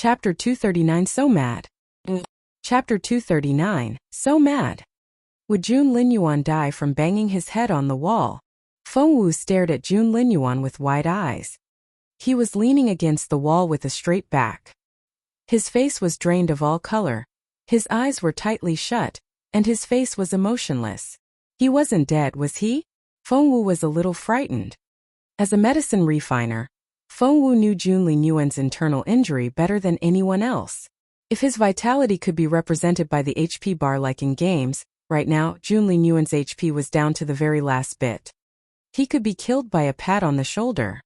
Chapter 239 So Mad. Chapter 239 So Mad. Would Jun Linyuan die from banging his head on the wall? Feng stared at Jun Linyuan with wide eyes. He was leaning against the wall with a straight back. His face was drained of all color. His eyes were tightly shut, and his face was emotionless. He wasn't dead, was he? Feng was a little frightened. As a medicine refiner, Feng knew Jun Linyuan's internal injury better than anyone else. If his vitality could be represented by the HP bar like in games, right now Jun Linyuan's HP was down to the very last bit. He could be killed by a pat on the shoulder.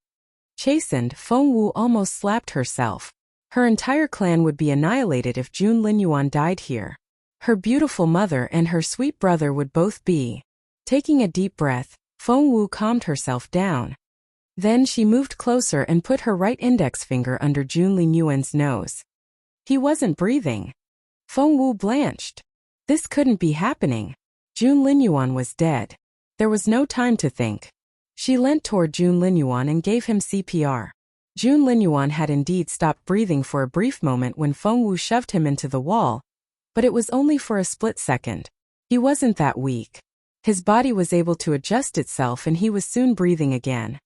Chastened, Feng almost slapped herself. Her entire clan would be annihilated if Jun Linyuan died here. Her beautiful mother and her sweet brother would both be. Taking a deep breath, Feng calmed herself down. Then she moved closer and put her right index finger under Jun Linyuan's nose. He wasn't breathing. Feng blanched. This couldn't be happening. Jun Linyuan was dead. There was no time to think. She leant toward Jun Linyuan and gave him CPR. Jun Linyuan had indeed stopped breathing for a brief moment when Feng shoved him into the wall, but it was only for a split second. He wasn't that weak. His body was able to adjust itself and he was soon breathing again.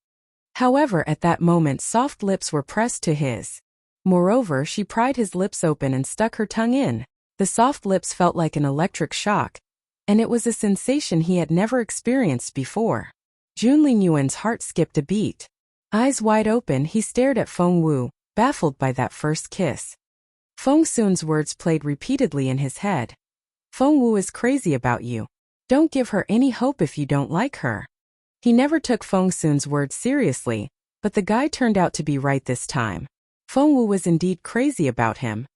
However, at that moment soft lips were pressed to his. Moreover, she pried his lips open and stuck her tongue in. The soft lips felt like an electric shock, and it was a sensation he had never experienced before. Jun Linyuan's heart skipped a beat. Eyes wide open, he stared at Feng baffled by that first kiss. Feng Sun's words played repeatedly in his head. Feng is crazy about you. Don't give her any hope if you don't like her. He never took Feng Sun's words seriously, but the guy turned out to be right this time. Feng was indeed crazy about him.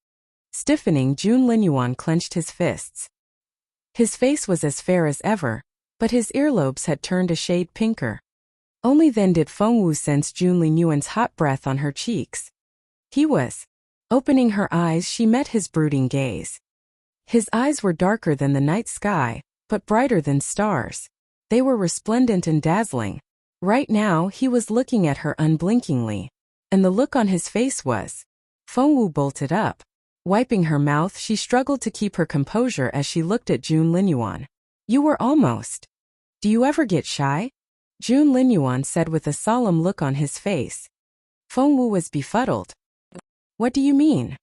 Stiffening, Jun Linyuan clenched his fists. His face was as fair as ever, but his earlobes had turned a shade pinker. Only then did Feng sense Jun Linyuan's hot breath on her cheeks. He was. Opening her eyes, she met his brooding gaze. His eyes were darker than the night sky, but brighter than stars. They were resplendent and dazzling. Right now, he was looking at her unblinkingly. And the look on his face was. Feng bolted up. Wiping her mouth, she struggled to keep her composure as she looked at Jun Linyuan. You were almost. Do you ever get shy? Jun Linyuan said with a solemn look on his face. Feng was befuddled. What do you mean?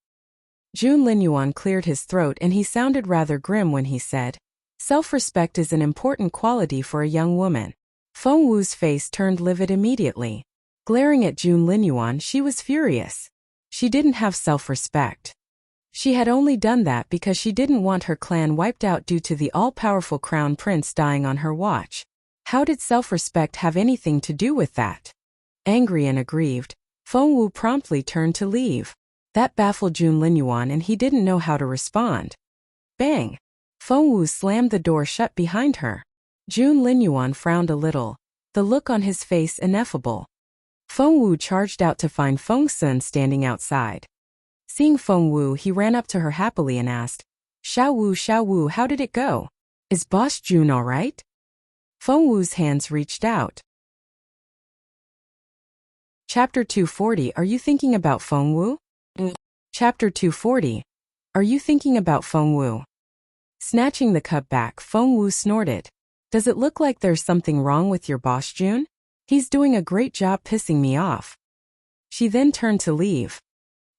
Jun Linyuan cleared his throat and he sounded rather grim when he said, self-respect is an important quality for a young woman. Feng face turned livid immediately. Glaring at Jun Linyuan, she was furious. She didn't have self-respect. She had only done that because she didn't want her clan wiped out due to the all-powerful crown prince dying on her watch. How did self-respect have anything to do with that? Angry and aggrieved, Feng promptly turned to leave. That baffled Jun Linyuan and he didn't know how to respond. Bang! Feng slammed the door shut behind her. Jun Linyuan frowned a little, the look on his face ineffable. Feng charged out to find Feng Sun standing outside. Seeing Feng he ran up to her happily and asked, Xiao Wu, how did it go? Is Boss Jun all right? Feng hands reached out. Chapter 240 Are you thinking about Feng Chapter 240 Are you thinking about Feng Snatching the cup back, Feng snorted. Does it look like there's something wrong with your boss Jun? He's doing a great job pissing me off. She then turned to leave.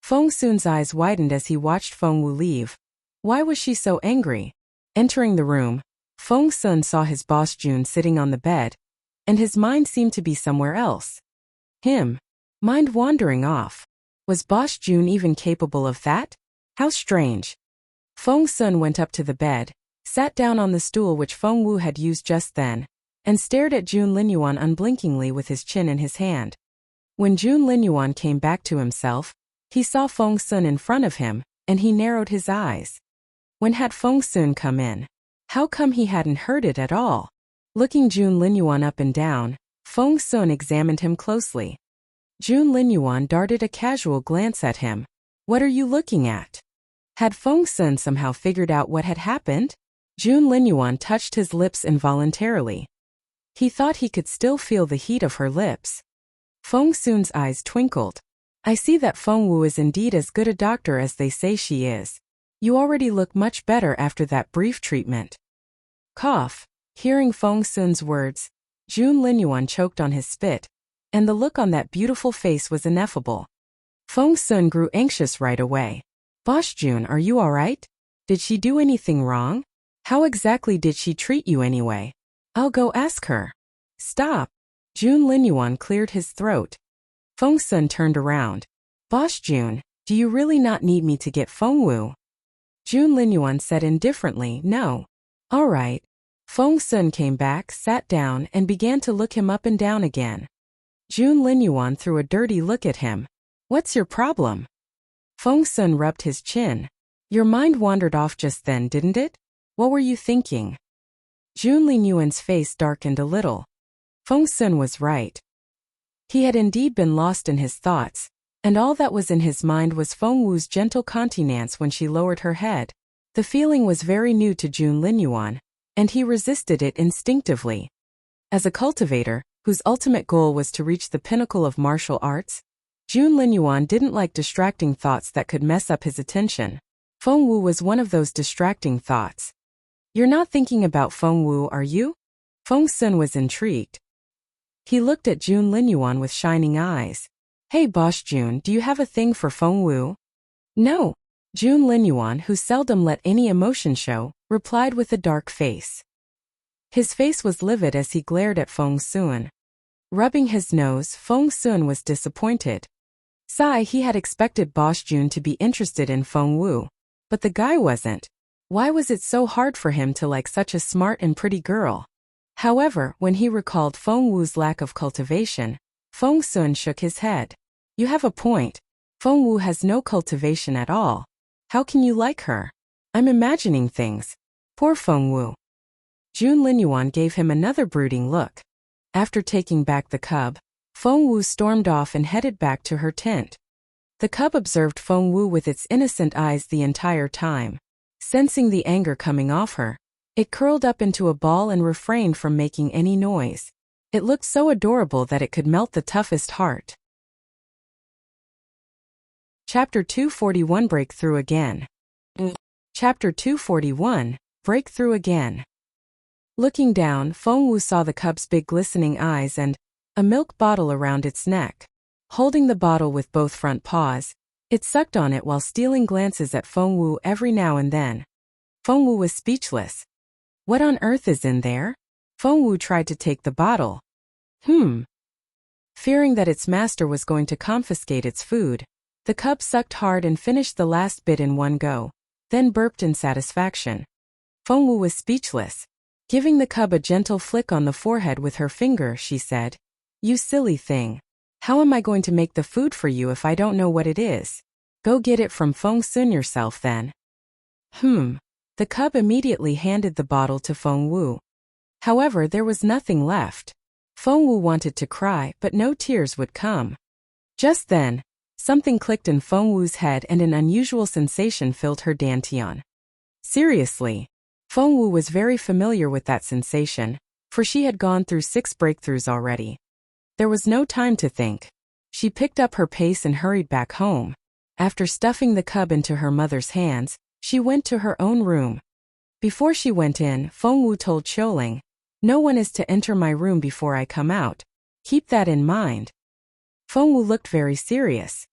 Feng Sun's eyes widened as he watched Feng leave. Why was she so angry? Entering the room, Feng Sun saw his boss Jun sitting on the bed, and his mind seemed to be somewhere else. Him. Mind wandering off. Was boss Jun even capable of that? How strange. Feng Sun went up to the bed, sat down on the stool which Feng had used just then, and stared at Jun Linyuan unblinkingly with his chin in his hand. When Jun Linyuan came back to himself, he saw Feng Sun in front of him, and he narrowed his eyes. When had Feng Sun come in? How come he hadn't heard it at all? Looking Jun Linyuan up and down, Feng Sun examined him closely. Jun Linyuan darted a casual glance at him. What are you looking at? Had Feng Sun somehow figured out what had happened? Jun Linyuan touched his lips involuntarily. He thought he could still feel the heat of her lips. Feng Sun's eyes twinkled. I see that Feng Wu is indeed as good a doctor as they say she is. You already look much better after that brief treatment. Cough. Hearing Feng Sun's words, Jun Linyuan choked on his spit, and the look on that beautiful face was ineffable. Feng Sun grew anxious right away. Boss Jun, are you alright? Did she do anything wrong? How exactly did she treat you anyway? I'll go ask her. Stop. Jun Linyuan cleared his throat. Feng Sun turned around. Boss Jun, do you really not need me to get Feng Wu? Jun Linyuan said indifferently, no. Alright. Feng Sun came back, sat down, and began to look him up and down again. Jun Linyuan threw a dirty look at him. What's your problem? Feng Sun rubbed his chin. Your mind wandered off just then, didn't it? What were you thinking? Jun Linyuan's face darkened a little. Feng Sun was right. He had indeed been lost in his thoughts, and all that was in his mind was Feng Wu's gentle countenance when she lowered her head. The feeling was very new to Jun Linyuan, and he resisted it instinctively. As a cultivator, whose ultimate goal was to reach the pinnacle of martial arts, Jun Linyuan didn't like distracting thoughts that could mess up his attention. Feng Wu was one of those distracting thoughts. You're not thinking about Feng Wu, are you? Feng Sun was intrigued. He looked at Jun Linyuan with shining eyes. Hey Boss Jun, do you have a thing for Feng Wu? No. Jun Linyuan, who seldom let any emotion show, replied with a dark face. His face was livid as he glared at Feng Sun. Rubbing his nose, Feng Sun was disappointed. He had expected Boss Jun to be interested in Feng Wu, but the guy wasn't. Why was it so hard for him to like such a smart and pretty girl? However, when he recalled Feng Wu's lack of cultivation, Feng Sun shook his head. You have a point. Feng Wu has no cultivation at all. How can you like her? I'm imagining things. Poor Feng Wu. Jun Linyuan gave him another brooding look. After taking back the cub, Feng Wu stormed off and headed back to her tent. The cub observed Feng Wu with its innocent eyes the entire time. Sensing the anger coming off her, it curled up into a ball and refrained from making any noise. It looked so adorable that it could melt the toughest heart. Chapter 241 Breakthrough Again. Chapter 241 Breakthrough Again. Looking down, Feng Wu saw the cub's big glistening eyes and a milk bottle around its neck. Holding the bottle with both front paws, it sucked on it while stealing glances at Feng Wu every now and then. Feng Wu was speechless. What on earth is in there? Feng Wu tried to take the bottle. Fearing that its master was going to confiscate its food, the cub sucked hard and finished the last bit in one go, then burped in satisfaction. Feng Wu was speechless. Giving the cub a gentle flick on the forehead with her finger, she said, You silly thing. How am I going to make the food for you if I don't know what it is? Go get it from Feng Sun yourself then. The cub immediately handed the bottle to Feng Wu. However, there was nothing left. Feng Wu wanted to cry, but no tears would come. Just then, something clicked in Feng Wu's head and an unusual sensation filled her dantian. Seriously. Feng Wu was very familiar with that sensation, for she had gone through 6 breakthroughs already. There was no time to think. She picked up her pace and hurried back home. After stuffing the cub into her mother's hands, she went to her own room. Before she went in, Feng Wu told Qiuling, No one is to enter my room before I come out. Keep that in mind. Feng Wu looked very serious.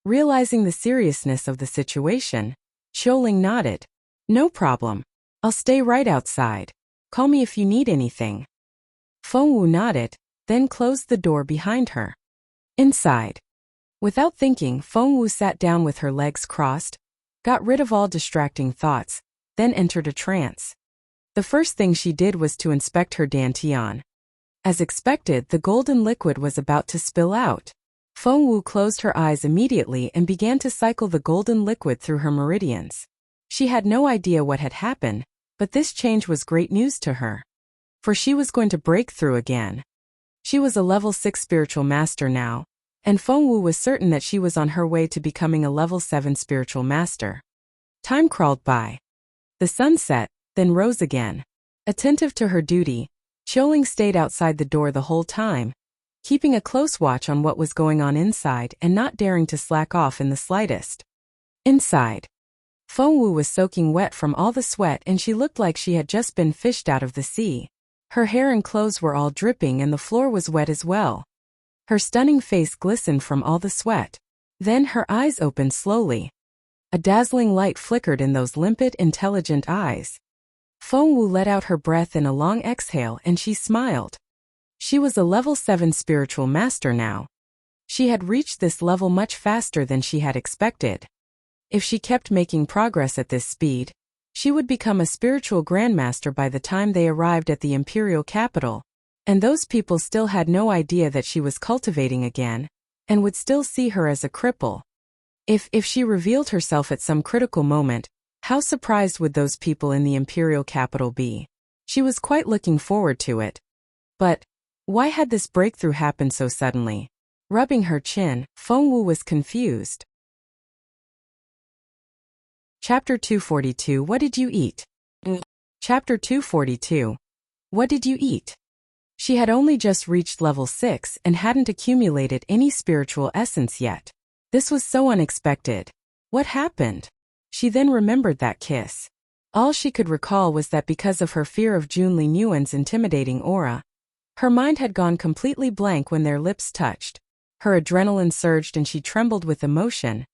Realizing the seriousness of the situation, Qiuling nodded. No problem. I'll stay right outside. Call me if you need anything. Feng Wu nodded, then closed the door behind her. Inside. Without thinking, Feng Wu sat down with her legs crossed, got rid of all distracting thoughts, then entered a trance. The first thing she did was to inspect her dantian. As expected, the golden liquid was about to spill out. Feng Wu closed her eyes immediately and began to cycle the golden liquid through her meridians. She had no idea what had happened, but this change was great news to her. For she was going to break through again. She was a level 6 spiritual master now, and Feng Wu was certain that she was on her way to becoming a level 7 spiritual master. Time crawled by. The sun set, then rose again. Attentive to her duty, Qiuling stayed outside the door the whole time. keeping a close watch on what was going on inside and not daring to slack off in the slightest. Inside, Feng Wu was soaking wet from all the sweat and she looked like she had just been fished out of the sea. Her hair and clothes were all dripping and the floor was wet as well. Her stunning face glistened from all the sweat. Then her eyes opened slowly. A dazzling light flickered in those limpid, intelligent eyes. Feng Wu let out her breath in a long exhale and she smiled. She was a level 7 spiritual master now. She had reached this level much faster than she had expected. If she kept making progress at this speed, she would become a spiritual grandmaster by the time they arrived at the Imperial capital, and those people still had no idea that she was cultivating again, and would still see her as a cripple. If she revealed herself at some critical moment, how surprised would those people in the Imperial capital be? She was quite looking forward to it. But why had this breakthrough happened so suddenly? Rubbing her chin, Feng Wu was confused. Chapter 242 What did you eat? Chapter 242 What did you eat? She had only just reached level 6 and hadn't accumulated any spiritual essence yet. This was so unexpected. What happened? She then remembered that kiss. All she could recall was that because of her fear of Jun Linyuan's intimidating aura, her mind had gone completely blank when their lips touched. Her adrenaline surged and she trembled with emotion.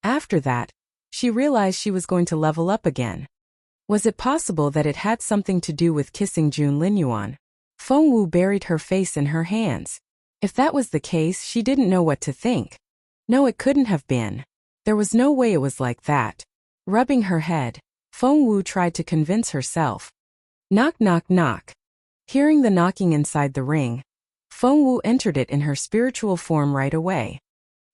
After that, she realized she was going to level up again. Was it possible that it had something to do with kissing Jun Linyuan? Feng Wu buried her face in her hands. If that was the case, she didn't know what to think. No, it couldn't have been. There was no way it was like that. Rubbing her head, Feng Wu tried to convince herself. Knock, knock, knock. Hearing the knocking inside the ring, Feng Wu entered it in her spiritual form right away.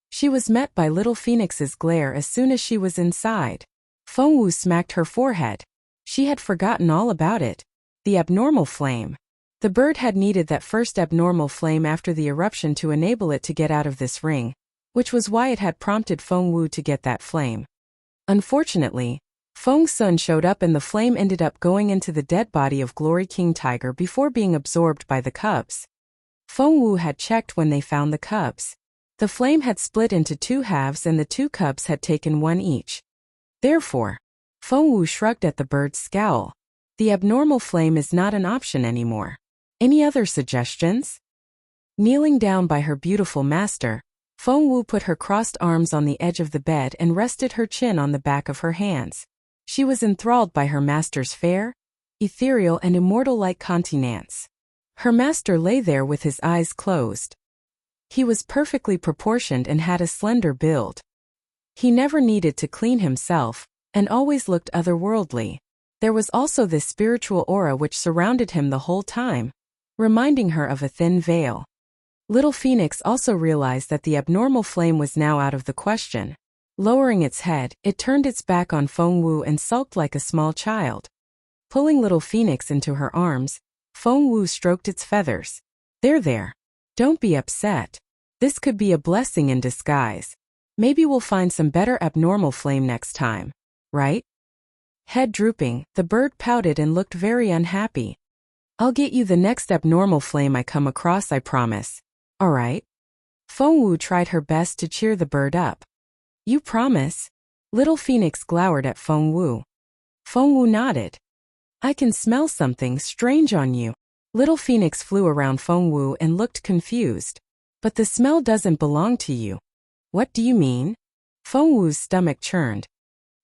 She was met by Little Phoenix's glare as soon as she was inside. Feng Wu smacked her forehead. She had forgotten all about it. The abnormal flame. The bird had needed that first abnormal flame after the eruption to enable it to get out of this ring, which was why it had prompted Feng Wu to get that flame. Unfortunately, Feng Sun showed up and the flame ended up going into the dead body of Glory King Tiger before being absorbed by the cubs. Feng Wu had checked when they found the cubs. The flame had split into 2 halves and the 2 cubs had taken 1 each. Therefore, Feng Wu shrugged at the bird's scowl. The abnormal flame is not an option anymore. Any other suggestions? Kneeling down by her beautiful master, Feng Wu put her crossed arms on the edge of the bed and rested her chin on the back of her hands. She was enthralled by her master's fair, ethereal and immortal-like countenance. Her master lay there with his eyes closed. He was perfectly proportioned and had a slender build. He never needed to clean himself, and always looked otherworldly. There was also this spiritual aura which surrounded him the whole time, reminding her of a thin veil. Little Phoenix also realized that the abnormal flame was now out of the question. Lowering its head, it turned its back on Feng Wu and sulked like a small child. Pulling Little Phoenix into her arms, Feng Wu stroked its feathers. There. Don't be upset. This could be a blessing in disguise. Maybe we'll find some better abnormal flame next time, right? Head drooping, the bird pouted and looked very unhappy. I'll get you the next abnormal flame I come across, I promise. All right? Feng Wu tried her best to cheer the bird up. You promise? Little Phoenix glowered at Feng Wu. Feng Wu nodded. I can smell something strange on you. Little Phoenix flew around Feng Wu and looked confused. But the smell doesn't belong to you. What do you mean? Feng Wu's stomach churned.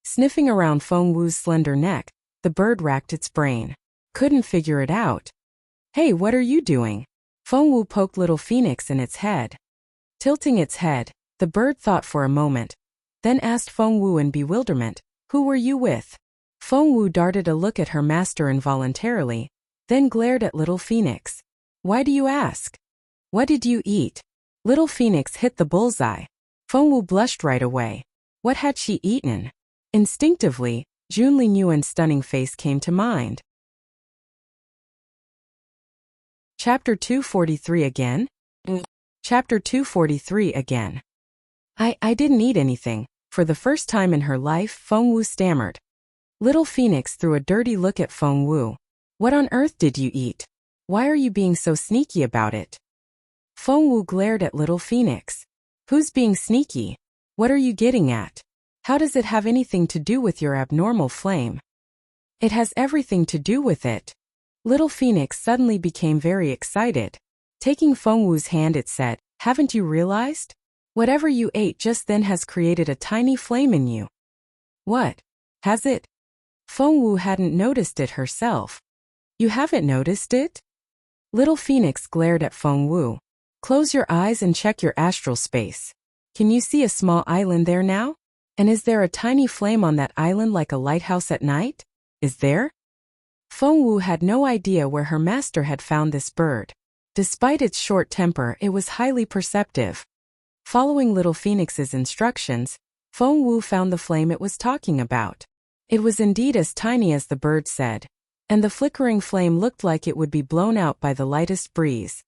Sniffing around Feng Wu's slender neck, the bird racked its brain. Couldn't figure it out. Hey, what are you doing? Feng Wu poked Little Phoenix in its head. Tilting its head, the bird thought for a moment, then asked Feng Wu in bewilderment, Who were you with? Feng Wu darted a look at her master involuntarily, then glared at Little Phoenix. Why do you ask? What did you eat? Little Phoenix hit the bullseye. Feng Wu blushed right away. What had she eaten? Instinctively, Jun Linyuan's stunning face came to mind. Chapter 243 again? Chapter 243 again. I didn't eat anything. For the first time in her life, Feng Wu stammered. Little Phoenix threw a dirty look at Feng Wu. What on earth did you eat? Why are you being so sneaky about it? Feng Wu glared at Little Phoenix. Who's being sneaky? What are you getting at? How does it have anything to do with your abnormal flame? It has everything to do with it. Little Phoenix suddenly became very excited. Taking Feng Wu's hand, it said, haven't you realized? Whatever you ate just then has created a tiny flame in you. What? Has it? Feng Wu hadn't noticed it herself. You haven't noticed it? Little Phoenix glared at Feng Wu. Close your eyes and check your astral space. Can you see a small island there now? And is there a tiny flame on that island like a lighthouse at night? Is there? Feng Wu had no idea where her master had found this bird. Despite its short temper, it was highly perceptive. Following Little Phoenix's instructions, Feng Wu found the flame it was talking about. It was indeed as tiny as the bird said, and the flickering flame looked like it would be blown out by the lightest breeze.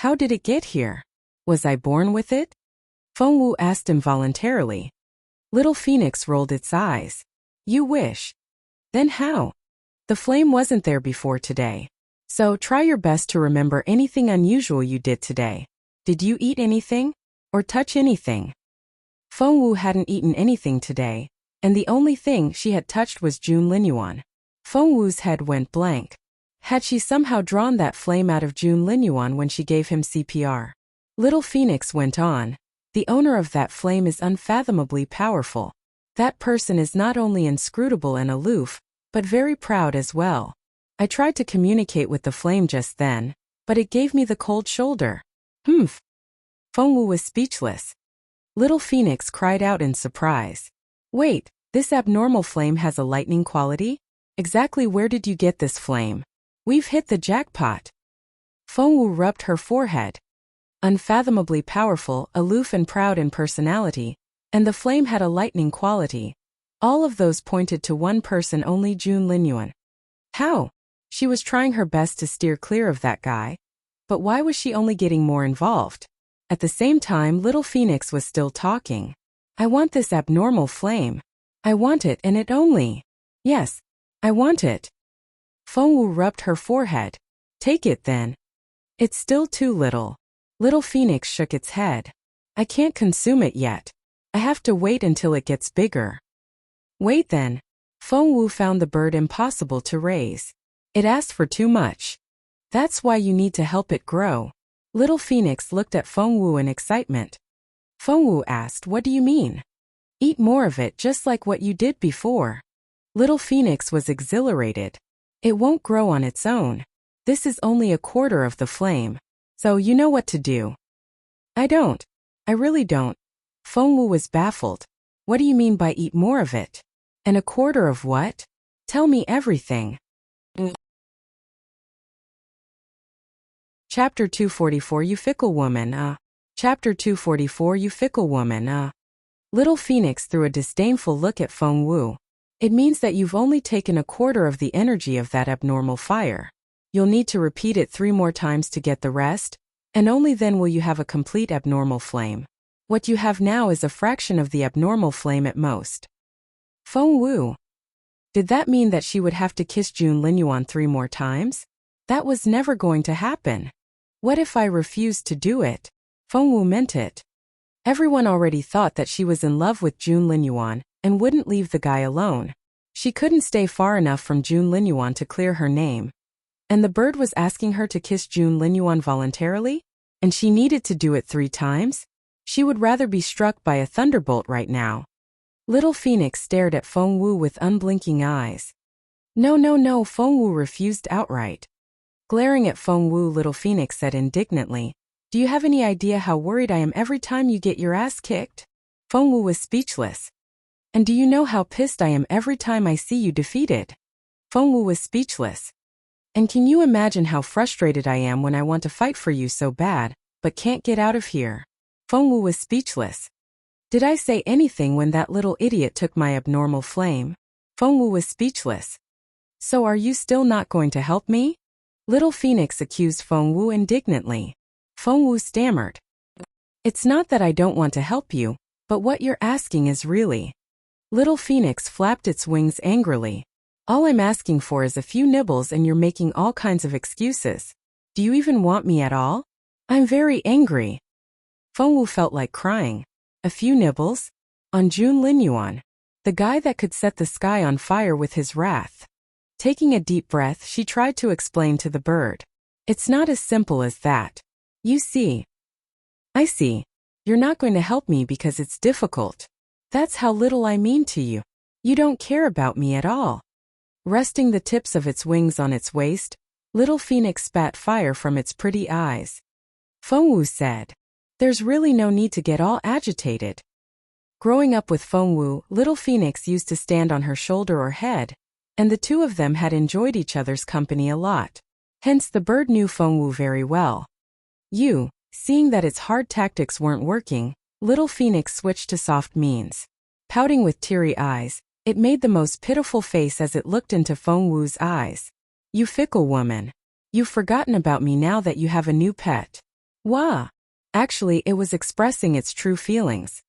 How did it get here? Was I born with it? Feng Wu asked involuntarily. Little Phoenix rolled its eyes. You wish. Then how? The flame wasn't there before today. So try your best to remember anything unusual you did today. Did you eat anything? Or touch anything? Feng Wu hadn't eaten anything today, and the only thing she had touched was Jun Linyuan. Feng Wu's head went blank. Had she somehow drawn that flame out of Jun Linyuan when she gave him CPR? Little Phoenix went on. The owner of that flame is unfathomably powerful. That person is not only inscrutable and aloof, but very proud as well. I tried to communicate with the flame just then, but it gave me the cold shoulder. Humph. Feng Wu was speechless. Little Phoenix cried out in surprise. Wait, this abnormal flame has a lightning quality? Exactly where did you get this flame? We've hit the jackpot. Feng Wu rubbed her forehead. Unfathomably powerful, aloof and proud in personality, and the flame had a lightning quality. All of those pointed to one person only, Jun Linyuan. How? She was trying her best to steer clear of that guy. But why was she only getting more involved? At the same time, Little Phoenix was still talking. I want this abnormal flame. I want it and it only. Yes, I want it. Feng Wu rubbed her forehead. Take it then. It's still too little. Little Phoenix shook its head. I can't consume it yet. I have to wait until it gets bigger. Wait then. Feng Wu found the bird impossible to raise. It asked for too much. That's why you need to help it grow. Little Phoenix looked at Feng Wu in excitement. Feng Wu asked, what do you mean? Eat more of it just like what you did before. Little Phoenix was exhilarated. It won't grow on its own. This is only a quarter of the flame. So you know what to do. I don't. I really don't. Feng Wu was baffled. What do you mean by eat more of it? And a quarter of what? Tell me everything. Chapter 244 You Fickle Woman, Chapter 244 You Fickle Woman, Little Phoenix threw a disdainful look at Feng Wu. It means that you've only taken a quarter of the energy of that abnormal fire. You'll need to repeat it 3 more times to get the rest, and only then will you have a complete abnormal flame. What you have now is a fraction of the abnormal flame at most. Feng Wu. Did that mean that she would have to kiss Jun Linyuan 3 more times? That was never going to happen. What if I refused to do it? Feng Wu meant it. Everyone already thought that she was in love with Jun Linyuan and wouldn't leave the guy alone. She couldn't stay far enough from Jun Linyuan to clear her name. And the bird was asking her to kiss Jun Linyuan voluntarily? And she needed to do it 3 times? She would rather be struck by a thunderbolt right now. Little Phoenix stared at Feng Wu with unblinking eyes. No, Feng Wu refused outright. Glaring at Feng Wu, Little Phoenix said indignantly, do you have any idea how worried I am every time you get your ass kicked? Feng Wu was speechless. And do you know how pissed I am every time I see you defeated? Feng Wu was speechless. And can you imagine how frustrated I am when I want to fight for you so bad, but can't get out of here? Feng Wu was speechless. Did I say anything when that little idiot took my abnormal flame? Feng Wu was speechless. So are you still not going to help me? Little Phoenix accused Feng Wu indignantly. Feng Wu stammered. It's not that I don't want to help you, but what you're asking is really. Little Phoenix flapped its wings angrily. All I'm asking for is a few nibbles and you're making all kinds of excuses. Do you even want me at all? I'm very angry. Feng Wu felt like crying. A few nibbles? On Jun Linyuan, the guy that could set the sky on fire with his wrath. Taking a deep breath, she tried to explain to the bird. It's not as simple as that. You see. I see. You're not going to help me because it's difficult. That's how little I mean to you. You don't care about me at all. Resting the tips of its wings on its waist, little phoenix spat fire from its pretty eyes. Feng Wu said, "There's really no need to get all agitated." Growing up with Feng Wu, little phoenix used to stand on her shoulder or head, and the two of them had enjoyed each other's company a lot. Hence the bird knew Feng Wu very well. Seeing that its hard tactics weren't working, little phoenix switched to soft means. Pouting with teary eyes, it made the most pitiful face as it looked into Feng Wu's eyes. You fickle woman. You've forgotten about me now that you have a new pet. Wah! Actually, it was expressing its true feelings.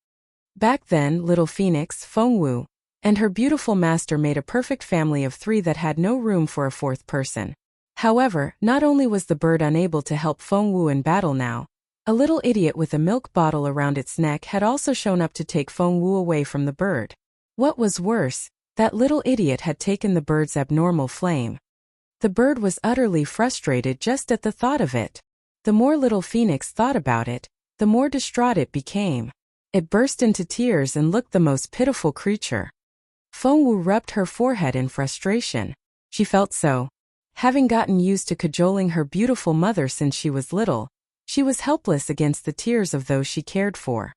Back then, little phoenix, Feng Wu, and her beautiful master made a perfect family of three that had no room for a fourth person. However, not only was the bird unable to help Feng Wu in battle now, a little idiot with a milk bottle around its neck had also shown up to take Feng Wu away from the bird. What was worse, that little idiot had taken the bird's abnormal flame. The bird was utterly frustrated just at the thought of it. The more little phoenix thought about it, the more distraught it became. It burst into tears and looked the most pitiful creature. Feng Wu rubbed her forehead in frustration. She felt so. Having gotten used to cajoling her beautiful mother since she was little, she was helpless against the tears of those she cared for.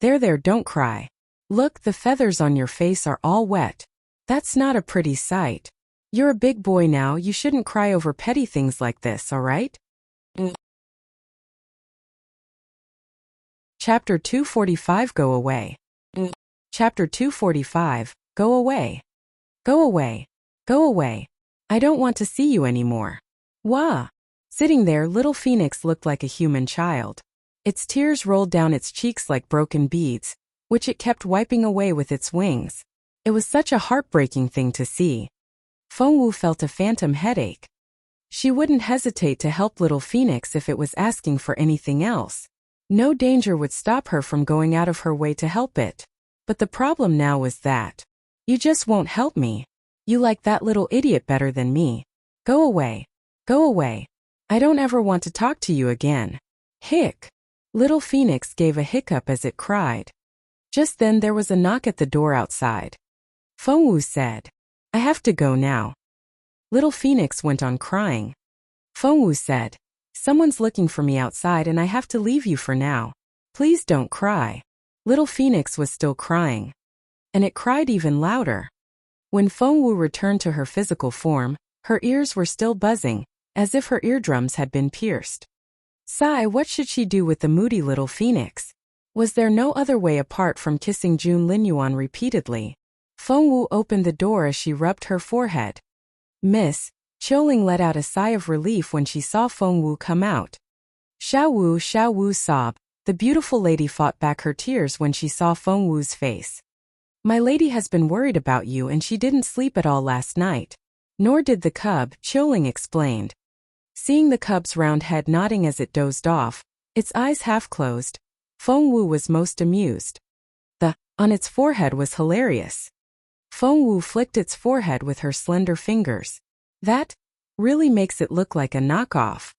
There, don't cry. Look, the feathers on your face are all wet. That's not a pretty sight. You're a big boy now, you shouldn't cry over petty things like this, alright? Chapter 245 Go Away. Chapter 245 Go Away. Go away. Go away. I don't want to see you anymore. Wah! Sitting there, little phoenix looked like a human child. Its tears rolled down its cheeks like broken beads, which it kept wiping away with its wings. It was such a heartbreaking thing to see. Feng Wu felt a phantom headache. She wouldn't hesitate to help little phoenix if it was asking for anything else. No danger would stop her from going out of her way to help it. But the problem now was that you just won't help me. You like that little idiot better than me. Go away. Go away. I don't ever want to talk to you again. Hic. Little phoenix gave a hiccup as it cried. Just then there was a knock at the door outside. Feng Wu said, I have to go now. Little phoenix went on crying. Feng Wu said, someone's looking for me outside and I have to leave you for now. Please don't cry. Little phoenix was still crying. And it cried even louder. When Feng Wu returned to her physical form, her ears were still buzzing, as if her eardrums had been pierced. Sigh, what should she do with the moody little phoenix? Was there no other way apart from kissing Jun Linyuan repeatedly? Feng Wu opened the door as she rubbed her forehead. Miss, Qiuling let out a sigh of relief when she saw Feng Wu come out. Xiao Wu sobbed. The beautiful lady fought back her tears when she saw Feng Wu's face. My lady has been worried about you and she didn't sleep at all last night. Nor did the cub, Qiuling explained. Seeing the cub's round head nodding as it dozed off, its eyes half closed, Feng Wu was most amused. The on its forehead was hilarious. Feng Wu flicked its forehead with her slender fingers. That really makes it look like a knockoff.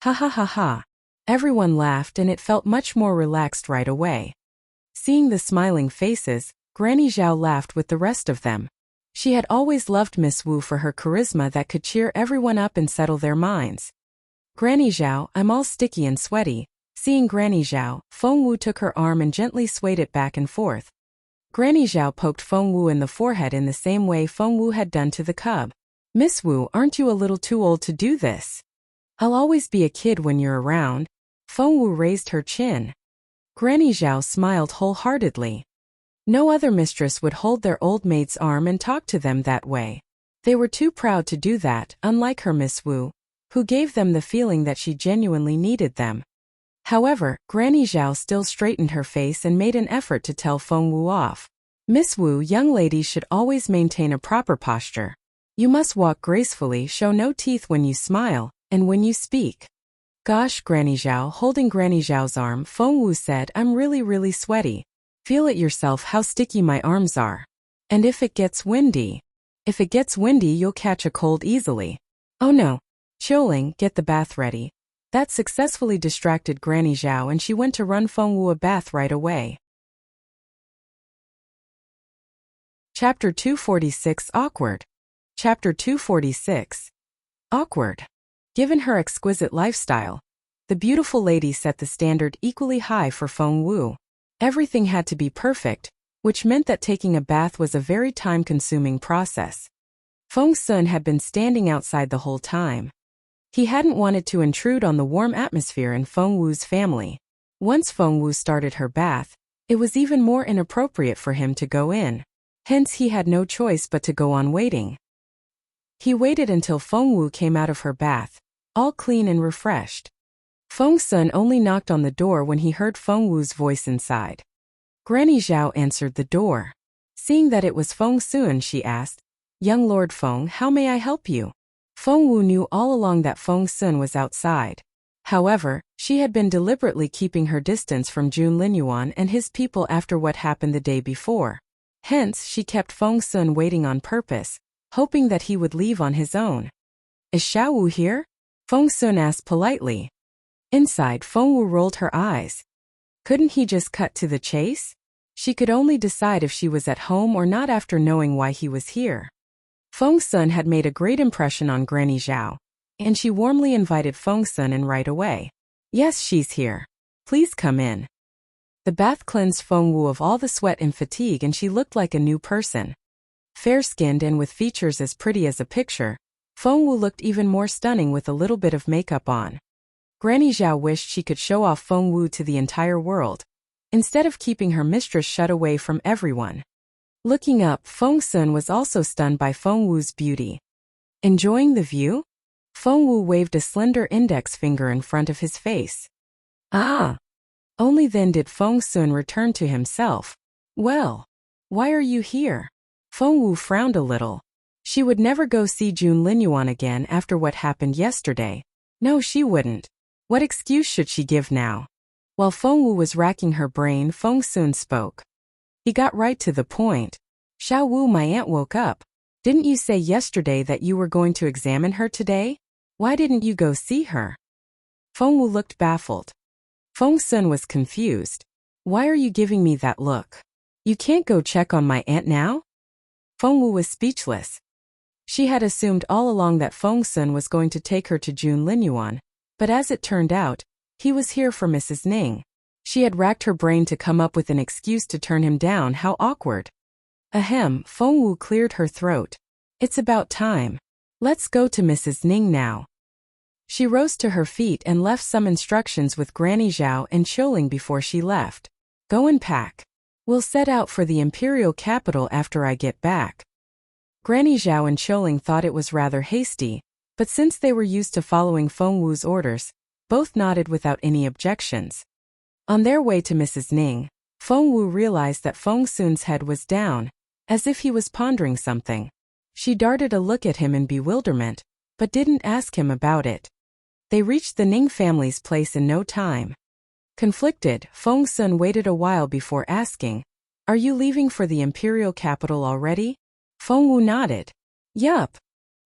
Ha. Everyone laughed and it felt much more relaxed right away. Seeing the smiling faces, Granny Zhao laughed with the rest of them. She had always loved Miss Wu for her charisma that could cheer everyone up and settle their minds. Granny Zhao, I'm all sticky and sweaty. Seeing Granny Zhao, Feng Wu took her arm and gently swayed it back and forth. Granny Zhao poked Feng Wu in the forehead in the same way Feng Wu had done to the cub. Miss Wu, aren't you a little too old to do this? I'll always be a kid when you're around. Feng Wu raised her chin. Granny Zhao smiled wholeheartedly. No other mistress would hold their old maid's arm and talk to them that way. They were too proud to do that, unlike her Miss Wu, who gave them the feeling that she genuinely needed them. However, Granny Zhao still straightened her face and made an effort to tell Feng Wu off. Miss Wu, young ladies should always maintain a proper posture. You must walk gracefully, show no teeth when you smile, and when you speak. Gosh, Granny Zhao. Holding Granny Zhao's arm, Feng Wu said, I'm really sweaty. Feel it yourself how sticky my arms are. And if it gets windy? If it gets windy, you'll catch a cold easily. Oh no. Xiuling, get the bath ready. That successfully distracted Granny Zhao and she went to run Feng Wu a bath right away. Chapter 246 Awkward. Chapter 246. Awkward. Given her exquisite lifestyle, the beautiful lady set the standard equally high for Feng Wu. Everything had to be perfect, which meant that taking a bath was a very time-consuming process. Feng Sun had been standing outside the whole time. He hadn't wanted to intrude on the warm atmosphere in Feng Wu's family. Once Feng Wu started her bath, it was even more inappropriate for him to go in. Hence he had no choice but to go on waiting. He waited until Feng Wu came out of her bath, all clean and refreshed. Feng Sun only knocked on the door when he heard Feng Wu's voice inside. Granny Zhao answered the door. Seeing that it was Feng Sun, she asked, Young Lord Feng, how may I help you? Feng Wu knew all along that Feng Sun was outside. However, she had been deliberately keeping her distance from Jun Linyuan and his people after what happened the day before. Hence, she kept Feng Sun waiting on purpose, hoping that he would leave on his own. Is Xiao Wu here? Feng Sun asked politely. Inside, Feng Wu rolled her eyes. Couldn't he just cut to the chase? She could only decide if she was at home or not after knowing why he was here. Feng Sun had made a great impression on Granny Zhao, and she warmly invited Feng Sun in right away. Yes, she's here. Please come in. The bath cleansed Feng Wu of all the sweat and fatigue and she looked like a new person. Fair-skinned and with features as pretty as a picture, Feng Wu looked even more stunning with a little bit of makeup on. Granny Zhao wished she could show off Feng Wu to the entire world, instead of keeping her mistress shut away from everyone. Looking up, Feng Sun was also stunned by Feng Wu's beauty. Enjoying the view? Feng Wu waved a slender index finger in front of his face. Ah! Only then did Feng Sun return to himself. Well, why are you here? Feng Wu frowned a little. She would never go see Jun Linyuan again after what happened yesterday. No, she wouldn't. What excuse should she give now? While Feng Wu was racking her brain, Feng Sun spoke. He got right to the point. Xiao Wu, my aunt woke up. Didn't you say yesterday that you were going to examine her today? Why didn't you go see her? Feng Wu looked baffled. Feng Sun was confused. Why are you giving me that look? You can't go check on my aunt now? Feng Wu was speechless. She had assumed all along that Feng Sun was going to take her to Jun Linyuan, but as it turned out, he was here for Mrs. Ning. She had racked her brain to come up with an excuse to turn him down. How awkward. Ahem, Feng Wu cleared her throat. It's about time. Let's go to Mrs. Ning now. She rose to her feet and left some instructions with Granny Zhao and Xiuling before she left. Go and pack. We'll set out for the Imperial capital after I get back. Granny Zhao and Xiuling thought it was rather hasty, but since they were used to following Feng Wu's orders, both nodded without any objections. On their way to Mrs. Ning, Feng Wu realized that Feng Sun's head was down, as if he was pondering something. She darted a look at him in bewilderment, but didn't ask him about it. They reached the Ning family's place in no time. Conflicted, Feng Sun waited a while before asking, Are you leaving for the Imperial capital already? Feng Wu nodded. Yup.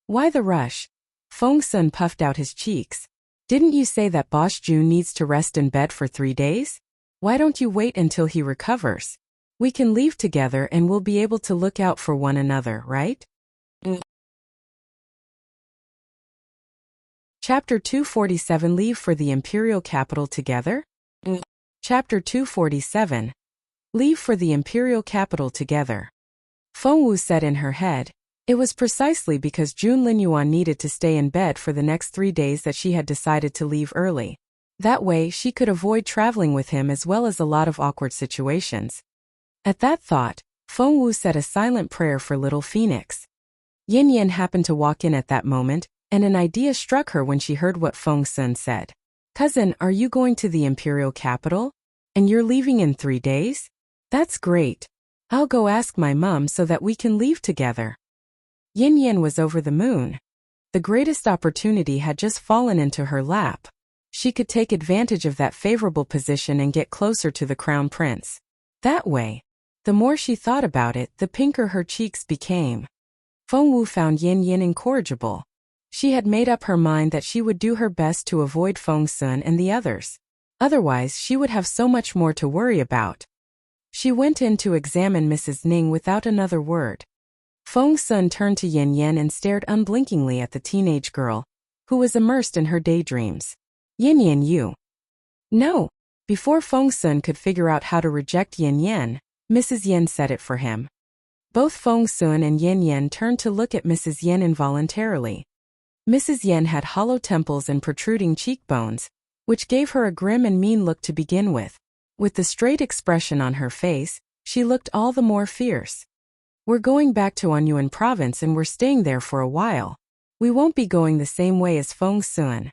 Why the rush? Feng Sun puffed out his cheeks. Didn't you say that Boss Jun needs to rest in bed for 3 days? Why don't you wait until he recovers? We can leave together and we'll be able to look out for one another, right? Chapter 247 Leave for the Imperial capital together? Chapter 247 Leave for the Imperial capital together. Feng Wu said in her head, it was precisely because Jun Linyuan needed to stay in bed for the next 3 days that she had decided to leave early. That way she could avoid traveling with him as well as a lot of awkward situations. At that thought, Feng Wu said a silent prayer for little Phoenix. Yin Yan happened to walk in at that moment, and an idea struck her when she heard what Feng Sun said. Cousin, are you going to the Imperial capital? And you're leaving in 3 days? That's great. I'll go ask my mum so that we can leave together. Yin Yan was over the moon. The greatest opportunity had just fallen into her lap. She could take advantage of that favorable position and get closer to the crown prince. That way. The more she thought about it, the pinker her cheeks became. Feng Wu found Yin Yin incorrigible. She had made up her mind that she would do her best to avoid Feng Sun and the others. Otherwise, she would have so much more to worry about. She went in to examine Mrs. Ning without another word. Feng Sun turned to Yin Yin and stared unblinkingly at the teenage girl, who was immersed in her daydreams. Yin Yin, you. No. Before Feng Sun could figure out how to reject Yin Yin, Mrs. Yin said it for him. Both Feng Sun and Yin Yin turned to look at Mrs. Yin involuntarily. Mrs. Yin had hollow temples and protruding cheekbones, which gave her a grim and mean look to begin with. With the straight expression on her face, she looked all the more fierce. We're going back to Anyuan province and we're staying there for a while. We won't be going the same way as Feng Sun.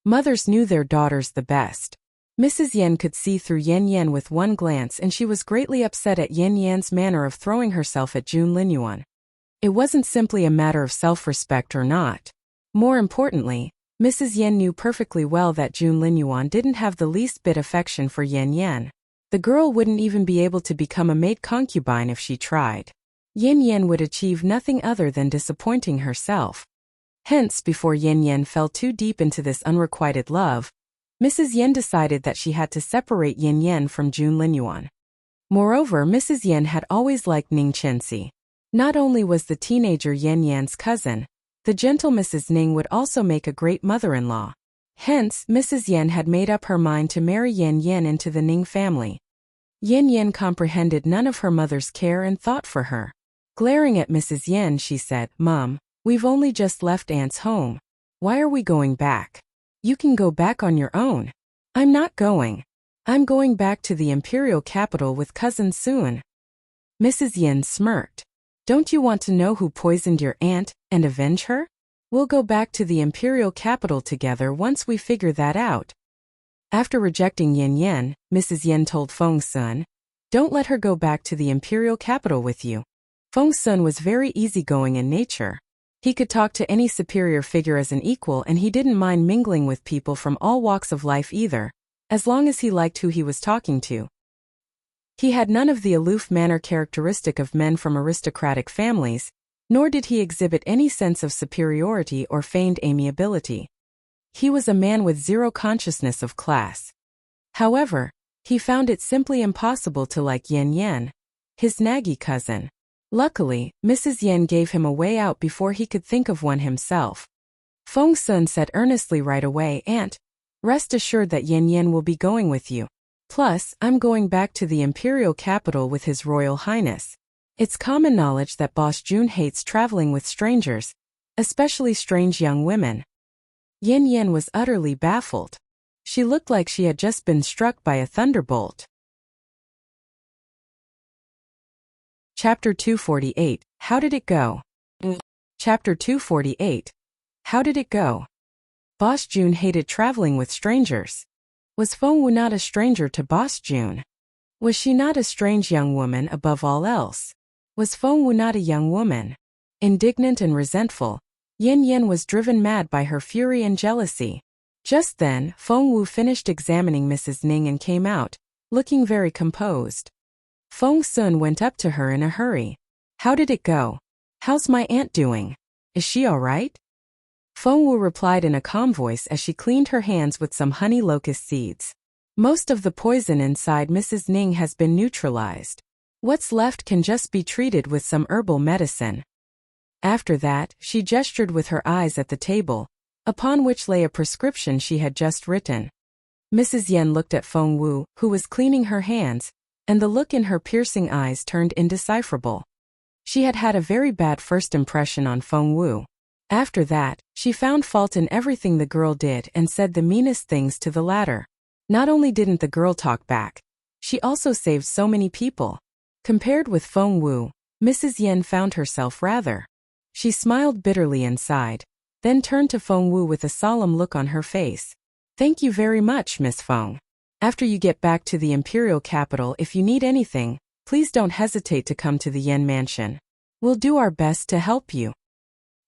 Mothers knew their daughters the best. Mrs. Yin could see through Yin Yin with one glance, and she was greatly upset at Yin Yan's manner of throwing herself at Jun Linyuan. It wasn't simply a matter of self-respect or not. More importantly, Mrs. Yin knew perfectly well that Jun Linyuan didn't have the least bit affection for Yin Yin. The girl wouldn't even be able to become a maid concubine if she tried. Yin Yin would achieve nothing other than disappointing herself. Hence, before Yin Yin fell too deep into this unrequited love, Mrs. Yin decided that she had to separate Yin Yin from Jun Linyuan. Moreover, Mrs. Yin had always liked Ning Chenxi. Not only was the teenager Yin Yan's cousin, the gentle Mrs. Ning would also make a great mother-in-law. Hence, Mrs. Yin had made up her mind to marry Yin Yin into the Ning family. Yin Yin comprehended none of her mother's care and thought for her. Glaring at Mrs. Yin, she said, "Mom, we've only just left Aunt's home. Why are we going back? You can go back on your own." "I'm not going. I'm going back to the Imperial capital with cousin soon." Mrs. Yin smirked. "Don't you want to know who poisoned your aunt and avenge her? We'll go back to the Imperial capital together once we figure that out." After rejecting Yin Yin, Mrs. Yin told Feng Sun, "Don't let her go back to the Imperial capital with you." Feng Sun was very easygoing in nature. He could talk to any superior figure as an equal, and he didn't mind mingling with people from all walks of life either, as long as he liked who he was talking to. He had none of the aloof manner characteristic of men from aristocratic families, nor did he exhibit any sense of superiority or feigned amiability. He was a man with zero consciousness of class. However, he found it simply impossible to like Yin Yin, his naggy cousin. Luckily, Mrs. Yin gave him a way out before he could think of one himself. Feng Sun said earnestly right away, "Aunt, rest assured that Yin Yin will be going with you. Plus, I'm going back to the Imperial capital with His Royal Highness. It's common knowledge that Boss Jun hates traveling with strangers, especially strange young women." Yin Yin was utterly baffled. She looked like she had just been struck by a thunderbolt. Chapter 248, How did it go? Chapter 248. How did it go? Boss Jun hated traveling with strangers. Was Feng Wu not a stranger to Boss Jun? Was she not a strange young woman above all else? Was Feng Wu not a young woman? Indignant and resentful, Yin Yin was driven mad by her fury and jealousy. Just then, Feng Wu finished examining Mrs. Ning and came out, looking very composed. Feng Sun went up to her in a hurry. "How did it go? How's my aunt doing? Is she all right?" Feng Wu replied in a calm voice as she cleaned her hands with some honey locust seeds. "Most of the poison inside Mrs. Ning has been neutralized. What's left can just be treated with some herbal medicine." After that, she gestured with her eyes at the table, upon which lay a prescription she had just written. Mrs. Yin looked at Feng Wu, who was cleaning her hands, and the look in her piercing eyes turned indecipherable. She had had a very bad first impression on Feng Wu. After that, she found fault in everything the girl did and said the meanest things to the latter. Not only didn't the girl talk back, she also saved so many people. Compared with Feng Wu, Mrs. Yin found herself rather. She smiled bitterly inside, then turned to Feng Wu with a solemn look on her face. "Thank you very much, Miss Feng. After you get back to the Imperial capital, if you need anything, please don't hesitate to come to the Yin mansion. We'll do our best to help you."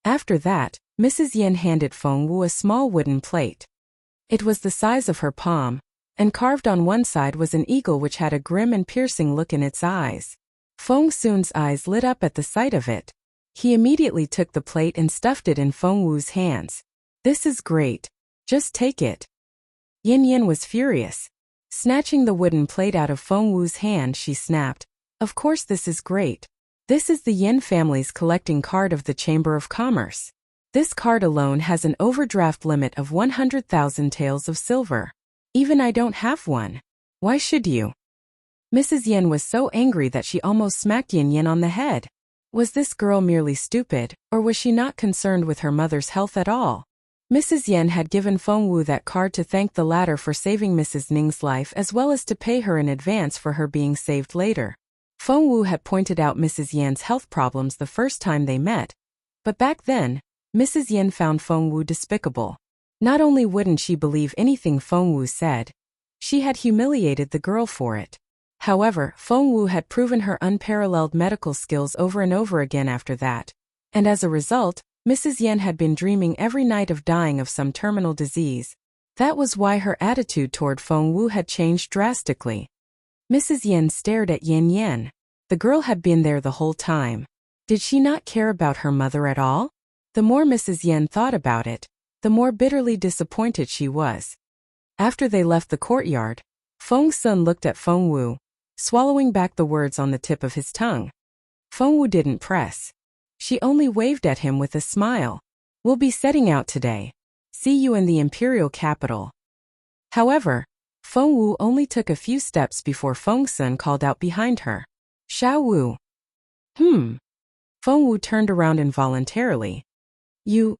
After that, Mrs. Yin handed Feng Wu a small wooden plate. It was the size of her palm, and carved on one side was an eagle which had a grim and piercing look in its eyes. Feng Sun's eyes lit up at the sight of it. He immediately took the plate and stuffed it in Feng Wu's hands. "This is great. Just take it." Yin Yin was furious. Snatching the wooden plate out of Feng Wu's hand, she snapped, "Of course this is great. This is the Yin family's collecting card of the Chamber of Commerce. This card alone has an overdraft limit of 100,000 taels of silver. Even I don't have one. Why should you?" Mrs. Yin was so angry that she almost smacked Yin Yin on the head. Was this girl merely stupid, or was she not concerned with her mother's health at all? Mrs. Yin had given Feng Wu that card to thank the latter for saving Mrs. Ning's life as well as to pay her in advance for her being saved later. Feng Wu had pointed out Mrs. Yan's health problems the first time they met, but back then, Mrs. Yin found Feng Wu despicable. Not only wouldn't she believe anything Feng Wu said, she had humiliated the girl for it. However, Feng Wu had proven her unparalleled medical skills over and over again after that, and as a result, Mrs. Yin had been dreaming every night of dying of some terminal disease. That was why her attitude toward Feng Wu had changed drastically. Mrs. Yin stared at Yin Yin. The girl had been there the whole time. Did she not care about her mother at all? The more Mrs. Yin thought about it, the more bitterly disappointed she was. After they left the courtyard, Feng Sun looked at Feng Wu, swallowing back the words on the tip of his tongue. Feng Wu didn't press. She only waved at him with a smile. "We'll be setting out today. See you in the Imperial capital." However, Feng Wu only took a few steps before Feng Sun called out behind her, "Xiao Wu." Feng Wu turned around involuntarily. "You..."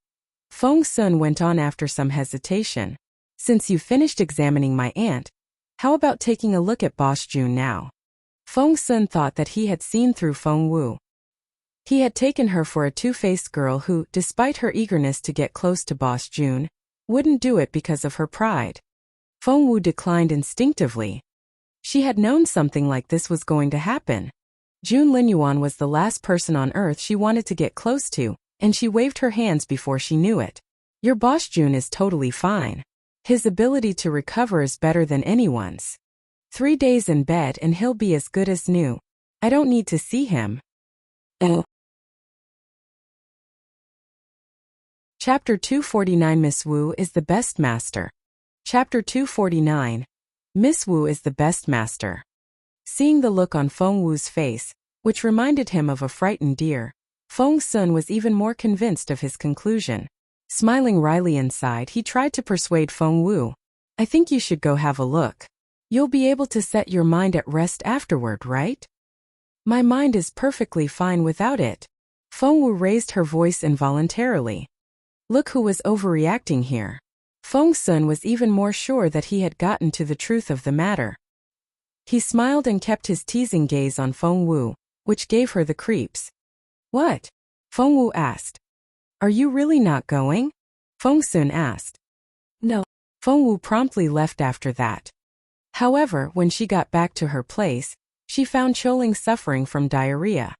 Feng Sun went on after some hesitation. "Since you finished examining my aunt, how about taking a look at Boss Jun now?" Feng Sun thought that he had seen through Feng Wu. He had taken her for a two-faced girl who, despite her eagerness to get close to Boss Jun, wouldn't do it because of her pride. Feng Wu declined instinctively. She had known something like this was going to happen. Jun Linyuan was the last person on earth she wanted to get close to, and she waved her hands before she knew it. "Your Boss Jun is totally fine. His ability to recover is better than anyone's. 3 days in bed and he'll be as good as new. I don't need to see him." Chapter 249 Miss Wu is the best master. Chapter 249. Miss Wu is the best master. Seeing the look on Feng Wu's face, which reminded him of a frightened deer, Feng Sun was even more convinced of his conclusion. Smiling wryly inside, he tried to persuade Feng Wu. "I think you should go have a look. You'll be able to set your mind at rest afterward, right?" "My mind is perfectly fine without it." Feng Wu raised her voice involuntarily. Look who was overreacting here. Feng Sun was even more sure that he had gotten to the truth of the matter. He smiled and kept his teasing gaze on Feng Wu, which gave her the creeps. "What?" Feng Wu asked. "Are you really not going?" Feng Sun asked. "No." Feng Wu promptly left after that. However, when she got back to her place, she found Choling suffering from diarrhea.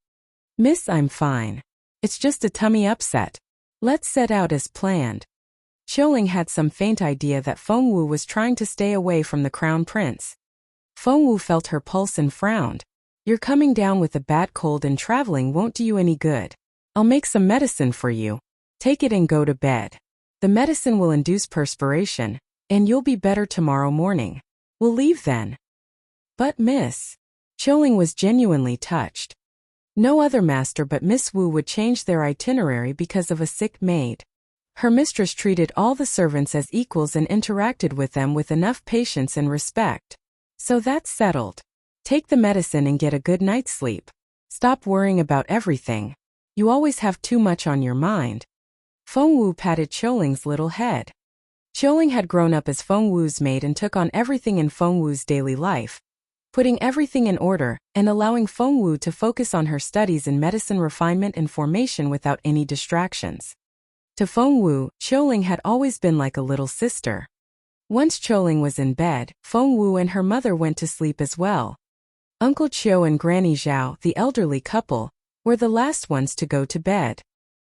"Miss, I'm fine. It's just a tummy upset. Let's set out as planned." Choling had some faint idea that Feng Wu was trying to stay away from the crown prince. Feng Wu felt her pulse and frowned. "You're coming down with a bad cold and traveling won't do you any good. I'll make some medicine for you. Take it and go to bed. The medicine will induce perspiration, and you'll be better tomorrow morning. We'll leave then." "But miss..." Choling was genuinely touched. No other master but Miss Wu would change their itinerary because of a sick maid. Her mistress treated all the servants as equals and interacted with them with enough patience and respect. "So that's settled. Take the medicine and get a good night's sleep. Stop worrying about everything. You always have too much on your mind." Feng Wu patted Choling's little head. Choling had grown up as Feng Wu's maid and took on everything in Feng Wu's daily life, putting everything in order and allowing Feng Wu to focus on her studies in medicine refinement and formation without any distractions. To Feng Wu, Choling had always been like a little sister. Once Choling was in bed, Feng Wu and her mother went to sleep as well. Uncle Chiu and Granny Zhao, the elderly couple, were the last ones to go to bed.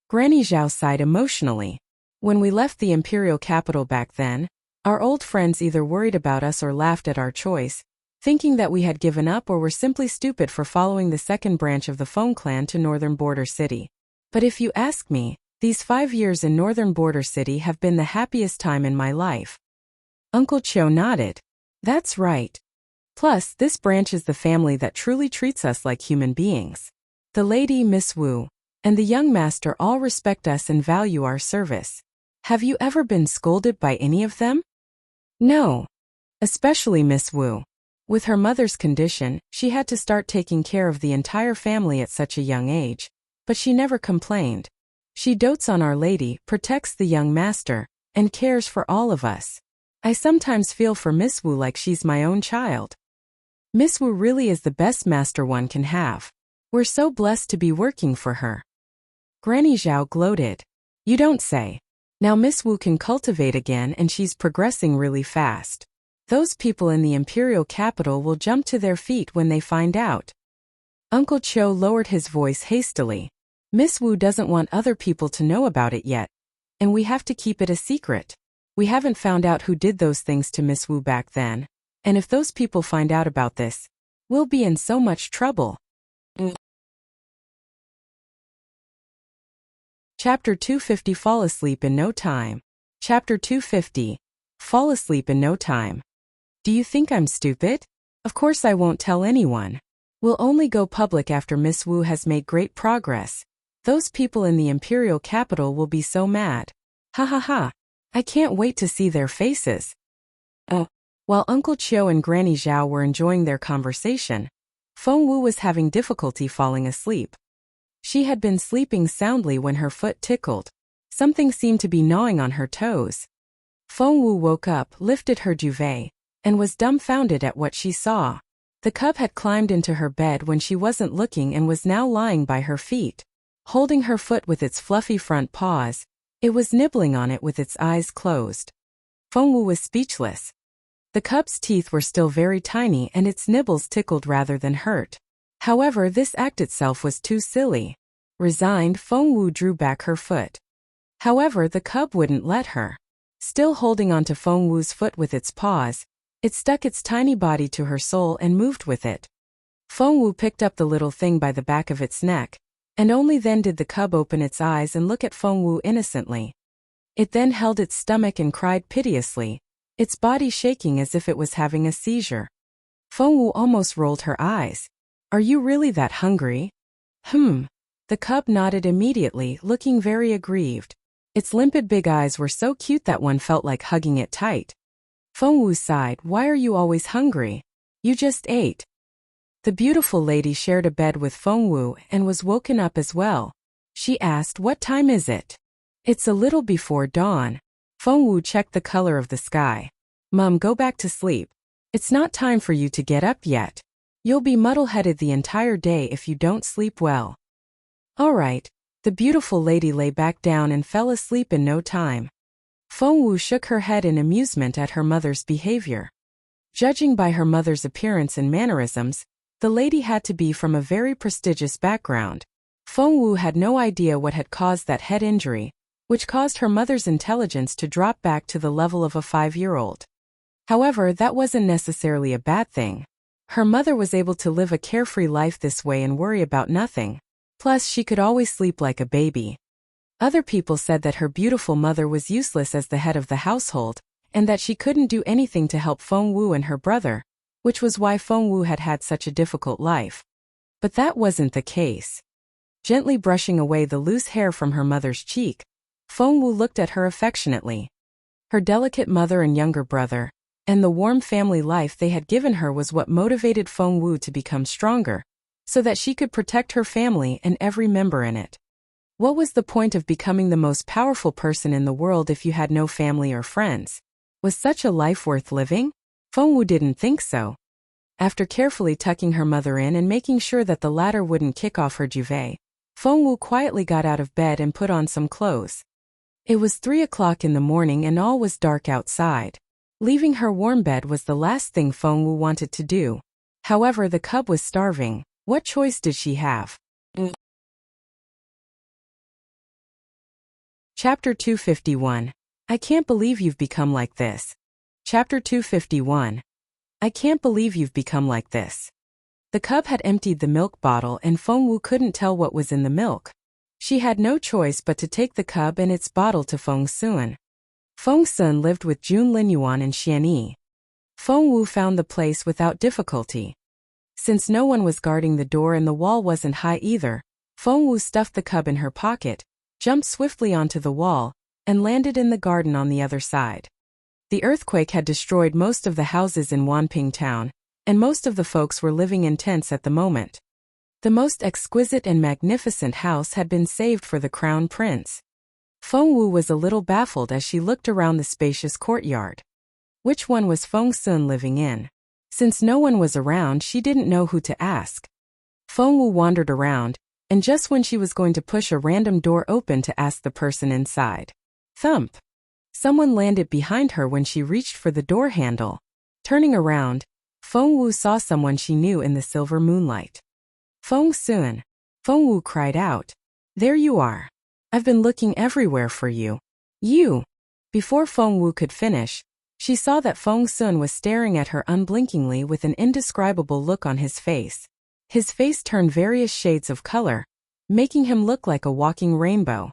Granny Zhao sighed emotionally. "When we left the imperial capital back then, Our old friends either worried about us or laughed at our choice, thinking that we had given up or were simply stupid for following the second branch of the Feng clan to Northern Border City. But if you ask me, these 5 years in Northern Border City have been the happiest time in my life. Uncle Cho nodded. That's right. Plus, this branch is the family that truly treats us like human beings. The lady, Miss Wu, and the young master all respect us and value our service. Have you ever been scolded by any of them? No. Especially Miss Wu. With her mother's condition, she had to start taking care of the entire family at such a young age, but she never complained. She dotes on Our Lady, protects the young master, and cares for all of us. I sometimes feel for Miss Wu like she's my own child. Miss Wu really is the best master one can have. We're so blessed to be working for her. Granny Zhao gloated. You don't say. Now Miss Wu can cultivate again and she's progressing really fast. Those people in the Imperial capital will jump to their feet when they find out. Uncle Cho lowered his voice hastily. Miss Wu doesn't want other people to know about it yet, and we have to keep it a secret. We haven't found out who did those things to Miss Wu back then, and if those people find out about this, we'll be in so much trouble. Chapter 250 Fall Asleep in No Time. Chapter 250 Fall Asleep in No Time. Do you think I'm stupid? Of course I won't tell anyone. We'll only go public after Miss Wu has made great progress. Those people in the Imperial capital will be so mad. Ha. I can't wait to see their faces. While Uncle Chiu and Granny Zhao were enjoying their conversation, Feng Wu was having difficulty falling asleep. She had been sleeping soundly when her foot tickled. Something seemed to be gnawing on her toes. Feng Wu woke up, lifted her duvet, and was dumbfounded at what she saw. The cub had climbed into her bed when she wasn't looking and was now lying by her feet. Holding her foot with its fluffy front paws, it was nibbling on it with its eyes closed. Feng Wu was speechless. The cub's teeth were still very tiny and its nibbles tickled rather than hurt. However, this act itself was too silly. Resigned, Feng Wu drew back her foot. However, the cub wouldn't let her. Still holding onto Feng Wu's foot with its paws, it stuck its tiny body to her soul and moved with it. Feng Wu picked up the little thing by the back of its neck, and only then did the cub open its eyes and look at Feng Wu innocently. It then held its stomach and cried piteously, its body shaking as if it was having a seizure. Feng Wu almost rolled her eyes. Are you really that hungry? The cub nodded immediately, looking very aggrieved. Its limpid big eyes were so cute that one felt like hugging it tight. Feng Wu sighed. Why are you always hungry? You just ate. The beautiful lady shared a bed with Feng Wu and was woken up as well. She asked, what time is it? It's a little before dawn. Feng Wu checked the color of the sky. Mum, go back to sleep. It's not time for you to get up yet. You'll be muddle-headed the entire day if you don't sleep well. All right. The beautiful lady lay back down and fell asleep in no time. Feng Wu shook her head in amusement at her mother's behavior. Judging by her mother's appearance and mannerisms, the lady had to be from a very prestigious background. Feng Wu had no idea what had caused that head injury, which caused her mother's intelligence to drop back to the level of a 5-year-old. However, that wasn't necessarily a bad thing. Her mother was able to live a carefree life this way and worry about nothing. Plus, she could always sleep like a baby. Other people said that her beautiful mother was useless as the head of the household, and that she couldn't do anything to help Feng Wu and her brother, which was why Feng Wu had had such a difficult life. But that wasn't the case. Gently brushing away the loose hair from her mother's cheek, Feng Wu looked at her affectionately. Her delicate mother and younger brother, and the warm family life they had given her was what motivated Feng Wu to become stronger, so that she could protect her family and every member in it. What was the point of becoming the most powerful person in the world if you had no family or friends? Was such a life worth living? Feng Wu didn't think so. After carefully tucking her mother in and making sure that the latter wouldn't kick off her duvet, Feng Wu quietly got out of bed and put on some clothes. It was 3 o'clock in the morning and all was dark outside. Leaving her warm bed was the last thing Feng Wu wanted to do. However, the cub was starving. What choice did she have? Chapter 251. I can't believe you've become like this. Chapter 251. I can't believe you've become like this. The cub had emptied the milk bottle and Feng Wu couldn't tell what was in the milk. She had no choice but to take the cub and its bottle to Feng Xuan. Feng Xuan lived with Jun Linyuan and Xuan Yi. Feng Wu found the place without difficulty. Since no one was guarding the door and the wall wasn't high either, Feng Wu stuffed the cub in her pocket, jumped swiftly onto the wall, and landed in the garden on the other side. The earthquake had destroyed most of the houses in Wanping town, and most of the folks were living in tents at the moment. The most exquisite and magnificent house had been saved for the crown prince. Feng Wu was a little baffled as she looked around the spacious courtyard. Which one was Feng Xuan living in? Since no one was around, she didn't know who to ask. Feng Wu wandered around, and just when she was going to push a random door open to ask the person inside, thump! Someone landed behind her when she reached for the door handle. Turning around, Feng Wu saw someone she knew in the silver moonlight. Feng Xuan! Feng Wu cried out. There you are. I've been looking everywhere for you. You! Before Feng Wu could finish, she saw that Feng Xuan was staring at her unblinkingly with an indescribable look on his face. His face turned various shades of color, making him look like a walking rainbow.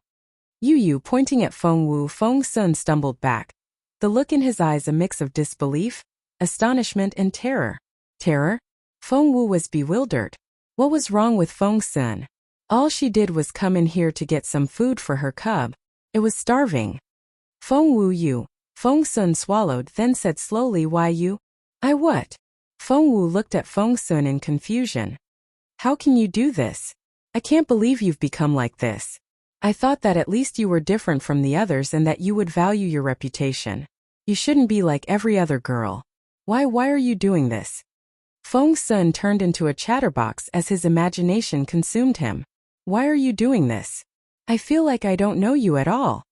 You pointing at Feng Wu, Feng Xuan stumbled back, the look in his eyes a mix of disbelief, astonishment and terror. Terror? Feng Wu was bewildered. What was wrong with Feng Xuan? All she did was come in here to get some food for her cub. It was starving. Feng Wu, you. Feng Xuan swallowed, then said slowly, why you? I what? Feng Wu looked at Feng Xuan in confusion. How can you do this? I can't believe you've become like this. I thought that at least you were different from the others and that you would value your reputation. You shouldn't be like every other girl. Why are you doing this? Feng Xuan turned into a chatterbox as his imagination consumed him. Why are you doing this? I feel like I don't know you at all.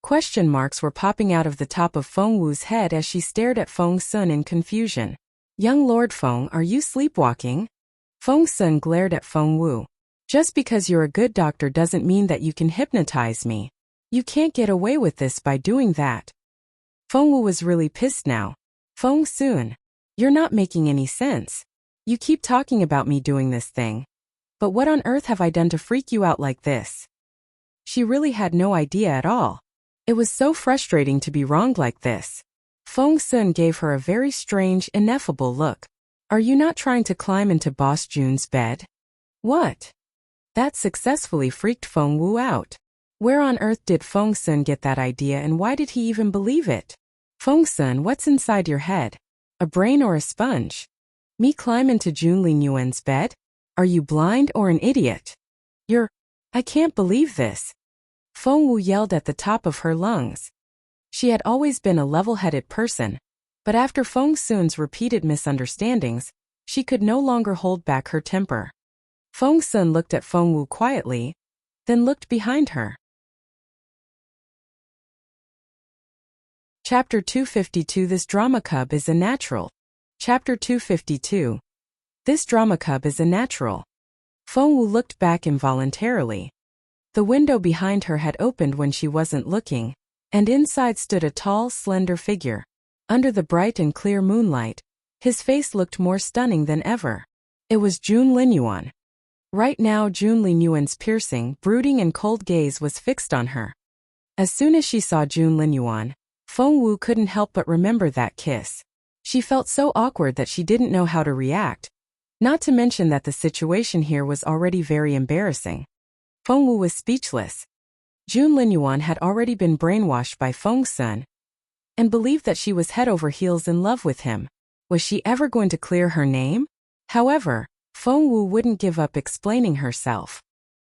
Question marks were popping out of the top of Feng Wu's head as she stared at Feng Xuan in confusion. Young Lord Feng, are you sleepwalking? Feng Xuan glared at Feng Wu. Just because you're a good doctor doesn't mean that you can hypnotize me. You can't get away with this by doing that. Feng Wu was really pissed now. Feng Xuan, you're not making any sense. You keep talking about me doing this thing. But what on earth have I done to freak you out like this? She really had no idea at all. It was so frustrating to be wronged like this. Feng Xuan gave her a very strange, ineffable look. Are you not trying to climb into Boss Jun's bed? What? That successfully freaked Feng Wu out. Where on earth did Feng Xuan get that idea and why did he even believe it? Feng Xuan, what's inside your head? A brain or a sponge? Me climb into Jun Linyuan's bed? Are you blind or an idiot? I can't believe this. Feng Wu yelled at the top of her lungs. She had always been a level-headed person, but after Feng Xuan's repeated misunderstandings, she could no longer hold back her temper. Feng Xuan looked at Feng Wu quietly, then looked behind her. Chapter 252. This drama cub is a natural. Chapter 252. This drama cub is a natural. Feng Wu looked back involuntarily. The window behind her had opened when she wasn't looking, and inside stood a tall, slender figure. Under the bright and clear moonlight, his face looked more stunning than ever. It was Jun Linyuan. Right now Jun Linyuan's piercing, brooding and cold gaze was fixed on her. As soon as she saw Jun Linyuan, Feng Wu couldn't help but remember that kiss. She felt so awkward that she didn't know how to react, not to mention that the situation here was already very embarrassing. Feng Wu was speechless. Jun Linyuan had already been brainwashed by Feng Xuan and believed that she was head over heels in love with him. Was she ever going to clear her name? However, Feng Wu wouldn't give up explaining herself.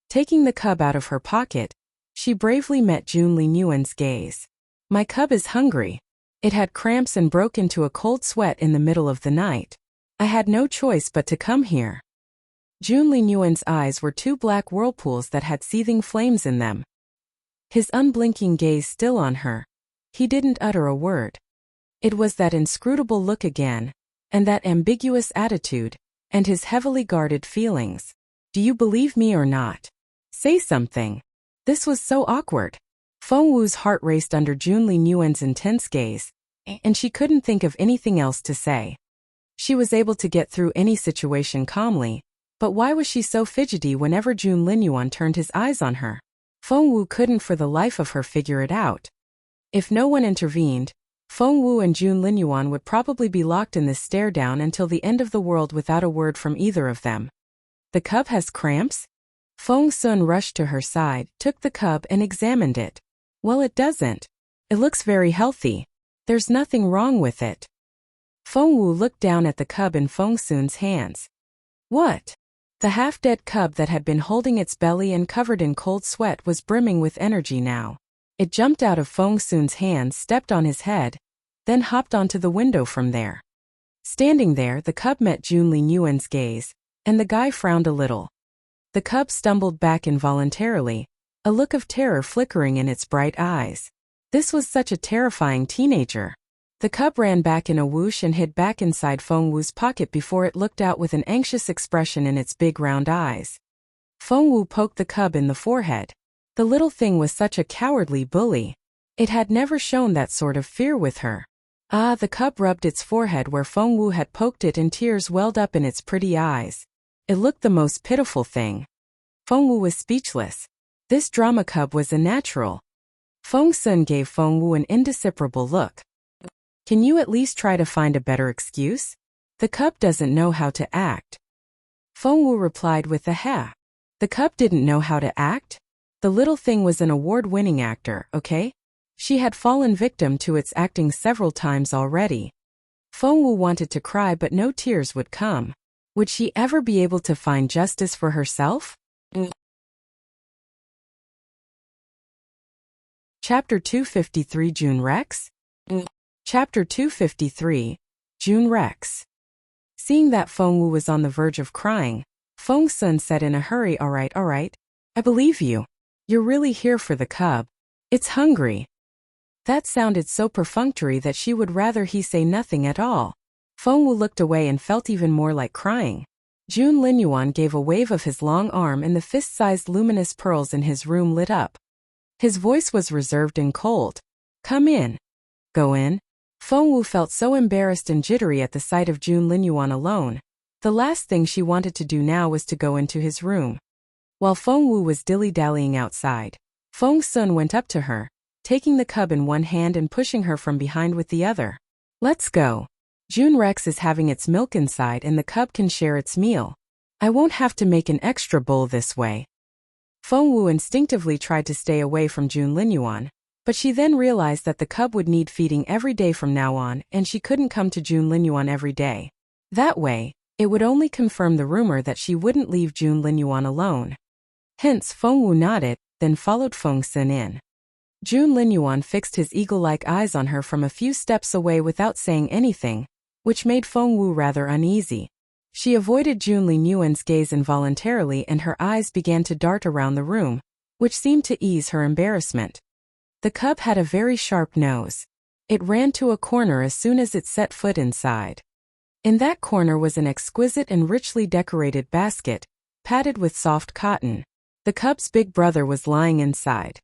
Taking the cub out of her pocket, she bravely met Jun Linyuan's gaze. My cub is hungry. It had cramps and broke into a cold sweat in the middle of the night. I had no choice but to come here. Jun Linyuan's eyes were two black whirlpools that had seething flames in them. His unblinking gaze still on her. He didn't utter a word. It was that inscrutable look again, and that ambiguous attitude, and his heavily guarded feelings. Do you believe me or not? Say something. This was so awkward. Feng Wu's heart raced under Jun Linyuan's intense gaze, And she couldn't think of anything else to say. She was able to get through any situation calmly, but why was she so fidgety whenever Jun Linyuan turned his eyes on her? Feng Wu couldn't for the life of her figure it out. If no one intervened, Feng Wu and Jun Linyuan would probably be locked in this stare-down until the end of the world without a word from either of them. The cub has cramps? Feng Sun rushed to her side, took the cub and examined it. Well, it doesn't. It looks very healthy. There's nothing wrong with it. Feng Wu looked down at the cub in Feng Sun's hands. What? The half-dead cub that had been holding its belly and covered in cold sweat was brimming with energy now. It jumped out of Feng Sun's hands, stepped on his head, then hopped onto the window from there. Standing there, the cub met Jun Linyuan's gaze, and the guy frowned a little. The cub stumbled back involuntarily, a look of terror flickering in its bright eyes. This was such a terrifying teenager. The cub ran back in a whoosh and hid back inside Feng Wu's pocket before it looked out with an anxious expression in its big round eyes. Feng Wu poked the cub in the forehead. The little thing was such a cowardly bully. It had never shown that sort of fear with her. The cub rubbed its forehead where Feng Wu had poked it and tears welled up in its pretty eyes. It looked the most pitiful thing. Feng Wu was speechless. This drama cub was a natural. Feng Sun gave Feng Wu an indecipherable look. Can you at least try to find a better excuse? The cub doesn't know how to act. Feng Wu replied with a ha. The cub didn't know how to act? The little thing was an award-winning actor, okay? She had fallen victim to its acting several times already. Feng Wu wanted to cry but no tears would come. Would she ever be able to find justice for herself? Chapter 253 Jun Rex? Chapter 253, Jun Rex. Seeing that Feng Wu was on the verge of crying, Feng Sun said in a hurry, all right, I believe you. You're really here for the cub. It's hungry. That sounded so perfunctory that she would rather he say nothing at all. Feng Wu looked away and felt even more like crying. Jun Linyuan gave a wave of his long arm and the fist-sized luminous pearls in his room lit up. His voice was reserved and cold. Come in. Go in. Feng Wu felt so embarrassed and jittery at the sight of Jun Linyuan alone. The last thing she wanted to do now was to go into his room. While Feng Wu was dilly-dallying outside, Feng Sun went up to her, taking the cub in one hand and pushing her from behind with the other. Let's go. Jun Rex is having its milk inside and the cub can share its meal. I won't have to make an extra bowl this way. Feng Wu instinctively tried to stay away from Jun Linyuan, but she then realized that the cub would need feeding every day from now on and she couldn't come to Jun Linyuan every day. That way, it would only confirm the rumor that she wouldn't leave Jun Linyuan alone. Hence Feng Wu nodded, then followed Feng Sun in. Jun Linyuan fixed his eagle-like eyes on her from a few steps away without saying anything, which made Feng Wu rather uneasy. She avoided Jun Linyuan's gaze involuntarily and her eyes began to dart around the room, which seemed to ease her embarrassment. The cub had a very sharp nose. It ran to a corner as soon as it set foot inside. In that corner was an exquisite and richly decorated basket, padded with soft cotton. The cub's big brother was lying inside.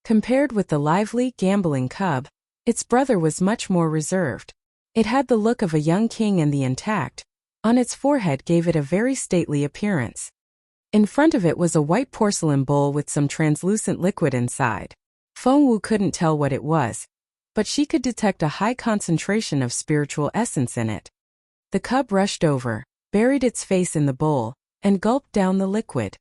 Compared with the lively, gambling cub, its brother was much more reserved. It had the look of a young king and the intact, on its forehead gave it a very stately appearance. In front of it was a white porcelain bowl with some translucent liquid inside. Feng Wu couldn't tell what it was, but she could detect a high concentration of spiritual essence in it. The cub rushed over, buried its face in the bowl, and gulped down the liquid.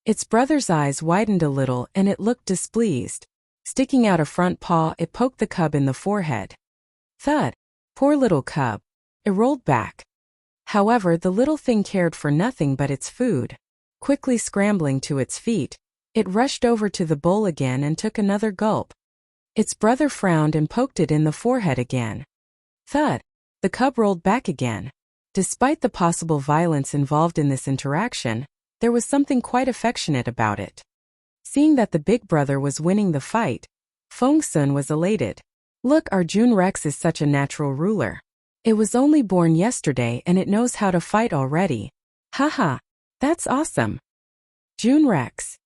Its brother's eyes widened a little and it looked displeased. Sticking out a front paw, it poked the cub in the forehead. Thud! Poor little cub. It rolled back. However, the little thing cared for nothing but its food. Quickly scrambling to its feet, it rushed over to the bowl again and took another gulp. Its brother frowned and poked it in the forehead again. Thud! The cub rolled back again. Despite the possible violence involved in this interaction, there was something quite affectionate about it. Seeing that the big brother was winning the fight, Feng Sun was elated. Look, our Jun Rex is such a natural ruler. It was only born yesterday and it knows how to fight already. Haha, that's awesome. Jun Rex.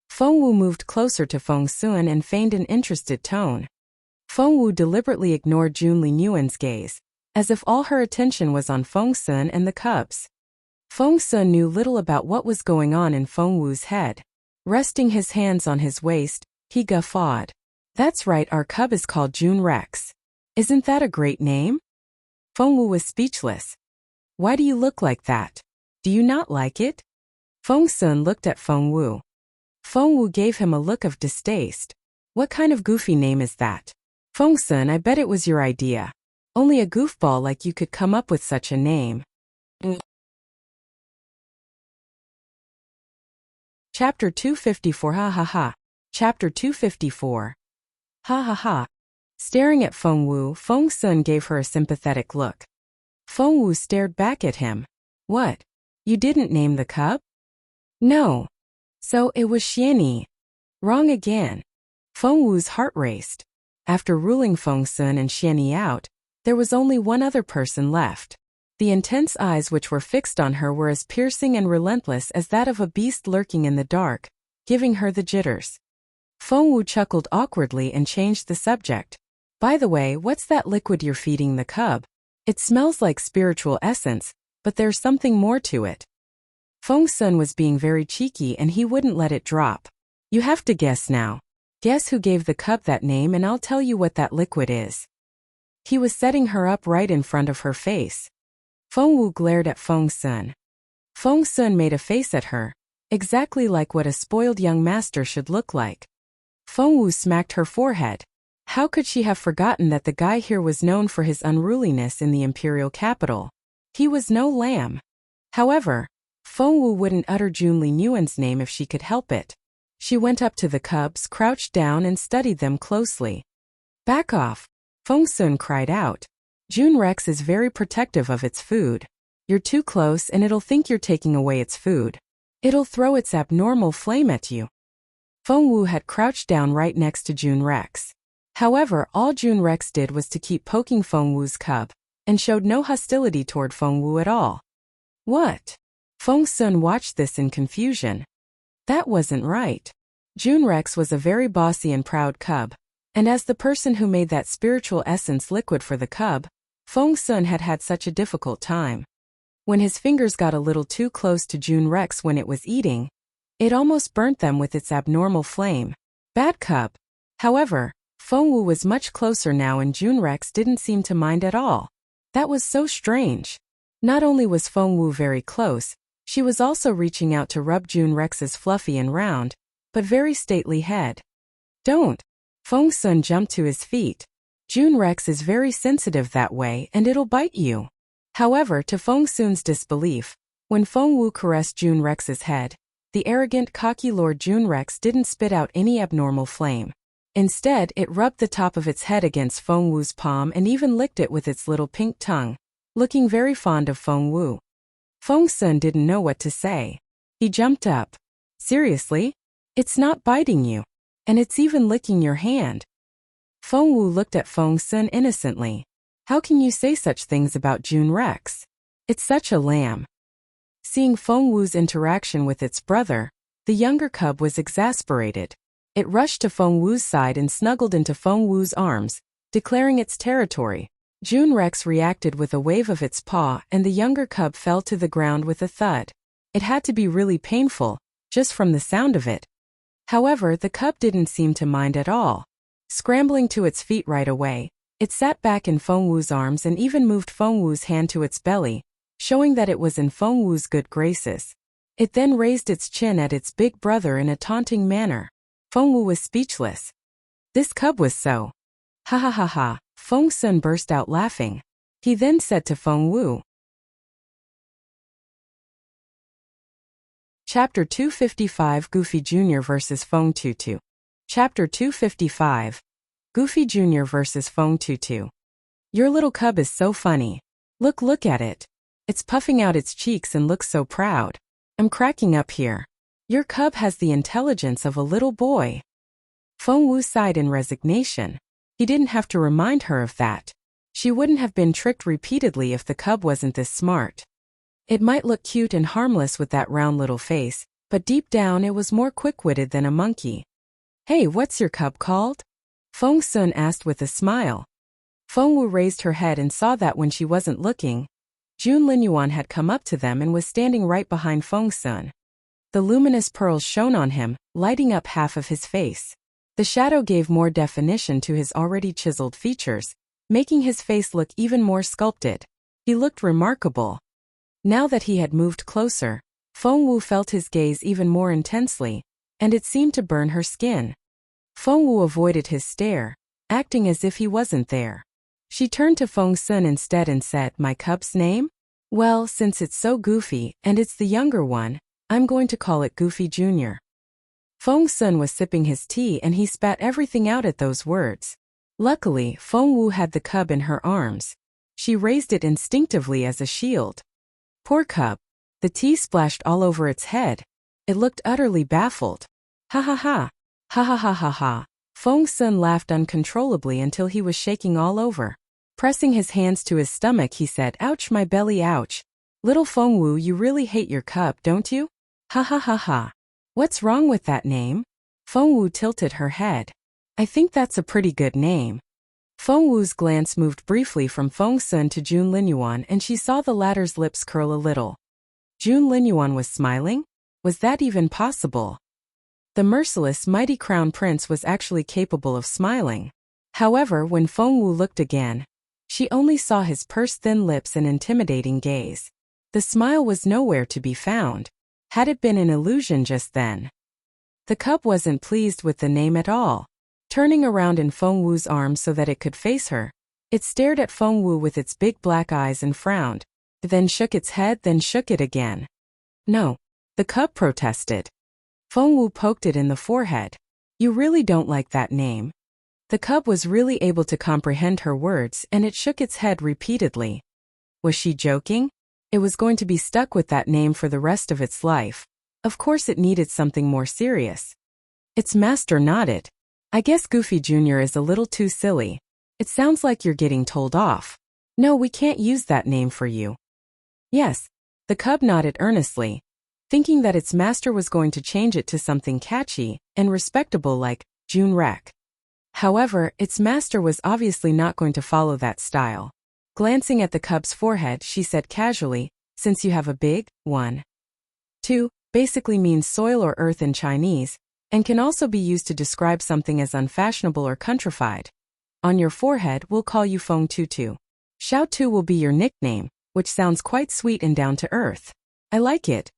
Feng Wu moved closer to Feng Sun and feigned an interested tone. Feng Wu deliberately ignored Jun Linyuan's gaze, as if all her attention was on Feng Sun and the cubs. Feng Sun knew little about what was going on in Feng Wu's head. Resting his hands on his waist, he guffawed. That's right, our cub is called Jun Rex. Isn't that a great name? Feng Wu was speechless. Why do you look like that? Do you not like it? Feng Sun looked at Feng Wu. Feng Wu gave him a look of distaste. What kind of goofy name is that? Feng Sun, I bet it was your idea. Only a goofball like you could come up with such a name. Chapter 254 Ha. Chapter 254. Ha. Staring at Feng Wu, Feng Sun gave her a sympathetic look. Feng Wu stared back at him. What? You didn't name the cub? No. So it was Xuan Yi. Wrong again. Feng Wu's heart raced. After ruling Feng Sun and Xuan Yi out, there was only one other person left. The intense eyes which were fixed on her were as piercing and relentless as that of a beast lurking in the dark, giving her the jitters. Feng Wu chuckled awkwardly and changed the subject. By the way, what's that liquid you're feeding the cub? It smells like spiritual essence, but there's something more to it. Feng Sun was being very cheeky and he wouldn't let it drop. You have to guess now. Guess who gave the cub that name and I'll tell you what that liquid is. He was setting her up right in front of her face. Feng Wu glared at Feng Sun. Feng Sun made a face at her, exactly like what a spoiled young master should look like. Feng Wu smacked her forehead. How could she have forgotten that the guy here was known for his unruliness in the Imperial capital? He was no lamb. However, Feng Wu wouldn't utter Jun Linyuan's name if she could help it. She went up to the cubs, crouched down and studied them closely. Back off, Feng Sun cried out. Jun Rex is very protective of its food. You're too close and it'll think you're taking away its food. It'll throw its abnormal flame at you. Feng Wu had crouched down right next to Jun Rex. However, all Jun Rex did was to keep poking Feng Wu's cub, and showed no hostility toward Feng Wu at all. What? Feng Sun watched this in confusion. That wasn't right. Jun Rex was a very bossy and proud cub, and as the person who made that spiritual essence liquid for the cub, Feng Sun had had such a difficult time. When his fingers got a little too close to Jun Rex when it was eating, it almost burnt them with its abnormal flame. Bad cub. However, Feng Wu was much closer now and Jun Rex didn't seem to mind at all. That was so strange. Not only was Feng Wu very close, she was also reaching out to rub Jun Rex's fluffy and round, but very stately head. Don't. Feng Sun jumped to his feet. Jun Rex is very sensitive that way and it'll bite you. However, to Feng Sun's disbelief, when Feng Wu caressed Jun Rex's head, the arrogant, cocky Lord Jun Rex didn't spit out any abnormal flame. Instead, it rubbed the top of its head against Feng Wu's palm and even licked it with its little pink tongue, looking very fond of Feng Wu. Feng Sun didn't know what to say. He jumped up. Seriously? It's not biting you. And it's even licking your hand. Feng Wu looked at Feng Sun innocently. How can you say such things about Jun Rex? It's such a lamb. Seeing Feng Wu's interaction with its brother, the younger cub was exasperated. It rushed to Feng Wu's side and snuggled into Feng Wu's arms, declaring its territory. Jun Rex reacted with a wave of its paw and the younger cub fell to the ground with a thud. It had to be really painful, just from the sound of it. However, the cub didn't seem to mind at all. Scrambling to its feet right away, it sat back in Feng Wu's arms and even moved Feng Wu's hand to its belly, showing that it was in Feng Wu's good graces. It then raised its chin at its big brother in a taunting manner. Feng Wu was speechless. This cub was so. Ha. Feng Sun burst out laughing. He then said to Feng Wu. Chapter 255 Goofy Jr. vs. Feng Tutu. Chapter 255. Goofy Jr. vs. Feng Tutu. Your little cub is so funny. Look at it. It's puffing out its cheeks and looks so proud. I'm cracking up here. Your cub has the intelligence of a little boy. Feng Wu sighed in resignation. He didn't have to remind her of that. She wouldn't have been tricked repeatedly if the cub wasn't this smart. It might look cute and harmless with that round little face, but deep down it was more quick-witted than a monkey. Hey, what's your cub called? Feng Sun asked with a smile. Feng Wu raised her head and saw that when she wasn't looking, Jun Linyuan had come up to them and was standing right behind Feng Sun. The luminous pearls shone on him, lighting up half of his face. The shadow gave more definition to his already chiseled features, making his face look even more sculpted. He looked remarkable. Now that he had moved closer, Feng Wu felt his gaze even more intensely, and it seemed to burn her skin. Feng Wu avoided his stare, acting as if he wasn't there. She turned to Feng Sun instead and said, "My cub's name? Well, since it's so goofy, and it's the younger one, I'm going to call it Goofy Jr." Feng Sun was sipping his tea and he spat everything out at those words. Luckily, Feng Wu had the cub in her arms. She raised it instinctively as a shield. Poor cub. The tea splashed all over its head. It looked utterly baffled. Ha ha ha. Ha ha ha ha ha. Feng Sun laughed uncontrollably until he was shaking all over. Pressing his hands to his stomach, he said, "Ouch, my belly, ouch. Little Feng Wu, you really hate your cub, don't you? Ha ha ha ha. What's wrong with that name?" Feng Wu tilted her head. "I think that's a pretty good name." Feng Wu's glance moved briefly from Feng Sun to Jun Linyuan and she saw the latter's lips curl a little. Jun Linyuan was smiling? Was that even possible? The merciless, mighty crown prince was actually capable of smiling. However, when Feng Wu looked again, she only saw his pursed-thin lips and intimidating gaze. The smile was nowhere to be found. Had it been an illusion just then? The cub wasn't pleased with the name at all. Turning around in Feng Wu's arms so that it could face her, it stared at Feng Wu with its big black eyes and frowned, then shook its head, then shook it again. "No," the cub protested. Feng Wu poked it in the forehead. "You really don't like that name?" The cub was really able to comprehend her words and it shook its head repeatedly. Was she joking? It was going to be stuck with that name for the rest of its life. Of course it needed something more serious. Its master nodded. "I guess Goofy Jr. is a little too silly. It sounds like you're getting told off. No, we can't use that name for you." "Yes." The cub nodded earnestly, thinking that its master was going to change it to something catchy and respectable like Jun Rex. However, its master was obviously not going to follow that style. Glancing at the cub's forehead, she said casually, "Since you have a big one." "Tu" basically means soil or earth in Chinese, and can also be used to describe something as unfashionable or countrified. On your forehead, we'll call you Feng Tutu. Xiao Tu will be your nickname, which sounds quite sweet and down to earth. I like it.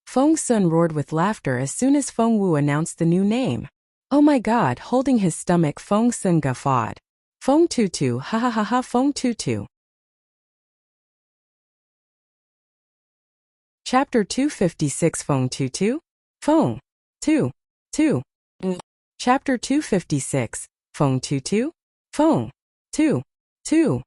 Feng Sun roared with laughter as soon as Feng Wu announced the new name. Oh my god, holding his stomach, Feng Sun guffawed. Feng Tutu, ha ha ha ha, Feng Tutu. Chapter 256 Feng Tutu? Feng. Tu. Chapter 256 Feng Tutu? Feng. Tu.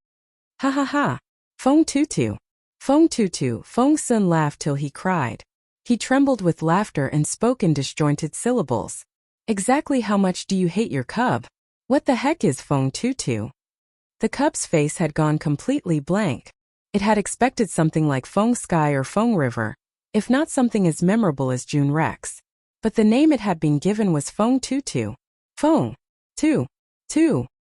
Ha ha ha. Feng Tutu. Feng Tutu. Feng Sun laughed till he cried. He trembled with laughter and spoke in disjointed syllables. Exactly how much do you hate your cub? What the heck is Feng Tutu? The cub's face had gone completely blank. It had expected something like Feng Sky or Feng River, if not something as memorable as Jun Rex. But the name it had been given was Feng Tutu. Feng. Tu.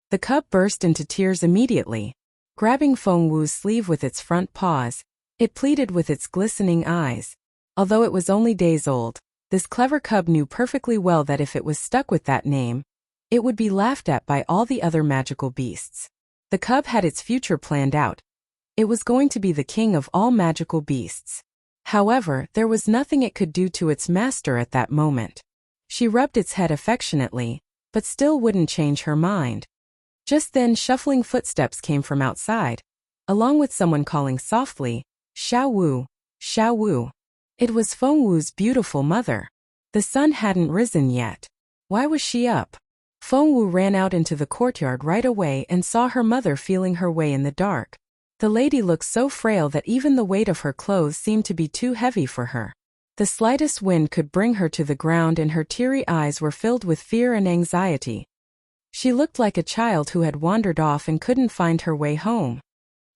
The cub burst into tears immediately. Grabbing Feng Wu's sleeve with its front paws, it pleaded with its glistening eyes. Although it was only days old, this clever cub knew perfectly well that if it was stuck with that name, it would be laughed at by all the other magical beasts. The cub had its future planned out. It was going to be the king of all magical beasts. However, there was nothing it could do to its master at that moment. She rubbed its head affectionately, but still wouldn't change her mind. Just then shuffling footsteps came from outside, along with someone calling softly, Xiao Wu, Xiao Wu. It was Feng Wu's beautiful mother. The sun hadn't risen yet. Why was she up? Feng Wu ran out into the courtyard right away and saw her mother feeling her way in the dark. The lady looked so frail that even the weight of her clothes seemed to be too heavy for her. The slightest wind could bring her to the ground and her teary eyes were filled with fear and anxiety. She looked like a child who had wandered off and couldn't find her way home.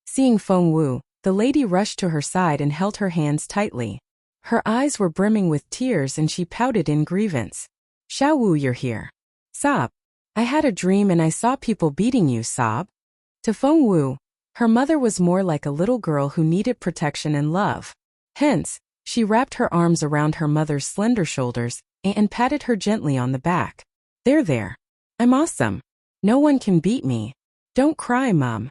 Seeing Feng Wu, the lady rushed to her side and held her hands tightly. Her eyes were brimming with tears and she pouted in grievance. Xiao Wu, you're here. Sob. I had a dream and I saw people beating you, sob. To Feng Wu, her mother was more like a little girl who needed protection and love. Hence, she wrapped her arms around her mother's slender shoulders and patted her gently on the back. There. I'm awesome. No one can beat me. Don't cry, Mom.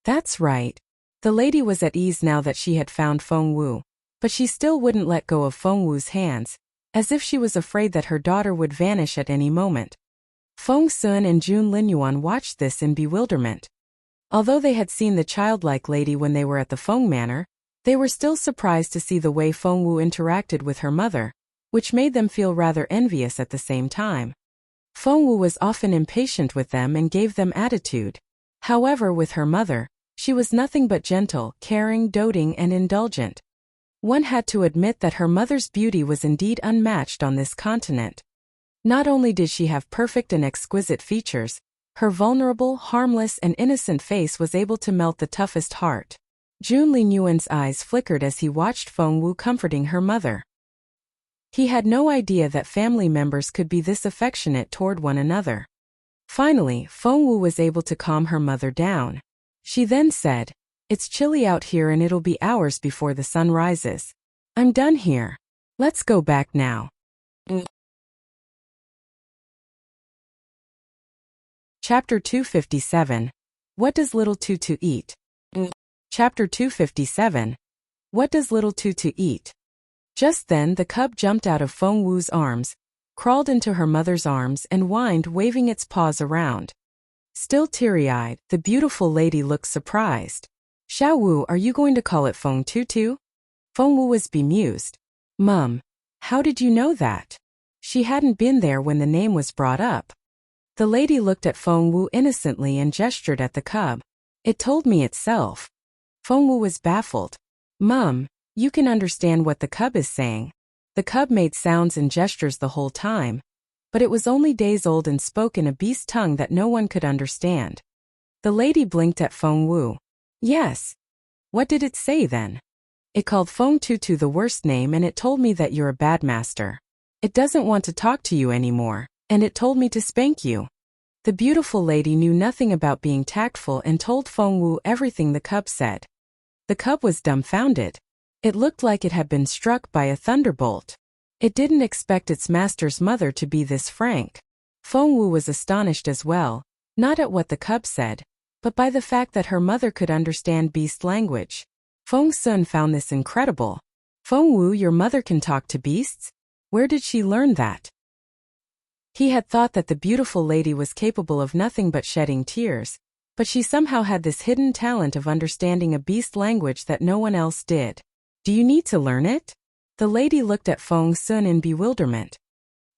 That's right. The lady was at ease now that she had found Feng Wu, but she still wouldn't let go of Feng Wu's hands, as if she was afraid that her daughter would vanish at any moment. Feng Sun and Jun Linyuan watched this in bewilderment. Although they had seen the childlike lady when they were at the Feng Manor, they were still surprised to see the way Feng Wu interacted with her mother, which made them feel rather envious at the same time. Feng Wu was often impatient with them and gave them attitude. However, with her mother, she was nothing but gentle, caring, doting, and indulgent. One had to admit that her mother's beauty was indeed unmatched on this continent. Not only did she have perfect and exquisite features, her vulnerable, harmless, and innocent face was able to melt the toughest heart. Jun Linyuan's eyes flickered as he watched Feng Wu comforting her mother. He had no idea that family members could be this affectionate toward one another. Finally, Feng Wu was able to calm her mother down. She then said, "It's chilly out here and it'll be hours before the sun rises. I'm done here. Let's go back now." Chapter 257. What does little Tutu eat? Chapter 257. What does little Tutu eat? Just then the cub jumped out of Feng Wu's arms, crawled into her mother's arms and whined, waving its paws around. Still teary-eyed, the beautiful lady looked surprised. "Xiao Wu, are you going to call it Feng Tutu?" Feng Wu was bemused. "Mum, how did you know that?" She hadn't been there when the name was brought up. The lady looked at Feng Wu innocently and gestured at the cub. "It told me itself." Feng Wu was baffled. "Mum, you can understand what the cub is saying." The cub made sounds and gestures the whole time, but it was only days old and spoke in a beast tongue that no one could understand. The lady blinked at Feng Wu. "Yes. What did it say then?" "It called Feng Tutu the worst name and it told me that you're a bad master. It doesn't want to talk to you anymore, and it told me to spank you." The beautiful lady knew nothing about being tactful and told Feng Wu everything the cub said. The cub was dumbfounded. It looked like it had been struck by a thunderbolt. It didn't expect its master's mother to be this frank. Feng Wu was astonished as well, not at what the cub said, but by the fact that her mother could understand beast language. Feng Sun found this incredible. "Feng Wu, your mother can talk to beasts? Where did she learn that?" He had thought that the beautiful lady was capable of nothing but shedding tears, but she somehow had this hidden talent of understanding a beast language that no one else did. "Do you need to learn it?" The lady looked at Feng Sun in bewilderment.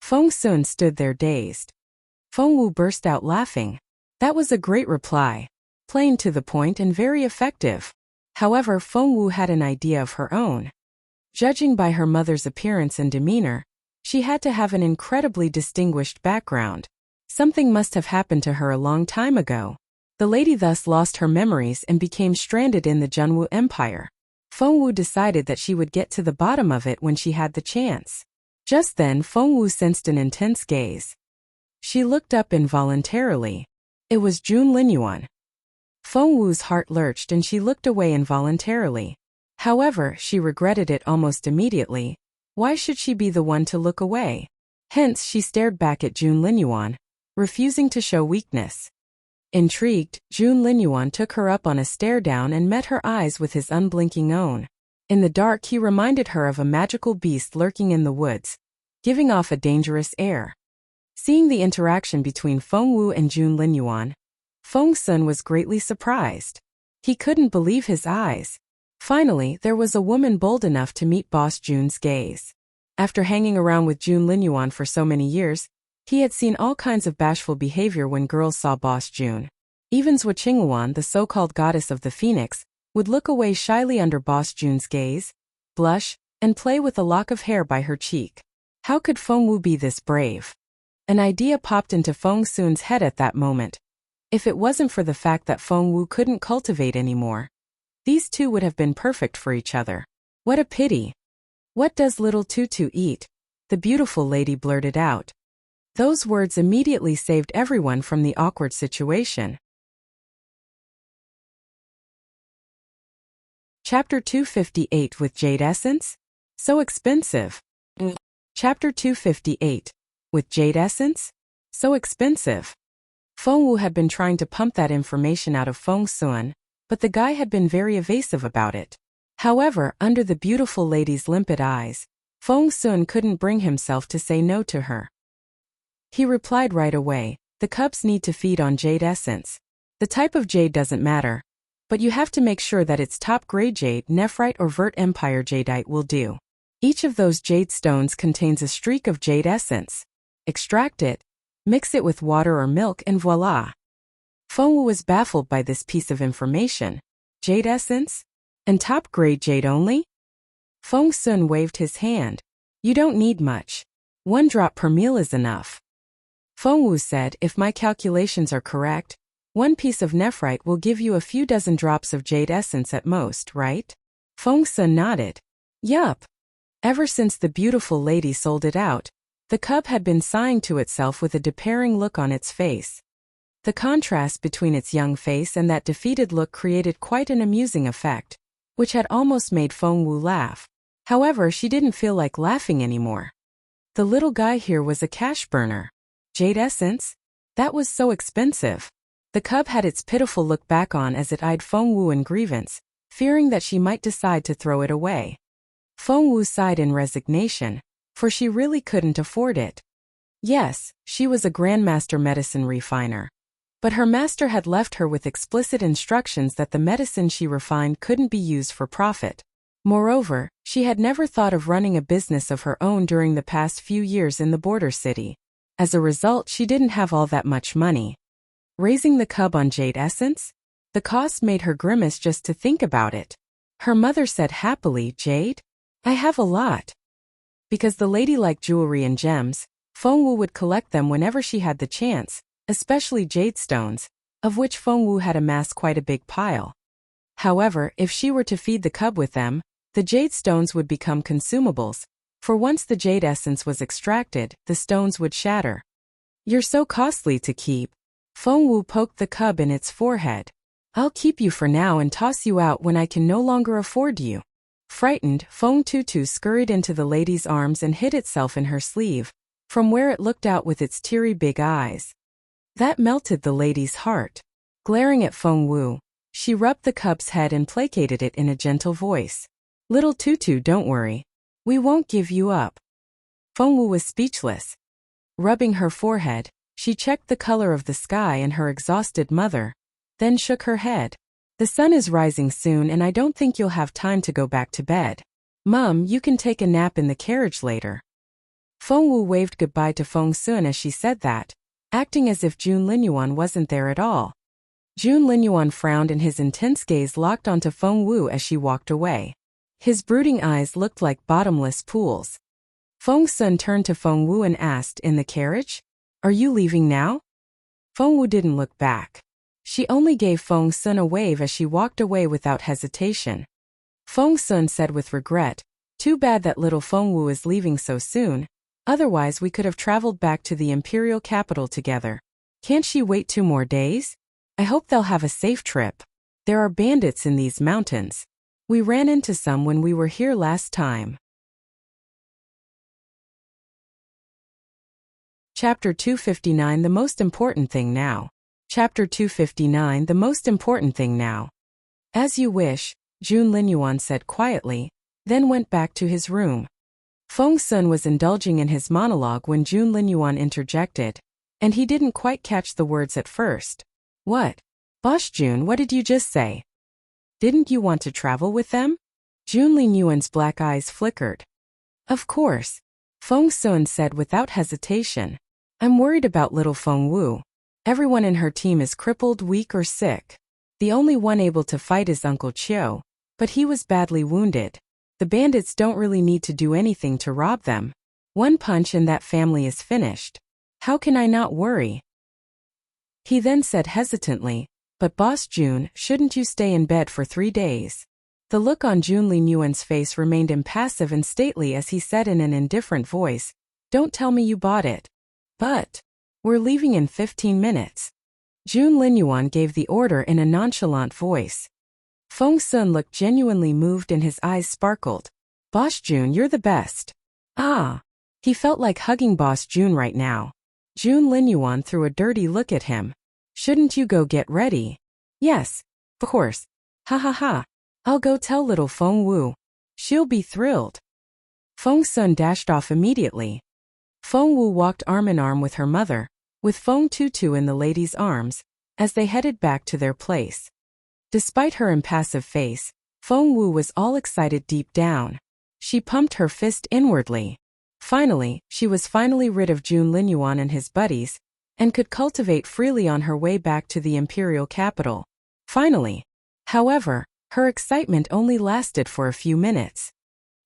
Feng Sun stood there dazed. Feng Wu burst out laughing. That was a great reply. Plain to the point and very effective. However, Feng Wu had an idea of her own. Judging by her mother's appearance and demeanor, she had to have an incredibly distinguished background. Something must have happened to her a long time ago. The lady thus lost her memories and became stranded in the Junwu Empire. Feng Wu decided that she would get to the bottom of it when she had the chance. Just then Feng Wu sensed an intense gaze. She looked up involuntarily. It was Jun Linyuan. Feng Wu's heart lurched and she looked away involuntarily. However, she regretted it almost immediately. Why should she be the one to look away? Hence she stared back at Jun Linyuan, refusing to show weakness. Intrigued, Jun Linyuan took her up on a stare down and met her eyes with his unblinking own. In the dark he reminded her of a magical beast lurking in the woods, giving off a dangerous air. Seeing the interaction between Feng Wu and Jun Linyuan, Feng Sun was greatly surprised. He couldn't believe his eyes. Finally, there was a woman bold enough to meet Boss Jun's gaze. After hanging around with Jun Linyuan for so many years, he had seen all kinds of bashful behavior when girls saw Boss Jun. Even Xuan, the so-called goddess of the phoenix, would look away shyly under Boss Jun's gaze, blush, and play with a lock of hair by her cheek. How could Feng Wu be this brave? An idea popped into Feng Sun's head at that moment. If it wasn't for the fact that Feng Wu couldn't cultivate anymore, these two would have been perfect for each other. What a pity. "What does little Tutu eat?" the beautiful lady blurted out. Those words immediately saved everyone from the awkward situation. Chapter 258 with Jade Essence? So expensive. Chapter 258. With Jade Essence? So expensive. Feng Wu had been trying to pump that information out of Feng Xuan, but the guy had been very evasive about it. However, under the beautiful lady's limpid eyes, Feng Xuan couldn't bring himself to say no to her. He replied right away, the cubs need to feed on Jade Essence. The type of jade doesn't matter, but you have to make sure that it's top-grade jade, nephrite or vert empire jadeite will do. Each of those jade stones contains a streak of Jade Essence. Extract it, mix it with water or milk and voila. Feng Wu was baffled by this piece of information. Jade Essence? And top-grade jade only? Feng Xuan waved his hand. You don't need much. 1 drop per meal is enough. Feng Wu said, if my calculations are correct, 1 piece of nephrite will give you a few dozen drops of Jade Essence at most, right? Feng Xuan nodded. Yup. Ever since the beautiful lady sold it out, the cub had been sighing to itself with a despairing look on its face. The contrast between its young face and that defeated look created quite an amusing effect, which had almost made Feng Wu laugh. However, she didn't feel like laughing anymore. The little guy here was a cash burner. Jade Essence? That was so expensive. The cub had its pitiful look back on as it eyed Feng Wu in grievance, fearing that she might decide to throw it away. Feng Wu sighed in resignation, for she really couldn't afford it. Yes, she was a grandmaster medicine refiner. But her master had left her with explicit instructions that the medicine she refined couldn't be used for profit. Moreover, she had never thought of running a business of her own during the past few years in the border city. As a result, she didn't have all that much money. Raising the cub on Jade Essence? The cost made her grimace just to think about it. Her mother said happily, Jade? I have a lot. Because the lady liked jewelry and gems, Feng Wu would collect them whenever she had the chance, especially jade stones, of which Feng Wu had amassed quite a big pile. However, if she were to feed the cub with them, the jade stones would become consumables, for once the Jade Essence was extracted, the stones would shatter. You're so costly to keep. Feng Wu poked the cub in its forehead. I'll keep you for now and toss you out when I can no longer afford you. Frightened, Feng Tutu scurried into the lady's arms and hid itself in her sleeve, from where it looked out with its teary big eyes. That melted the lady's heart. Glaring at Feng Wu, she rubbed the cub's head and placated it in a gentle voice. Little Tutu, don't worry. We won't give you up. Feng Wu was speechless. Rubbing her forehead, she checked the color of the sky and her exhausted mother, then shook her head. The sun is rising soon and I don't think you'll have time to go back to bed. Mum, you can take a nap in the carriage later. Feng Wu waved goodbye to Feng Xuan as she said that, acting as if Jun Linyuan wasn't there at all. Jun Linyuan frowned and his intense gaze locked onto Feng Wu as she walked away. His brooding eyes looked like bottomless pools. Feng Xuan turned to Feng Wu and asked, in the carriage? Are you leaving now? Feng Wu didn't look back. She only gave Feng Xuan a wave as she walked away without hesitation. Feng Xuan said with regret, too bad that little Feng Wu is leaving so soon, otherwise we could have traveled back to the Imperial capital together. Can't she wait 2 more days? I hope they'll have a safe trip. There are bandits in these mountains. We ran into some when we were here last time. Chapter 259 The most important thing now. Chapter 259 The most important thing now. As you wish, Jun Linyuan said quietly, then went back to his room. Feng Xuan was indulging in his monologue when Jun Linyuan interjected, and he didn't quite catch the words at first. What? Boss Jun, what did you just say? Didn't you want to travel with them? Jun Linyuan's black eyes flickered. Of course. Feng Xuan said without hesitation. I'm worried about little Feng Wu. Everyone in her team is crippled, weak or sick. The only one able to fight is Uncle Chiu, but he was badly wounded. The bandits don't really need to do anything to rob them. 1 punch and that family is finished. How can I not worry? He then said hesitantly, but Boss Jun, shouldn't you stay in bed for 3 days? The look on Jun Linyuan's face remained impassive and stately as he said in an indifferent voice, Don't tell me you bought it. But we're leaving in 15 minutes. Jun Linyuan gave the order in a nonchalant voice. Feng Sun looked genuinely moved and his eyes sparkled. Boss Jun, you're the best. Ah. He felt like hugging Boss Jun right now. Jun Linyuan threw a dirty look at him. Shouldn't you go get ready? Yes, of course. Ha. I'll go tell little Feng Wu. She'll be thrilled. Feng Sun dashed off immediately. Feng Wu walked arm in arm with her mother, with Feng Tutu in the lady's arms, as they headed back to their place. Despite her impassive face, Feng Wu was all excited deep down. She pumped her fist inwardly. Finally, she was finally rid of Jun Linyuan and his buddies, and could cultivate freely on her way back to the Imperial capital. Finally. However, her excitement only lasted for a few minutes.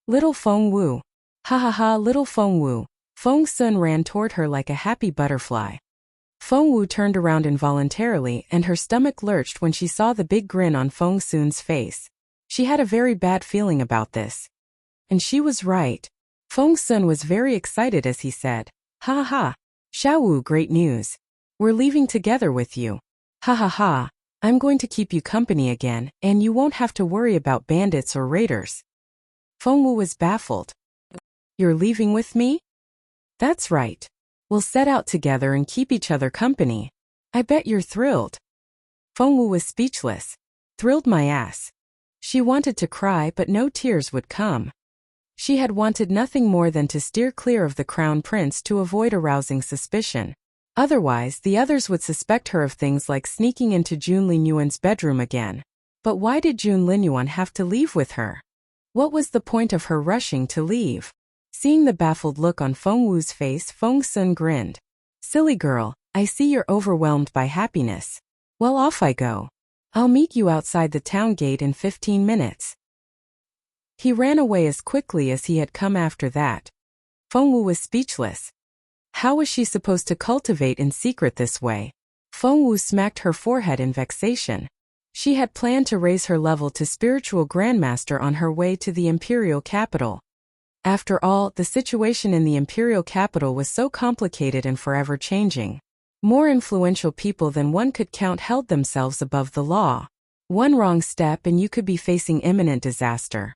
Little Feng Wu. Ha, little Feng Wu. Feng Sun ran toward her like a happy butterfly. Feng Wu turned around involuntarily and her stomach lurched when she saw the big grin on Feng Sun's face. She had a very bad feeling about this. And she was right. Feng Sun was very excited as he said, Ha. Xiao Wu, great news. We're leaving together with you. Ha. I'm going to keep you company again, and you won't have to worry about bandits or raiders. Feng Wu was baffled. You're leaving with me? That's right. We'll set out together and keep each other company. I bet you're thrilled. Feng Wu was speechless. Thrilled my ass. She wanted to cry but no tears would come. She had wanted nothing more than to steer clear of the crown prince to avoid arousing suspicion. Otherwise, the others would suspect her of things like sneaking into Jun Linyuan's bedroom again. But why did Jun Linyuan have to leave with her? What was the point of her rushing to leave? Seeing the baffled look on Feng Wu's face, Feng Sun grinned. Silly girl, I see you're overwhelmed by happiness. Well, off I go. I'll meet you outside the town gate in 15 minutes. He ran away as quickly as he had come after that. Feng Wu was speechless. How was she supposed to cultivate in secret this way? Feng Wu smacked her forehead in vexation. She had planned to raise her level to spiritual grandmaster on her way to the Imperial capital. After all, the situation in the Imperial capital was so complicated and forever changing. More influential people than one could count held themselves above the law. One wrong step and you could be facing imminent disaster.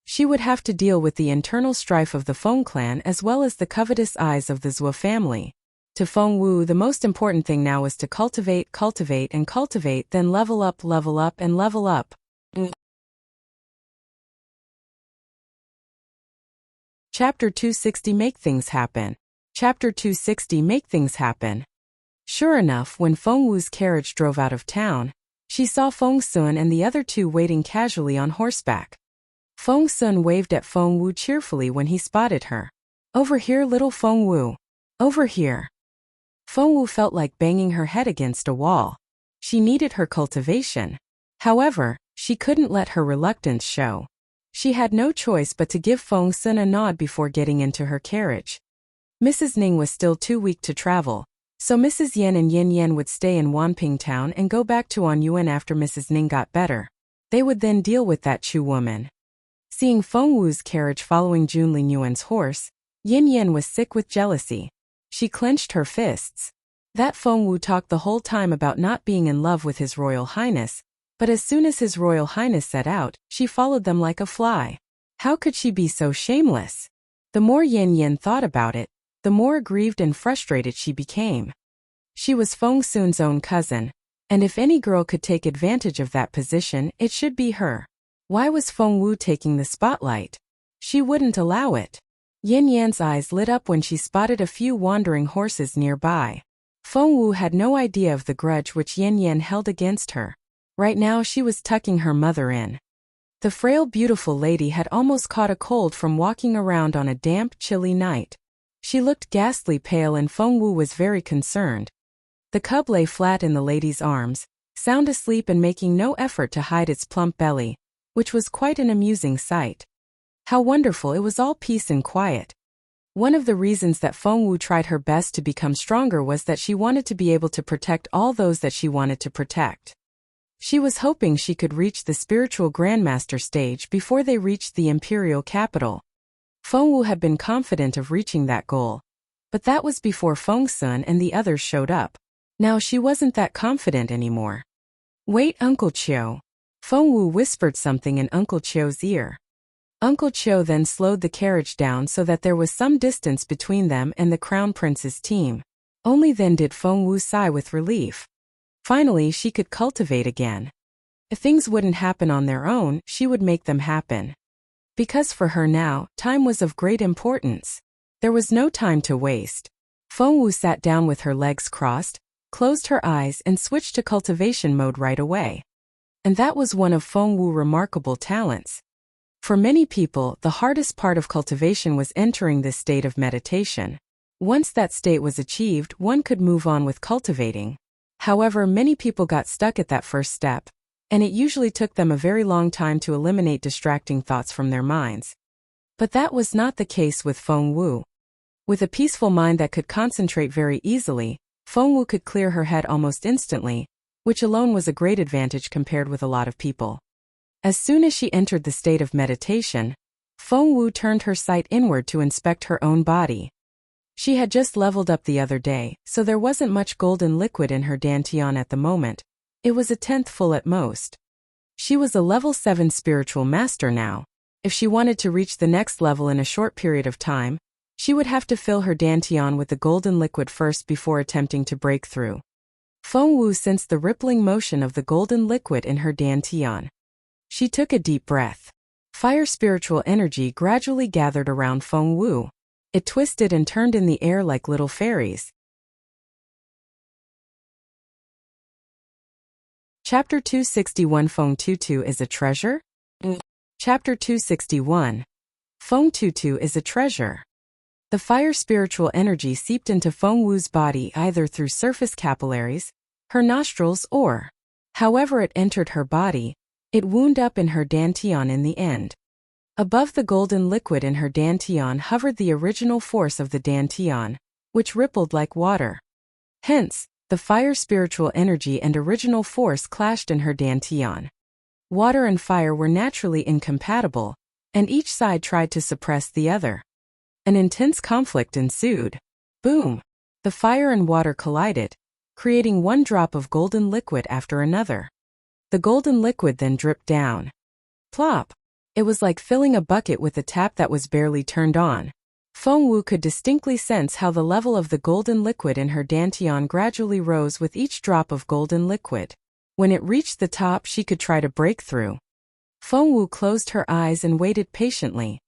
She would have to deal with the internal strife of the Feng clan as well as the covetous eyes of the Zhou family. To Feng Wu, the most important thing now was to cultivate, then level up and level up. Chapter 260 Make Things Happen. Chapter 260 Make Things Happen. Sure enough, when Feng Wu's carriage drove out of town, she saw Feng Sun and the other two waiting casually on horseback. Feng Sun waved at Feng Wu cheerfully when he spotted her. Over here, little Feng Wu. Over here. Feng Wu felt like banging her head against a wall. She needed her cultivation. However, she couldn't let her reluctance show. She had no choice but to give Feng Sun a nod before getting into her carriage. Mrs. Ning was still too weak to travel, so Mrs. Yan and Yin Yan would stay in Wanping Town and go back to Anyuan after Mrs. Ning got better. They would then deal with that Chu woman. Seeing Feng Wu's carriage following Jun Linyuan's horse, Yin Yan was sick with jealousy. She clenched her fists. That Feng Wu talked the whole time about not being in love with His Royal Highness, but as soon as His Royal Highness set out, she followed them like a fly. How could she be so shameless? The more Yin Yan thought about it, the more aggrieved and frustrated she became. She was Feng Sun's own cousin, and if any girl could take advantage of that position, it should be her. Why was Feng Wu taking the spotlight? She wouldn't allow it. Yin Yan's eyes lit up when she spotted a few wandering horses nearby. Feng Wu had no idea of the grudge which Yin Yan held against her. Right now she was tucking her mother in. The frail beautiful lady had almost caught a cold from walking around on a damp, chilly night. She looked ghastly pale and Feng Wu was very concerned. The cub lay flat in the lady's arms, sound asleep and making no effort to hide its plump belly, which was quite an amusing sight. How wonderful, it was all peace and quiet. One of the reasons that Feng Wu tried her best to become stronger was that she wanted to be able to protect all those that she wanted to protect. She was hoping she could reach the spiritual grandmaster stage before they reached the Imperial capital. Feng Wu had been confident of reaching that goal. But that was before Feng Sun and the others showed up. Now she wasn't that confident anymore. Wait, Uncle Chiu. Feng Wu whispered something in Uncle Chiu's ear. Uncle Chiu then slowed the carriage down so that there was some distance between them and the Crown Prince's team. Only then did Feng Wu sigh with relief. Finally, she could cultivate again. If things wouldn't happen on their own, she would make them happen. Because for her now, time was of great importance. There was no time to waste. Feng Wu sat down with her legs crossed, closed her eyes and switched to cultivation mode right away. And that was one of Feng Wu's remarkable talents. For many people, the hardest part of cultivation was entering this state of meditation. Once that state was achieved, one could move on with cultivating. However, many people got stuck at that first step, and it usually took them a very long time to eliminate distracting thoughts from their minds. But that was not the case with Feng Wu. With a peaceful mind that could concentrate very easily, Feng Wu could clear her head almost instantly, which alone was a great advantage compared with a lot of people. As soon as she entered the state of meditation, Feng Wu turned her sight inward to inspect her own body. She had just leveled up the other day, so there wasn't much golden liquid in her dantian at the moment. It was a tenth full at most. She was a level 7 spiritual master now. If she wanted to reach the next level in a short period of time, she would have to fill her dantian with the golden liquid first before attempting to break through. Feng Wu sensed the rippling motion of the golden liquid in her dantian. She took a deep breath. Fire spiritual energy gradually gathered around Feng Wu. It twisted and turned in the air like little fairies. Chapter 261 Feng Tutu is a treasure? Chapter 261. Feng Tutu is a treasure. The fire spiritual energy seeped into Feng Wu's body either through surface capillaries, her nostrils or, however it entered her body, it wound up in her dantian in the end. Above the golden liquid in her dantian hovered the original force of the dantian, which rippled like water. Hence, the fire spiritual energy and original force clashed in her dantian. Water and fire were naturally incompatible, and each side tried to suppress the other. An intense conflict ensued. Boom! The fire and water collided, creating one drop of golden liquid after another. The golden liquid then dripped down. Plop! It was like filling a bucket with a tap that was barely turned on. Feng Wu could distinctly sense how the level of the golden liquid in her dantian gradually rose with each drop of golden liquid. When it reached the top, she could try to break through. Feng Wu closed her eyes and waited patiently.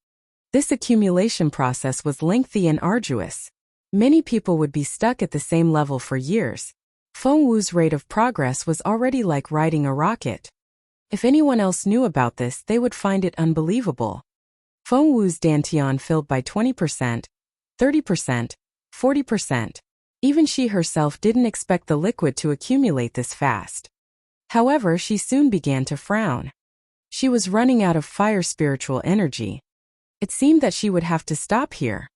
This accumulation process was lengthy and arduous. Many people would be stuck at the same level for years. Feng Wu's rate of progress was already like riding a rocket. If anyone else knew about this, they would find it unbelievable. Feng Wu's dantian filled by 20%, 30%, 40%. Even she herself didn't expect the liquid to accumulate this fast. However, she soon began to frown. She was running out of fire spiritual energy. It seemed that she would have to stop here.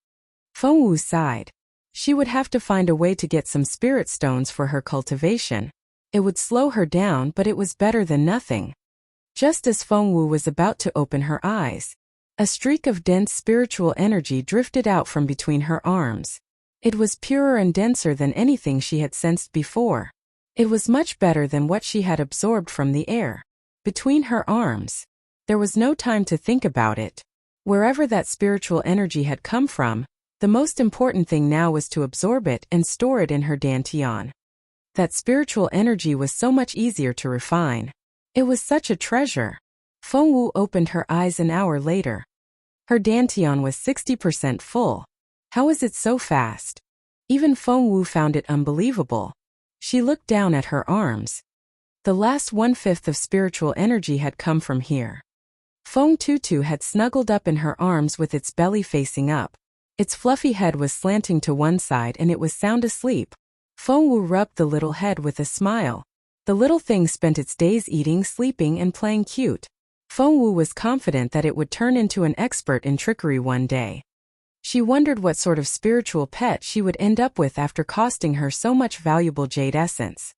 Feng Wu sighed. She would have to find a way to get some spirit stones for her cultivation. It would slow her down, but it was better than nothing. Just as Feng Wu was about to open her eyes, a streak of dense spiritual energy drifted out from between her arms. It was purer and denser than anything she had sensed before. It was much better than what she had absorbed from the air. Between her arms. There was no time to think about it. Wherever that spiritual energy had come from, the most important thing now was to absorb it and store it in her dantian. That spiritual energy was so much easier to refine. It was such a treasure. Feng Wu opened her eyes an hour later. Her dantian was 60% full. How is it so fast? Even Feng Wu found it unbelievable. She looked down at her arms. The last 1/5 of spiritual energy had come from here. Feng Tutu had snuggled up in her arms with its belly facing up. Its fluffy head was slanting to one side and it was sound asleep. Feng Wu rubbed the little head with a smile. The little thing spent its days eating, sleeping, and playing cute. Feng Wu was confident that it would turn into an expert in trickery one day. She wondered what sort of spiritual pet she would end up with after costing her so much valuable jade essence.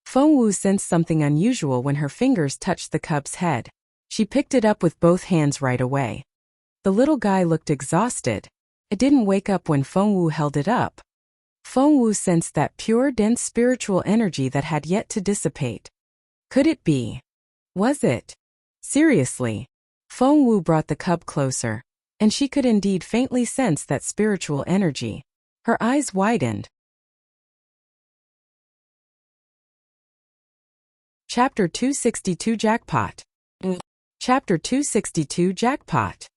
Feng Wu sensed something unusual when her fingers touched the cub's head. She picked it up with both hands right away. The little guy looked exhausted. It didn't wake up when Feng Wu held it up. Feng Wu sensed that pure, dense spiritual energy that had yet to dissipate. Could it be? Was it? Seriously. Feng Wu brought the cub closer, and she could indeed faintly sense that spiritual energy. Her eyes widened. Chapter 262 Jackpot. Chapter 262 Jackpot.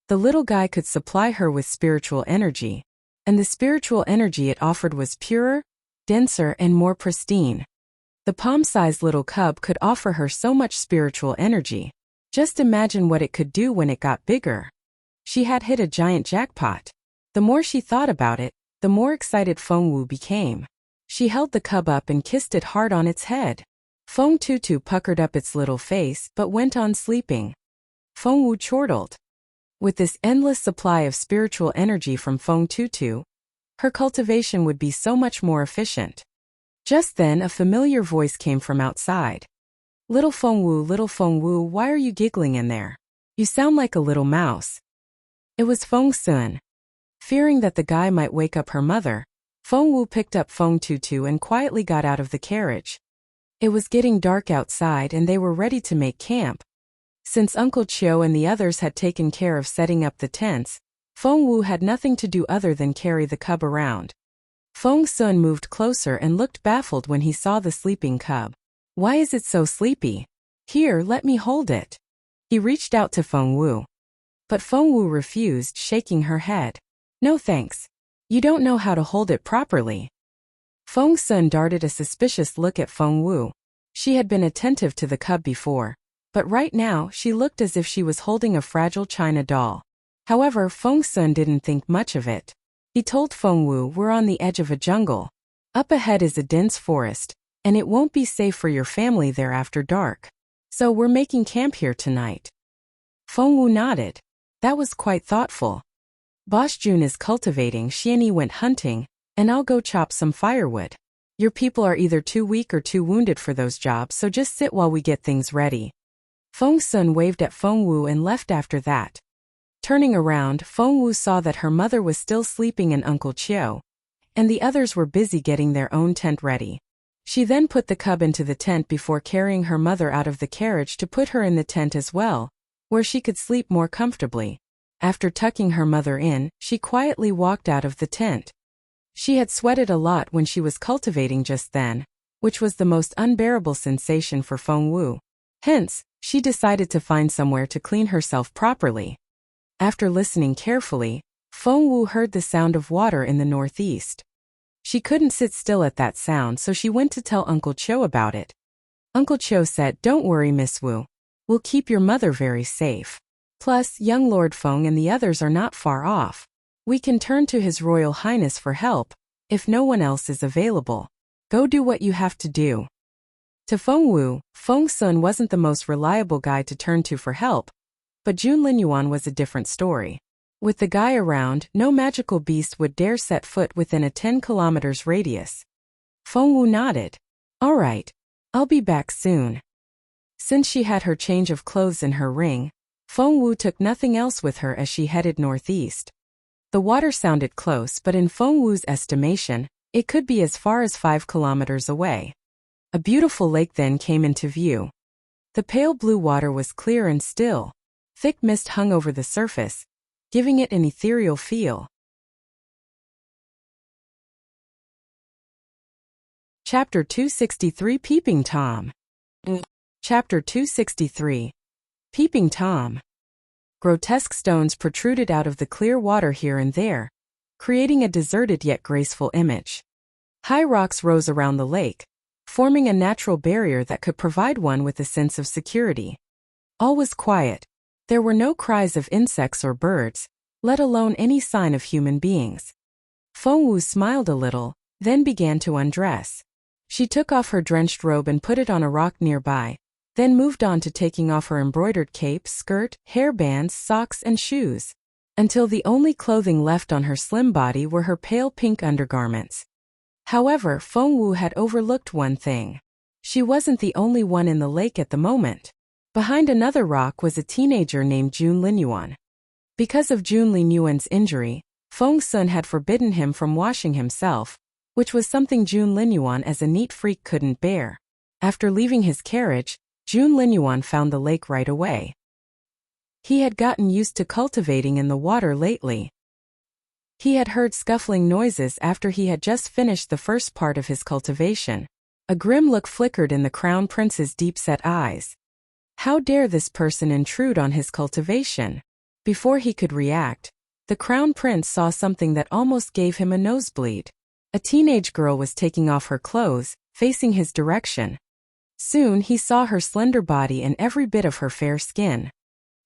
The little guy could supply her with spiritual energy, and the spiritual energy it offered was purer, denser, and more pristine. The palm-sized little cub could offer her so much spiritual energy. Just imagine what it could do when it got bigger. She had hit a giant jackpot. The more she thought about it, the more excited Feng Wu became. She held the cub up and kissed it hard on its head. Feng Tutu puckered up its little face but went on sleeping. Feng Wu chortled. With this endless supply of spiritual energy from Feng Tutu, her cultivation would be so much more efficient. Just then a familiar voice came from outside. Little Feng Wu, why are you giggling in there? You sound like a little mouse. It was Feng Sun. Fearing that the guy might wake up her mother, Feng Wu picked up Feng Tutu and quietly got out of the carriage. It was getting dark outside and they were ready to make camp. Since Uncle Chiu and the others had taken care of setting up the tents, Feng Wu had nothing to do other than carry the cub around. Feng Sun moved closer and looked baffled when he saw the sleeping cub. Why is it so sleepy? Here, let me hold it. He reached out to Feng Wu. But Feng Wu refused, shaking her head. No thanks. You don't know how to hold it properly. Feng Sun darted a suspicious look at Feng Wu. She had been attentive to the cub before, but right now she looked as if she was holding a fragile china doll. However, Feng Sun didn't think much of it. He told Feng Wu, we're on the edge of a jungle. Up ahead is a dense forest, and it won't be safe for your family there after dark. So we're making camp here tonight. Feng Wu nodded. That was quite thoughtful. Boss Jun is cultivating, Xuan Yi went hunting, and I'll go chop some firewood. Your people are either too weak or too wounded for those jobs, so just sit while we get things ready. Feng Sun waved at Feng Wu and left after that. Turning around, Feng Wu saw that her mother was still sleeping in Uncle Chiu, and the others were busy getting their own tent ready. She then put the cub into the tent before carrying her mother out of the carriage to put her in the tent as well, where she could sleep more comfortably. After tucking her mother in, she quietly walked out of the tent. She had sweated a lot when she was cultivating just then, which was the most unbearable sensation for Feng Wu. Hence, she decided to find somewhere to clean herself properly. After listening carefully, Feng Wu heard the sound of water in the northeast. She couldn't sit still at that sound, so she went to tell Uncle Chiu about it. Uncle Chiu said, don't worry, Miss Wu. We'll keep your mother very safe. Plus, young Lord Feng and the others are not far off. We can turn to His Royal Highness for help, if no one else is available. Go do what you have to do. To Feng Wu, Feng Sun wasn't the most reliable guy to turn to for help, but Jun Linyuan was a different story. With the guy around, no magical beast would dare set foot within a 10 kilometers radius. Feng Wu nodded. All right, I'll be back soon. Since she had her change of clothes in her ring, Feng Wu took nothing else with her as she headed northeast. The water sounded close, but in Feng Wu's estimation, it could be as far as 5 kilometers away. A beautiful lake then came into view. The pale blue water was clear and still. Thick mist hung over the surface, giving it an ethereal feel. Chapter 263 Peeping Tom. Chapter 263 Peeping Tom. Grotesque stones protruded out of the clear water here and there, creating a deserted yet graceful image. High rocks rose around the lake, forming a natural barrier that could provide one with a sense of security. All was quiet. There were no cries of insects or birds, let alone any sign of human beings. Feng Wu smiled a little, then began to undress. She took off her drenched robe and put it on a rock nearby, then moved on to taking off her embroidered cape, skirt, hairbands, socks, and shoes, until the only clothing left on her slim body were her pale pink undergarments. However, Feng Wu had overlooked one thing. She wasn't the only one in the lake at the moment. Behind another rock was a teenager named Jun Linyuan. Because of Jun Linyuan's injury, Feng Sun had forbidden him from washing himself, which was something Jun Linyuan as a neat freak couldn't bear. After leaving his carriage, Jun Linyuan found the lake right away. He had gotten used to cultivating in the water lately. He had heard scuffling noises after he had just finished the first part of his cultivation. A grim look flickered in the Crown Prince's deep-set eyes. How dare this person intrude on his cultivation? Before he could react, the Crown Prince saw something that almost gave him a nosebleed. A teenage girl was taking off her clothes, facing his direction. Soon he saw her slender body and every bit of her fair skin.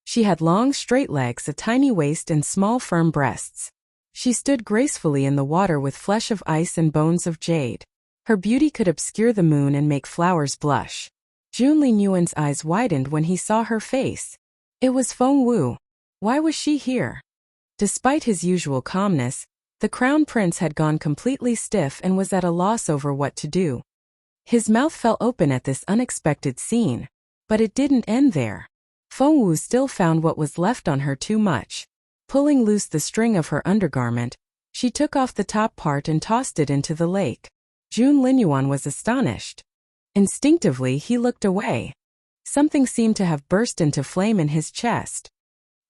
She had long, straight legs, a tiny waist, and small, firm breasts. She stood gracefully in the water with flesh of ice and bones of jade. Her beauty could obscure the moon and make flowers blush. Jun Linyuan's eyes widened when he saw her face. It was Feng Wu. Why was she here? Despite his usual calmness, the Crown Prince had gone completely stiff and was at a loss over what to do. His mouth fell open at this unexpected scene. But it didn't end there. Feng Wu still found what was left on her too much. Pulling loose the string of her undergarment, she took off the top part and tossed it into the lake. Jun Linyuan was astonished. Instinctively he looked away. Something seemed to have burst into flame in his chest.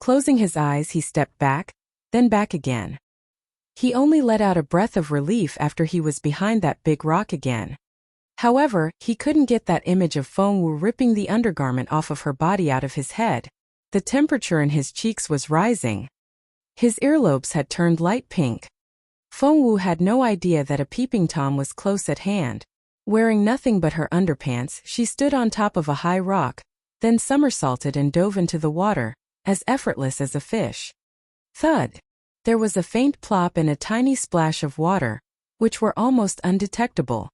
Closing his eyes, he stepped back, then back again. He only let out a breath of relief after he was behind that big rock again. However, he couldn't get that image of Feng Wu ripping the undergarment off of her body out of his head. The temperature in his cheeks was rising. His earlobes had turned light pink. Feng Wu had no idea that a Peeping Tom was close at hand. Wearing nothing but her underpants, she stood on top of a high rock, then somersaulted and dove into the water, as effortless as a fish. Thud! There was a faint plop and a tiny splash of water, which were almost undetectable.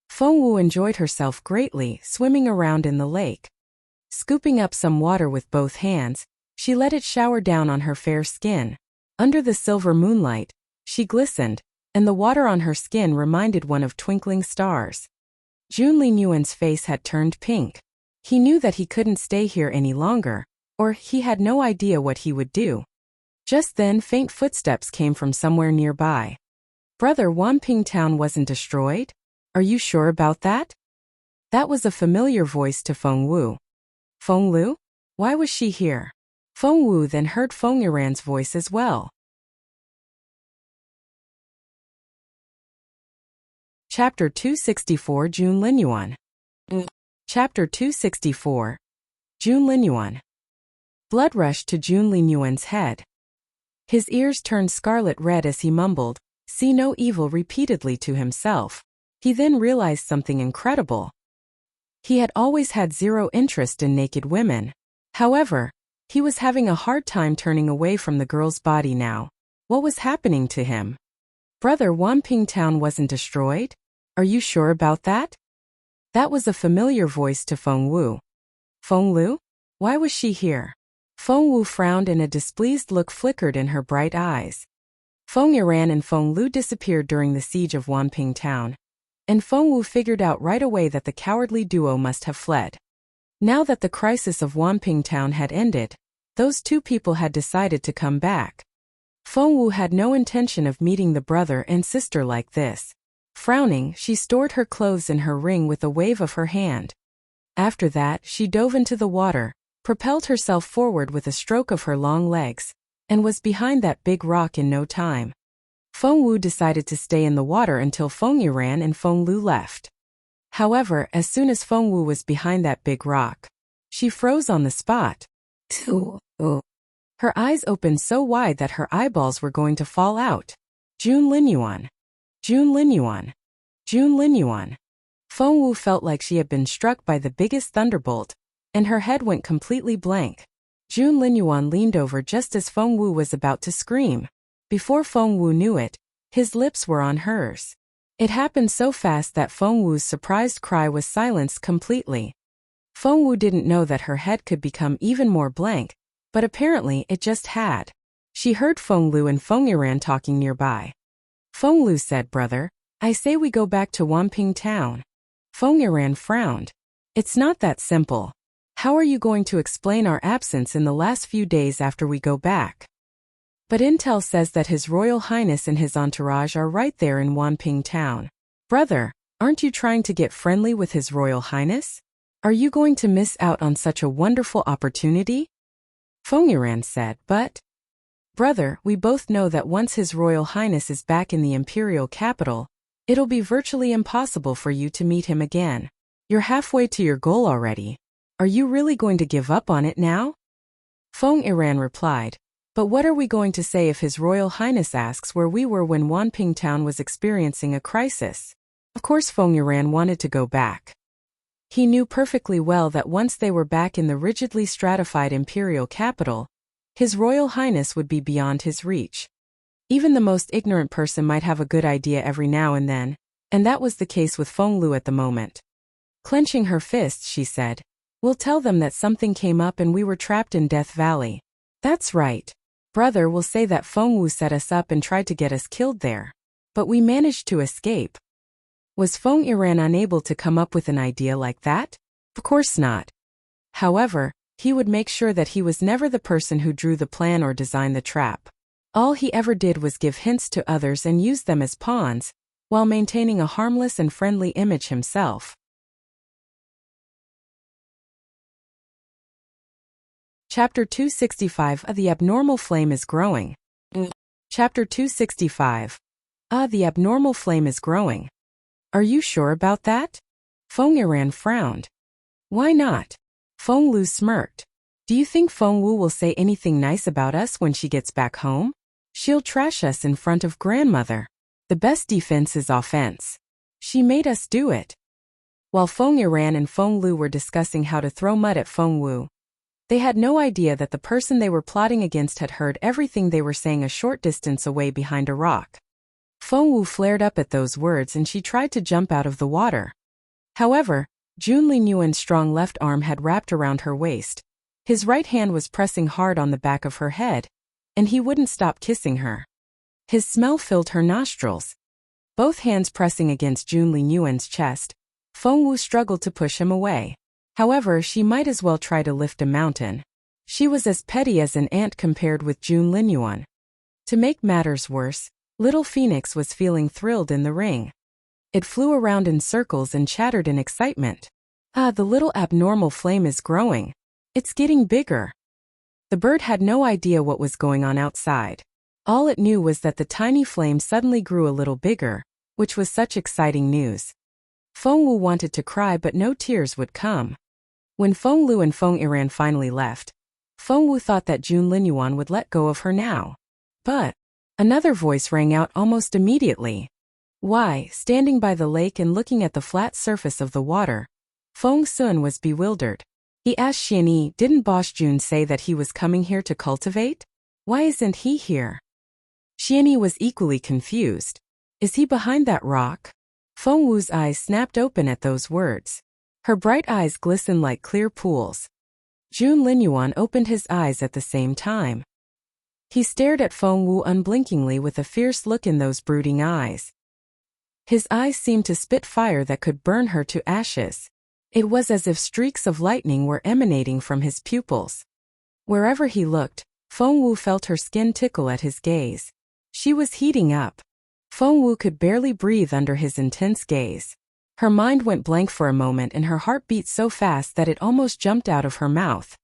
Feng Wu enjoyed herself greatly, swimming around in the lake. Scooping up some water with both hands, she let it shower down on her fair skin. Under the silver moonlight, she glistened, and the water on her skin reminded one of twinkling stars. Jun Linyuan's face had turned pink. He knew that he couldn't stay here any longer, or he had no idea what he would do. Just then faint footsteps came from somewhere nearby. Brother, Wanping Town wasn't destroyed? Are you sure about that? That was a familiar voice to Feng Wu. Feng Lu? Why was she here? Feng Wu then heard Feng Yiran's voice as well. Chapter 264 Jun Linyuan. Chapter 264 Jun Linyuan. Blood rushed to Jun Linyuan's head. His ears turned scarlet red as he mumbled, "See no evil," repeatedly to himself. He then realized something incredible. He had always had zero interest in naked women. However, he was having a hard time turning away from the girl's body now. What was happening to him? Brother, Wanping Town wasn't destroyed? Are you sure about that? That was a familiar voice to Feng Wu. Feng Lu? Why was she here? Feng Wu frowned and a displeased look flickered in her bright eyes. Feng Yiran and Feng Lu disappeared during the siege of Wanping Town, and Feng Wu figured out right away that the cowardly duo must have fled. Now that the crisis of Wanping Town had ended, those two people had decided to come back. Feng Wu had no intention of meeting the brother and sister like this. Frowning, she stored her clothes in her ring with a wave of her hand. After that, she dove into the water, propelled herself forward with a stroke of her long legs, and was behind that big rock in no time. Feng Wu decided to stay in the water until Feng Yiran and Feng Lu left. However, as soon as Feng Wu was behind that big rock, she froze on the spot. Her eyes opened so wide that her eyeballs were going to fall out. Jun Linyuan. Jun Linyuan. Jun Linyuan. Feng Wu felt like she had been struck by the biggest thunderbolt, and her head went completely blank. Jun Linyuan leaned over just as Feng Wu was about to scream. Before Feng Wu knew it, his lips were on hers. It happened so fast that Feng Wu's surprised cry was silenced completely. Feng Wu didn't know that her head could become even more blank, but apparently it just had. She heard Feng Lu and Feng Yiran talking nearby. Feng Lu said, "Brother, I say we go back to Wanping Town." Feng Yiran frowned. "It's not that simple. How are you going to explain our absence in the last few days after we go back?" But intel says that His Royal Highness and his entourage are right there in Wanping Town. Brother, aren't you trying to get friendly with His Royal Highness? Are you going to miss out on such a wonderful opportunity? Feng Yiran said, but... Brother, we both know that once His Royal Highness is back in the Imperial capital, it'll be virtually impossible for you to meet him again. You're halfway to your goal already. Are you really going to give up on it now? Feng Yiran replied, but what are we going to say if His Royal Highness asks where we were when Wanping Town was experiencing a crisis? Of course Feng Yiran wanted to go back. He knew perfectly well that once they were back in the rigidly stratified Imperial capital, His Royal Highness would be beyond his reach. Even the most ignorant person might have a good idea every now and then, and that was the case with Feng Lu at the moment. Clenching her fists, she said, we'll tell them that something came up and we were trapped in Death Valley. That's right. Brother will say that Feng Wu set us up and tried to get us killed there. But we managed to escape. Was Feng Yiran unable to come up with an idea like that? Of course not. However, he would make sure that he was never the person who drew the plan or designed the trap. All he ever did was give hints to others and use them as pawns, while maintaining a harmless and friendly image himself. Chapter 265. The abnormal flame is growing. Chapter 265. The abnormal flame is growing. Are you sure about that? Feng Yiran frowned. Why not? Feng Lu smirked. Do you think Feng Wu will say anything nice about us when she gets back home? She'll trash us in front of grandmother. The best defense is offense. She made us do it. While Feng Yiran and Feng Lu were discussing how to throw mud at Feng Wu, they had no idea that the person they were plotting against had heard everything they were saying a short distance away behind a rock. Feng Wu flared up at those words and she tried to jump out of the water. However, Jun Linyuan's strong left arm had wrapped around her waist. His right hand was pressing hard on the back of her head, and he wouldn't stop kissing her. His smell filled her nostrils. Both hands pressing against Jun Linyuan's chest, Feng Wu struggled to push him away. However, she might as well try to lift a mountain. She was as petty as an ant compared with Jun Linyuan. To make matters worse, Little Phoenix was feeling thrilled in the ring. It flew around in circles and chattered in excitement. The little abnormal flame is growing. It's getting bigger. The bird had no idea what was going on outside. All it knew was that the tiny flame suddenly grew a little bigger, which was such exciting news. Feng Wu wanted to cry but no tears would come. When Feng Lu and Feng Yiran finally left, Feng Wu thought that Jun Linyuan would let go of her now. But another voice rang out almost immediately. Why, standing by the lake and looking at the flat surface of the water, Feng Sun was bewildered. He asked Xuan Yi, didn't Boss Jun say that he was coming here to cultivate? Why isn't he here? Xuan Yi was equally confused. Is he behind that rock? Feng Wu's eyes snapped open at those words. Her bright eyes glistened like clear pools. Jun Linyuan opened his eyes at the same time. He stared at Feng Wu unblinkingly with a fierce look in those brooding eyes. His eyes seemed to spit fire that could burn her to ashes. It was as if streaks of lightning were emanating from his pupils. Wherever he looked, Feng Wu felt her skin tickle at his gaze. She was heating up. Feng Wu could barely breathe under his intense gaze. Her mind went blank for a moment and her heart beat so fast that it almost jumped out of her mouth.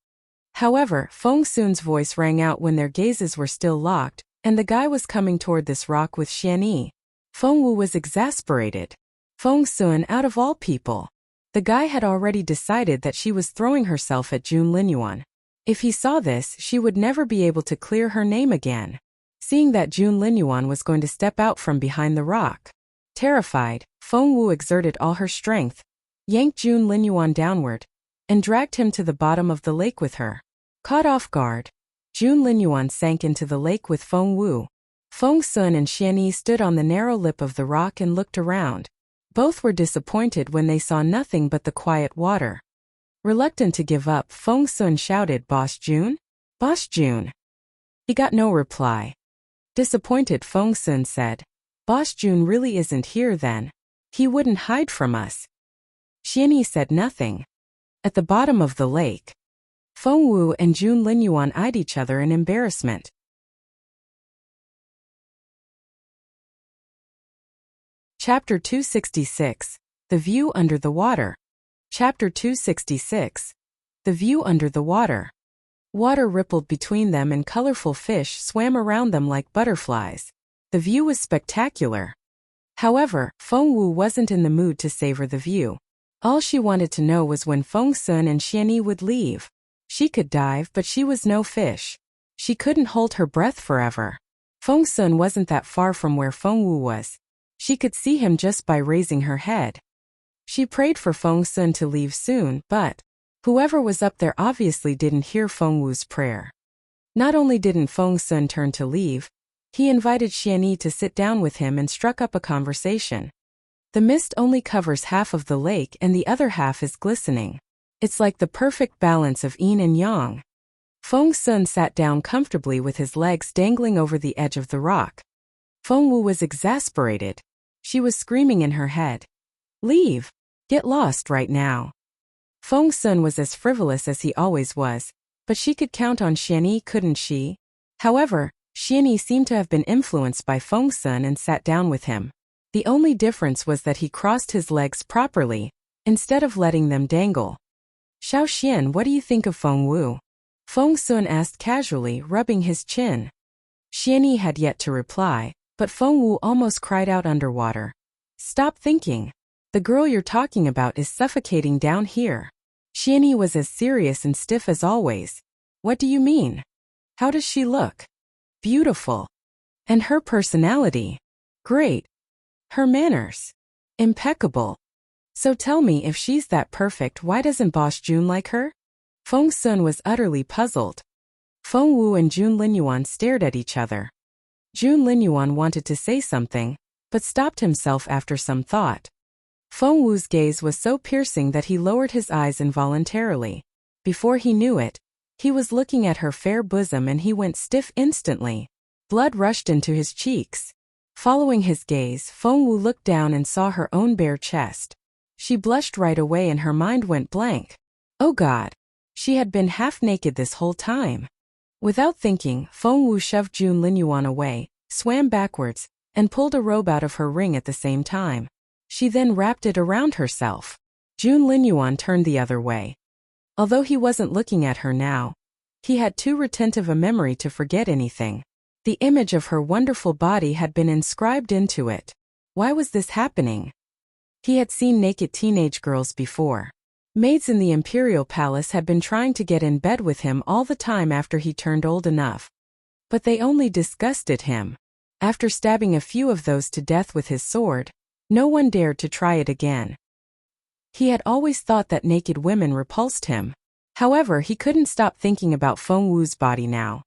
However, Feng Sun's voice rang out when their gazes were still locked, and the guy was coming toward this rock with Xuan Yi. Feng Wu was exasperated. Feng Sun, out of all people. The guy had already decided that she was throwing herself at Jun Linyuan. If he saw this, she would never be able to clear her name again. Seeing that Jun Linyuan was going to step out from behind the rock. Terrified, Feng Wu exerted all her strength, yanked Jun Linyuan downward, and dragged him to the bottom of the lake with her. Caught off guard, Jun Linyuan sank into the lake with Feng Wu. Feng Sun and Xuan Yi stood on the narrow lip of the rock and looked around. Both were disappointed when they saw nothing but the quiet water. Reluctant to give up, Feng Sun shouted, "Boss Jun? Boss Jun?" He got no reply. Disappointed, Feng Sun said, "Boss Jun really isn't here then. He wouldn't hide from us." Xuan Yi said nothing. At the bottom of the lake, Feng Wu and Jun Linyuan eyed each other in embarrassment. Chapter 266. The View Under the Water. Chapter 266. The View Under the Water. Water rippled between them and colorful fish swam around them like butterflies. The view was spectacular. However, Feng Wu wasn't in the mood to savor the view. All she wanted to know was when Feng Sun and Xuan Yi would leave. She could dive, but she was no fish. She couldn't hold her breath forever. Feng Sun wasn't that far from where Feng Wu was. She could see him just by raising her head. She prayed for Feng Sun to leave soon, but whoever was up there obviously didn't hear Feng Wu's prayer. Not only didn't Feng Sun turn to leave, he invited Xuan Yi to sit down with him and struck up a conversation. The mist only covers half of the lake and the other half is glistening. It's like the perfect balance of yin and yang. Feng Sun sat down comfortably with his legs dangling over the edge of the rock. Feng Wu was exasperated. She was screaming in her head. Leave! Get lost right now! Feng Sun was as frivolous as he always was, but she could count on Xuan Yi, couldn't she? However, Xuan Yi seemed to have been influenced by Feng Sun and sat down with him. The only difference was that he crossed his legs properly, instead of letting them dangle. Xiao Xian, what do you think of Feng Wu? Feng Sun asked casually, rubbing his chin. Xuan Yi had yet to reply, but Feng Wu almost cried out underwater. Stop thinking. The girl you're talking about is suffocating down here. Xuan Yi was as serious and stiff as always. What do you mean? How does she look? Beautiful. And her personality? Great. Her manners? Impeccable. So tell me, if she's that perfect, why doesn't Boss Jun like her? Feng Sun was utterly puzzled. Feng Wu and Jun Linyuan stared at each other. Jun Linyuan wanted to say something, but stopped himself after some thought. Feng Wu's gaze was so piercing that he lowered his eyes involuntarily. Before he knew it, he was looking at her fair bosom and he went stiff instantly. Blood rushed into his cheeks. Following his gaze, Feng Wu looked down and saw her own bare chest. She blushed right away and her mind went blank. Oh God! She had been half naked this whole time. Without thinking, Feng Wu shoved Jun Linyuan away, swam backwards, and pulled a robe out of her ring at the same time. She then wrapped it around herself. Jun Linyuan turned the other way. Although he wasn't looking at her now, he had too retentive a memory to forget anything. The image of her wonderful body had been inscribed into it. Why was this happening? He had seen naked teenage girls before. Maids in the Imperial Palace had been trying to get in bed with him all the time after he turned old enough. But they only disgusted him. After stabbing a few of those to death with his sword, no one dared to try it again. He had always thought that naked women repulsed him. However, he couldn't stop thinking about Feng Wu's body now.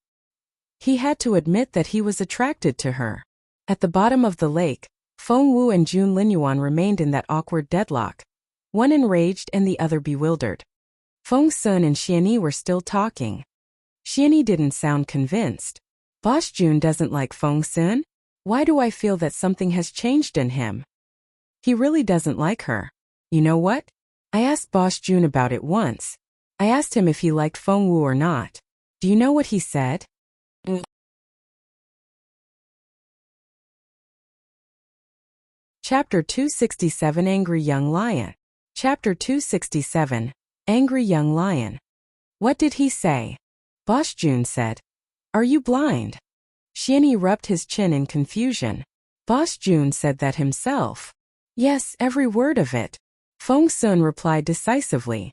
He had to admit that he was attracted to her. At the bottom of the lake, Feng Wu and Jun Linyuan remained in that awkward deadlock, one enraged and the other bewildered. Feng Sun and Xuan Yi were still talking. Xuan Yi didn't sound convinced. Boss Jun doesn't like Feng Sun? Why do I feel that something has changed in him? He really doesn't like her. You know what? I asked Boss Jun about it once. I asked him if he liked Feng Wu or not. Do you know what he said? Chapter 267 Angry Young Lion. Chapter 267 Angry Young Lion. What did he say? Boss Jun said. Are you blind? Xuan Yi rubbed his chin in confusion. Boss Jun said that himself. Yes, every word of it. Feng Sun replied decisively.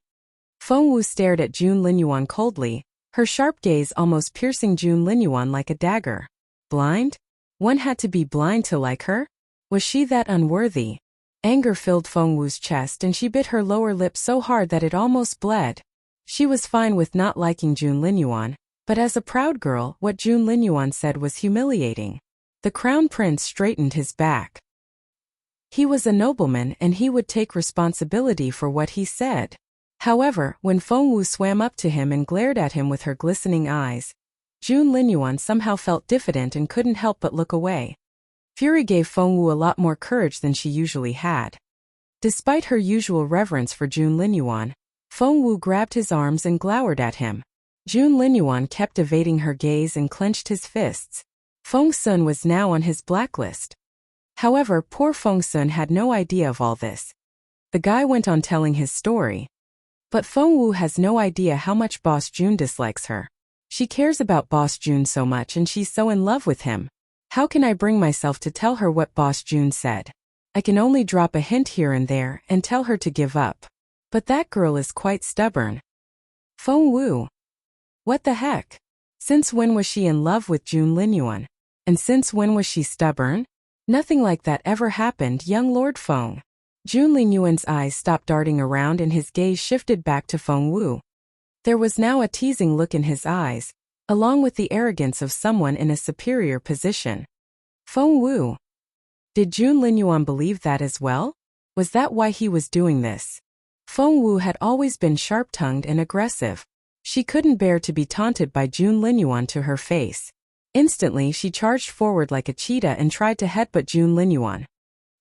Feng Wu stared at Jun Linyuan coldly, her sharp gaze almost piercing Jun Linyuan like a dagger. Blind? One had to be blind to like her? Was she that unworthy? Anger filled Feng Wu's chest and she bit her lower lip so hard that it almost bled. She was fine with not liking Jun Linyuan, but as a proud girl, what Jun Linyuan said was humiliating. The crown prince straightened his back. He was a nobleman and he would take responsibility for what he said. However, when Feng Wu swam up to him and glared at him with her glistening eyes, Jun Linyuan somehow felt diffident and couldn't help but look away. Fury gave Feng Wu a lot more courage than she usually had. Despite her usual reverence for Jun Linyuan, Feng Wu grabbed his arms and glowered at him. Jun Linyuan kept evading her gaze and clenched his fists. Feng Sun was now on his blacklist. However, poor Feng Sun had no idea of all this. The guy went on telling his story. But Feng Wu has no idea how much Boss Jun dislikes her. She cares about Boss Jun so much and she's so in love with him. How can I bring myself to tell her what Boss Jun said? I can only drop a hint here and there and tell her to give up. But that girl is quite stubborn. Feng Wu. What the heck? Since when was she in love with Jun Linyuan? And since when was she stubborn? Nothing like that ever happened, young Lord Feng. Jun Linyuan's eyes stopped darting around and his gaze shifted back to Feng Wu. There was now a teasing look in his eyes, along with the arrogance of someone in a superior position. Feng Wu. Did Jun Linyuan believe that as well? Was that why he was doing this? Feng Wu had always been sharp-tongued and aggressive. She couldn't bear to be taunted by Jun Linyuan to her face. Instantly, she charged forward like a cheetah and tried to headbutt Jun Linyuan.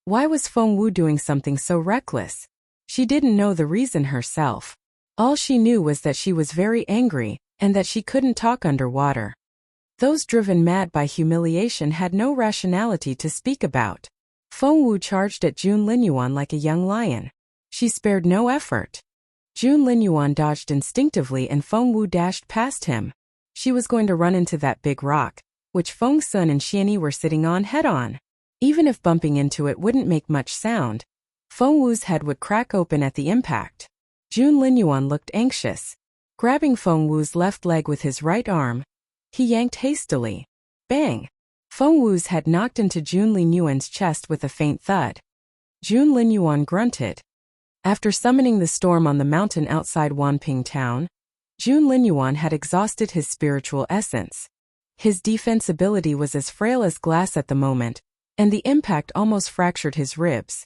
Why was Feng Wu doing something so reckless? She didn't know the reason herself. All she knew was that she was very angry, and that she couldn't talk underwater. Those driven mad by humiliation had no rationality to speak about. Feng Wu charged at Jun Linyuan like a young lion. She spared no effort. Jun Linyuan dodged instinctively and Feng Wu dashed past him. She was going to run into that big rock, which Feng Sun and Xuan Yi were sitting on head-on. Even if bumping into it wouldn't make much sound, Feng Wu's head would crack open at the impact. Jun Linyuan looked anxious. Grabbing Feng Wu's left leg with his right arm, he yanked hastily. Bang! Feng Wu's head knocked into Jun Linyuan's chest with a faint thud. Jun Linyuan grunted. After summoning the storm on the mountain outside Wanping town, Jun Linyuan had exhausted his spiritual essence. His defense ability was as frail as glass at the moment, and the impact almost fractured his ribs.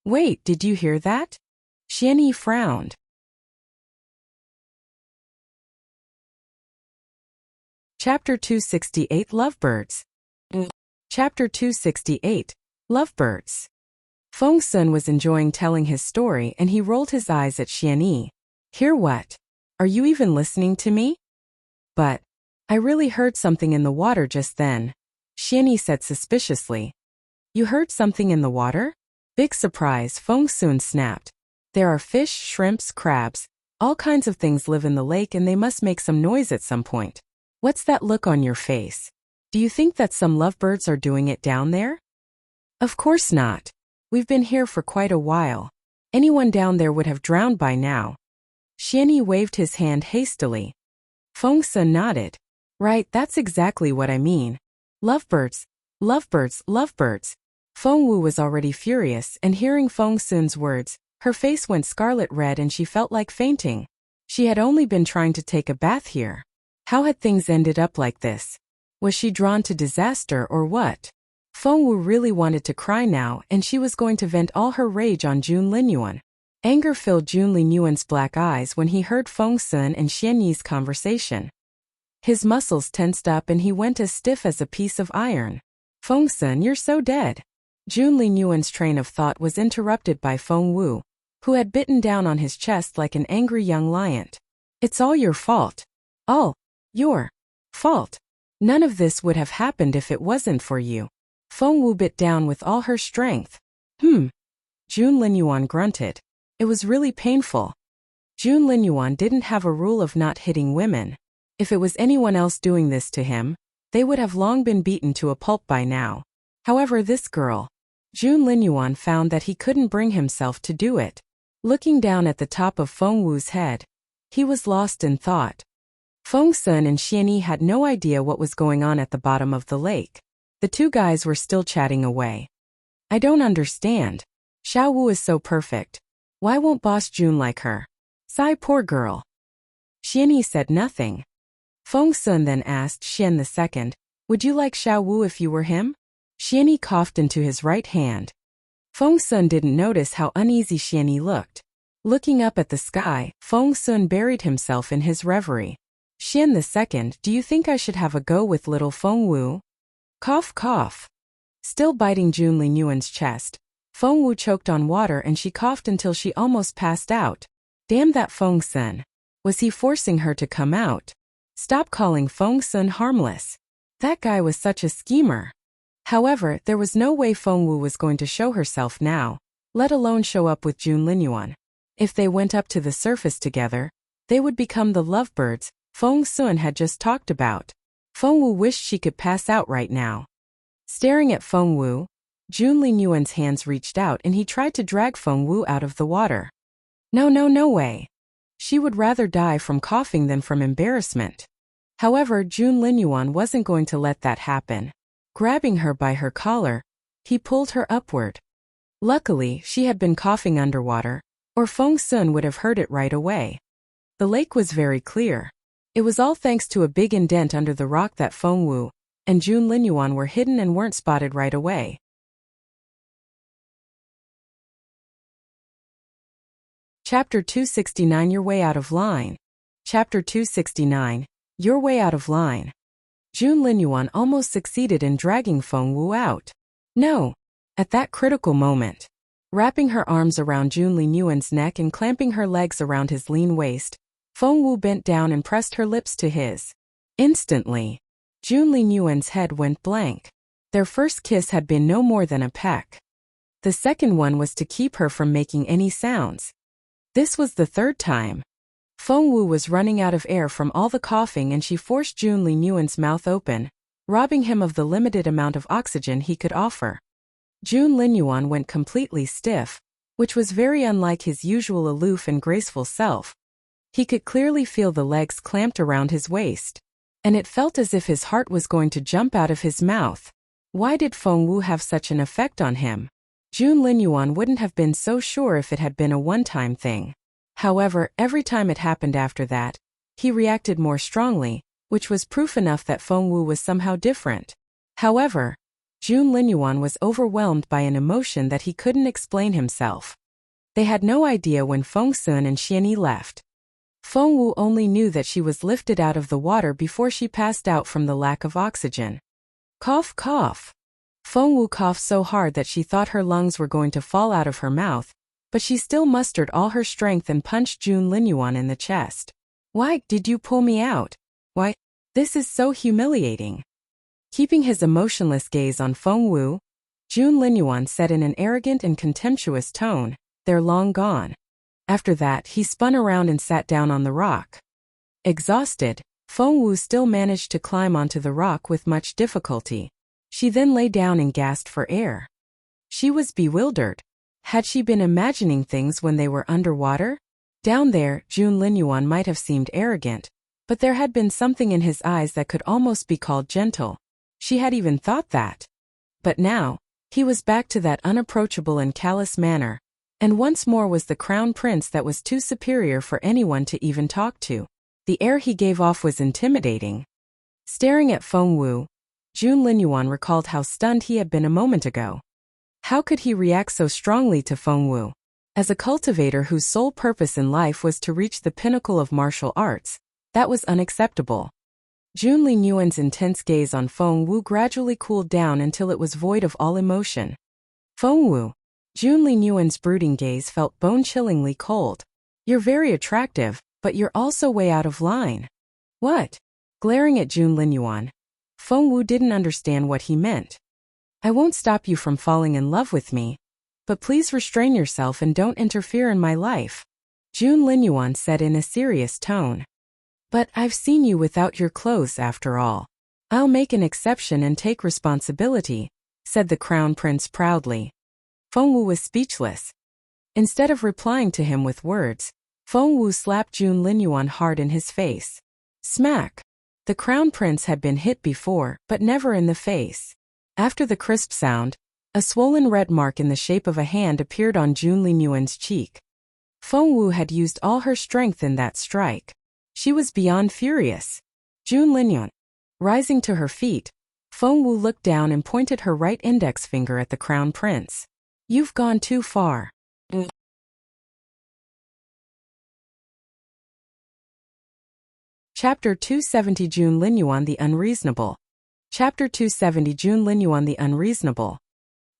Wait, did you hear that? Xuan Yi frowned. Chapter 268 Lovebirds. Chapter 268 Lovebirds. Feng Sun was enjoying telling his story and he rolled his eyes at Xuan Yi. Hear what? Are you even listening to me? But I really heard something in the water just then, Xuan Yi said suspiciously. You heard something in the water? Big surprise, Feng Sun snapped. There are fish, shrimps, crabs, all kinds of things live in the lake and they must make some noise at some point. What's that look on your face? Do you think that some lovebirds are doing it down there? Of course not. We've been here for quite a while. Anyone down there would have drowned by now. Xuan Yi waved his hand hastily. Feng Sun nodded. Right, that's exactly what I mean. Lovebirds, lovebirds, lovebirds. Feng Wu was already furious and hearing Feng Sun's words, her face went scarlet red and she felt like fainting. She had only been trying to take a bath here. How had things ended up like this? Was she drawn to disaster or what? Feng Wu really wanted to cry now and she was going to vent all her rage on Jun Linyuan. Anger filled Jun Linyuan's black eyes when he heard Feng Sun and Xuan Yi's conversation. His muscles tensed up and he went as stiff as a piece of iron. Feng Sun, you're so dead. Jun Linyuan's train of thought was interrupted by Feng Wu, who had bitten down on his chest like an angry young lion. It's all your fault. All your fault. None of this would have happened if it wasn't for you. Feng Wu bit down with all her strength. Jun Linyuan grunted. It was really painful. Jun Linyuan didn't have a rule of not hitting women. If it was anyone else doing this to him, they would have long been beaten to a pulp by now. However, this girl, Jun Linyuan found that he couldn't bring himself to do it. Looking down at the top of Feng Wu's head, he was lost in thought. Feng Sun and Xuan Yi had no idea what was going on at the bottom of the lake. The two guys were still chatting away. I don't understand. Xiao Wu is so perfect. Why won't Boss Jun like her? Sigh, poor girl. Xuan Yi said nothing. Feng Sun then asked Xian II, would you like Xiao Wu if you were him? Xuan Yi coughed into his right hand. Feng Sun didn't notice how uneasy Xuan Yi looked. Looking up at the sky, Feng Sun buried himself in his reverie. Xian II, do you think I should have a go with little Feng Wu? Cough, cough. Still biting Jun Linyuan's chest, Feng Wu choked on water and she coughed until she almost passed out. Damn that Feng Sun. Was he forcing her to come out? Stop calling Feng Sun harmless. That guy was such a schemer. However, there was no way Feng Wu was going to show herself now, let alone show up with Jun Linyuan. If they went up to the surface together, they would become the Lovebirds Feng Sun had just talked about. Feng Wu wished she could pass out right now. Staring at Feng Wu, Jun Linyuan's hands reached out and he tried to drag Feng Wu out of the water. No way. She would rather die from coughing than from embarrassment. However, Jun Linyuan wasn't going to let that happen. Grabbing her by her collar, he pulled her upward. Luckily, she had been coughing underwater, or Feng Sun would have heard it right away. The lake was very clear. It was all thanks to a big indent under the rock that Feng Wu and Jun Linyuan were hidden and weren't spotted right away. Chapter 269 Your Way Out of Line. Chapter 269 Your Way Out of Line. Jun Linyuan almost succeeded in dragging Feng Wu out. No! At that critical moment, wrapping her arms around Jun Linyuan's neck and clamping her legs around his lean waist, Feng Wu bent down and pressed her lips to his. Instantly, Jun Linyuan's head went blank. Their first kiss had been no more than a peck. The second one was to keep her from making any sounds. This was the third time. Feng Wu was running out of air from all the coughing and she forced Jun Linyuan's mouth open, robbing him of the limited amount of oxygen he could offer. Jun Linyuan went completely stiff, which was very unlike his usual aloof and graceful self. He could clearly feel the legs clamped around his waist, and it felt as if his heart was going to jump out of his mouth. Why did Feng Wu have such an effect on him? Jun Linyuan wouldn't have been so sure if it had been a one-time thing. However, every time it happened after that, he reacted more strongly, which was proof enough that Feng Wu was somehow different. However, Jun Linyuan was overwhelmed by an emotion that he couldn't explain himself. They had no idea when Feng Sun and Xuan Yi left. Feng Wu only knew that she was lifted out of the water before she passed out from the lack of oxygen. Cough, cough. Feng Wu coughed so hard that she thought her lungs were going to fall out of her mouth, but she still mustered all her strength and punched Jun Linyuan in the chest. Why did you pull me out? Why? This is so humiliating. Keeping his emotionless gaze on Feng Wu, Jun Linyuan said in an arrogant and contemptuous tone, "They're long gone." After that, he spun around and sat down on the rock. Exhausted, Feng Wu still managed to climb onto the rock with much difficulty. She then lay down and gasped for air. She was bewildered. Had she been imagining things when they were underwater? Down there, Jun Linyuan might have seemed arrogant, but there had been something in his eyes that could almost be called gentle. She had even thought that. But now, he was back to that unapproachable and callous manner, and once more was the crown prince that was too superior for anyone to even talk to. The air he gave off was intimidating. Staring at Feng Wu, Jun Linyuan recalled how stunned he had been a moment ago. How could he react so strongly to Feng Wu? As a cultivator whose sole purpose in life was to reach the pinnacle of martial arts, that was unacceptable. Jun Linyuan's intense gaze on Feng Wu gradually cooled down until it was void of all emotion. Feng Wu. Jun Linyuan's brooding gaze felt bone-chillingly cold. You're very attractive, but you're also way out of line. What? Glaring at Jun Linyuan, Feng Wu didn't understand what he meant. I won't stop you from falling in love with me, but please restrain yourself and don't interfere in my life, Jun Linyuan said in a serious tone. But I've seen you without your clothes after all. I'll make an exception and take responsibility, said the crown prince proudly. Feng Wu was speechless. Instead of replying to him with words, Feng Wu slapped Jun Linyuan hard in his face. Smack! The crown prince had been hit before, but never in the face. After the crisp sound, a swollen red mark in the shape of a hand appeared on Jun Linyuan's cheek. Feng Wu had used all her strength in that strike. She was beyond furious. Jun Linyuan. Rising to her feet, Feng Wu looked down and pointed her right index finger at the crown prince. You've gone too far. Chapter 270 Jun Linyuan the Unreasonable. Chapter 270 Jun Linyuan the Unreasonable.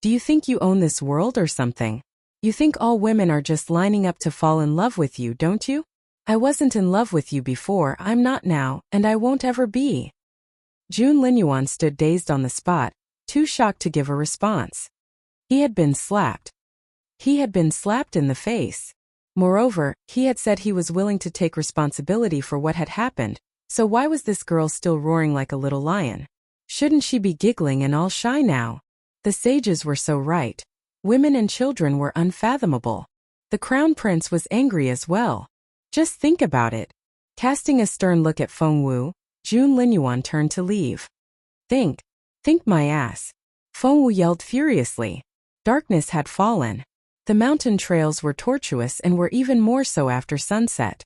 Do you think you own this world or something? You think all women are just lining up to fall in love with you, don't you? I wasn't in love with you before, I'm not now, and I won't ever be. Jun Linyuan stood dazed on the spot, too shocked to give a response. He had been slapped. He had been slapped in the face. Moreover, he had said he was willing to take responsibility for what had happened, so why was this girl still roaring like a little lion? Shouldn't she be giggling and all shy now? The sages were so right. Women and children were unfathomable. The crown prince was angry as well. Just think about it. Casting a stern look at Feng Wu, Jun Linyuan turned to leave. Think my ass. Feng Wu yelled furiously. Darkness had fallen. The mountain trails were tortuous and were even more so after sunset.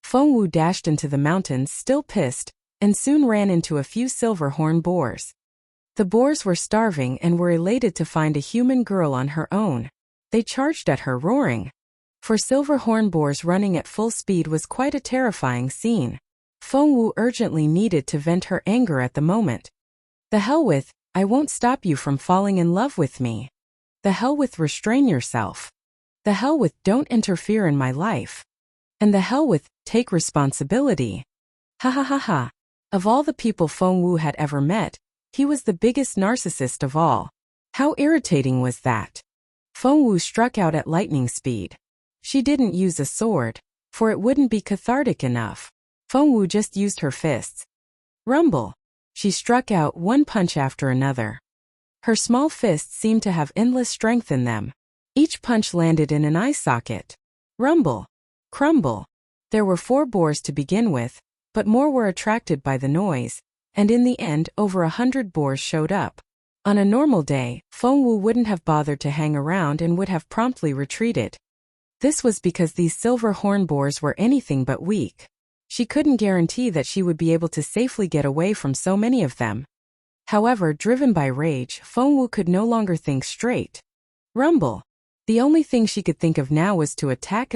Feng Wu dashed into the mountains still pissed, and soon ran into a few silver horn boars. The boars were starving and were elated to find a human girl on her own. They charged at her roaring. For silver horn boars running at full speed was quite a terrifying scene. Feng Wu urgently needed to vent her anger at the moment. The hell with, I won't stop you from falling in love with me. The hell with restrain yourself. The hell with don't interfere in my life. And the hell with take responsibility. Hahahaha. Of all the people Feng Wu had ever met, he was the biggest narcissist of all. How irritating was that? Feng Wu struck out at lightning speed. She didn't use a sword, for it wouldn't be cathartic enough. Feng Wu just used her fists. Rumble. She struck out one punch after another. Her small fists seemed to have endless strength in them. Each punch landed in an eye socket. Rumble. Crumble. There were 4 boars to begin with, but more were attracted by the noise, and in the end over 100 boars showed up. On a normal day, Feng Wu wouldn't have bothered to hang around and would have promptly retreated. This was because these silver horn boars were anything but weak. She couldn't guarantee that she would be able to safely get away from so many of them. However, driven by rage, Feng Wu could no longer think straight. Rumble. The only thing she could think of now was to attack.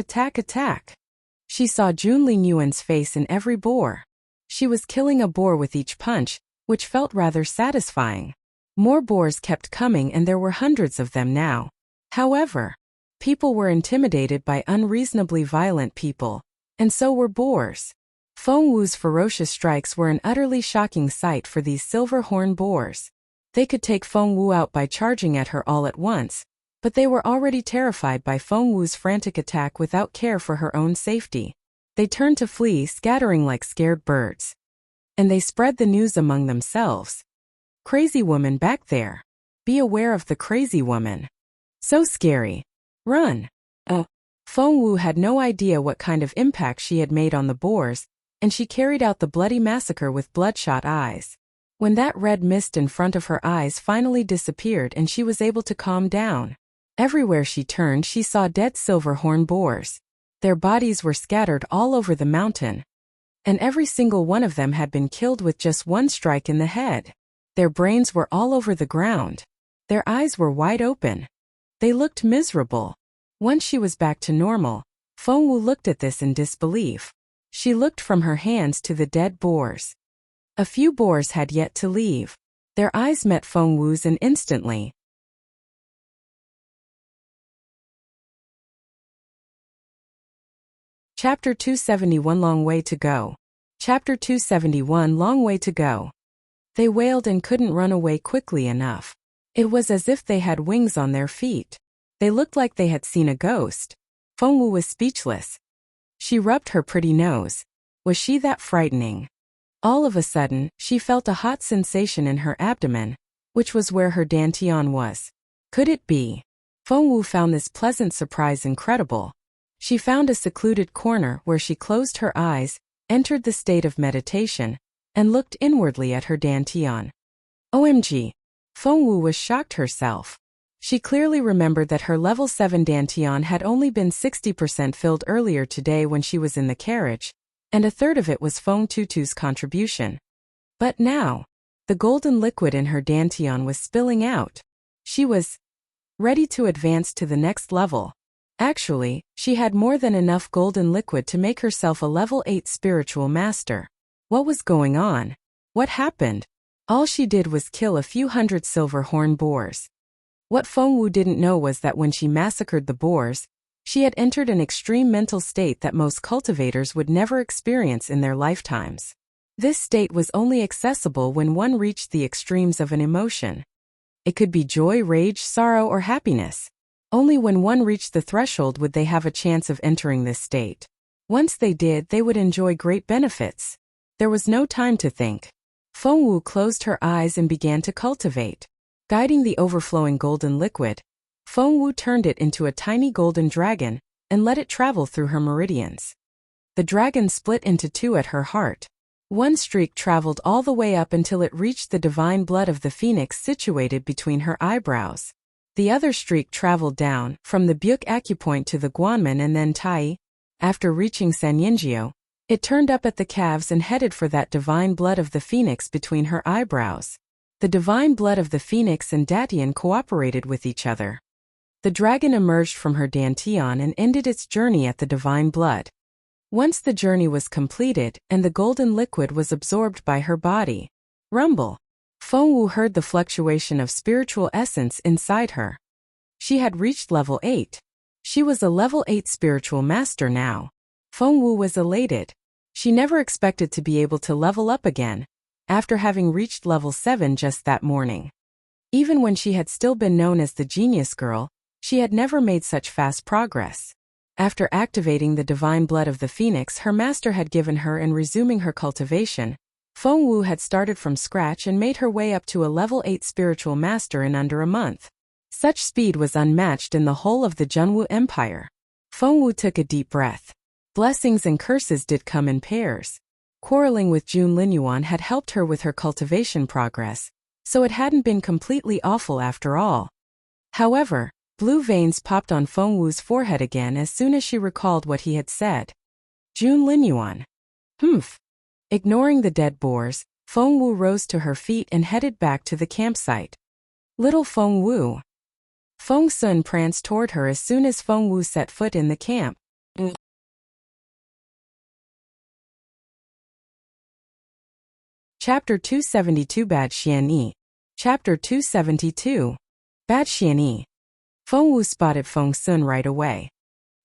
She saw Jun Linyuan's face in every boar. She was killing a boar with each punch, which felt rather satisfying. More boars kept coming and there were hundreds of them now. However, people were intimidated by unreasonably violent people, and so were boars. Feng Wu's ferocious strikes were an utterly shocking sight for these silver horn boars. They could take Feng Wu out by charging at her all at once, but they were already terrified by Feng Wu's frantic attack without care for her own safety. They turned to flee, scattering like scared birds. And they spread the news among themselves. Crazy woman back there. Be aware of the crazy woman. So scary. Run. Feng Wu had no idea what kind of impact she had made on the boars, and she carried out the bloody massacre with bloodshot eyes. When that red mist in front of her eyes finally disappeared and she was able to calm down, everywhere she turned she saw dead silver horn boars. Their bodies were scattered all over the mountain, and every single one of them had been killed with just one strike in the head. Their brains were all over the ground. Their eyes were wide open. They looked miserable. Once she was back to normal, Feng Wu looked at this in disbelief. She looked from her hands to the dead boars. A few boars had yet to leave. Their eyes met Feng Wu's and instantly. Chapter 271 Long Way to Go. Chapter 271 Long Way to Go. They wailed and couldn't run away quickly enough. It was as if they had wings on their feet. They looked like they had seen a ghost. Feng Wu was speechless. She rubbed her pretty nose. Was she that frightening? All of a sudden, she felt a hot sensation in her abdomen, which was where her dantian was. Could it be? Feng Wu found this pleasant surprise incredible. She found a secluded corner where she closed her eyes, entered the state of meditation, and looked inwardly at her dantian. OMG! Feng Wu was shocked herself. She clearly remembered that her level 7 dantian had only been 60% filled earlier today when she was in the carriage, and a third of it was Feng Tutu's contribution. But now, the golden liquid in her dantian was spilling out. She was ready to advance to the next level. Actually, she had more than enough golden liquid to make herself a level 8 spiritual master. What was going on? What happened? All she did was kill a few hundred silver horn boars. What Feng Wu didn't know was that when she massacred the boars, she had entered an extreme mental state that most cultivators would never experience in their lifetimes. This state was only accessible when one reached the extremes of an emotion. It could be joy, rage, sorrow, or happiness. Only when one reached the threshold would they have a chance of entering this state. Once they did, they would enjoy great benefits. There was no time to think. Feng Wu closed her eyes and began to cultivate. Guiding the overflowing golden liquid, Feng Wu turned it into a tiny golden dragon and let it travel through her meridians. The dragon split into two at her heart. One streak traveled all the way up until it reached the divine blood of the phoenix situated between her eyebrows. The other streak traveled down, from the Byuk acupoint to the Guanmen and then Tai. After reaching Sanyinjiu, it turned up at the calves and headed for that divine blood of the phoenix between her eyebrows. The divine blood of the phoenix and Datian cooperated with each other. The dragon emerged from her dantian and ended its journey at the divine blood. Once the journey was completed and the golden liquid was absorbed by her body, rumble, Feng Wu heard the fluctuation of spiritual essence inside her. She had reached level 8. She was a level 8 spiritual master now. Feng Wu was elated. She never expected to be able to level up again, after having reached level 7 just that morning. Even when she had still been known as the genius girl, she had never made such fast progress. After activating the divine blood of the phoenix her master had given her and resuming her cultivation, Feng Wu had started from scratch and made her way up to a level 8 spiritual master in under a month. Such speed was unmatched in the whole of the Junwu Empire. Feng Wu took a deep breath. Blessings and curses did come in pairs. Quarreling with Jun Linyuan had helped her with her cultivation progress, so it hadn't been completely awful after all. However, blue veins popped on Feng Wu's forehead again as soon as she recalled what he had said. Jun Linyuan. Humph. Ignoring the dead boars, Feng Wu rose to her feet and headed back to the campsite. Little Feng Wu. Feng Sun pranced toward her as soon as Feng Wu set foot in the camp. Chapter 272 Bad Xuan Yi. Chapter 272. Bad Xuan Yi. Feng Wu spotted Feng Sun right away.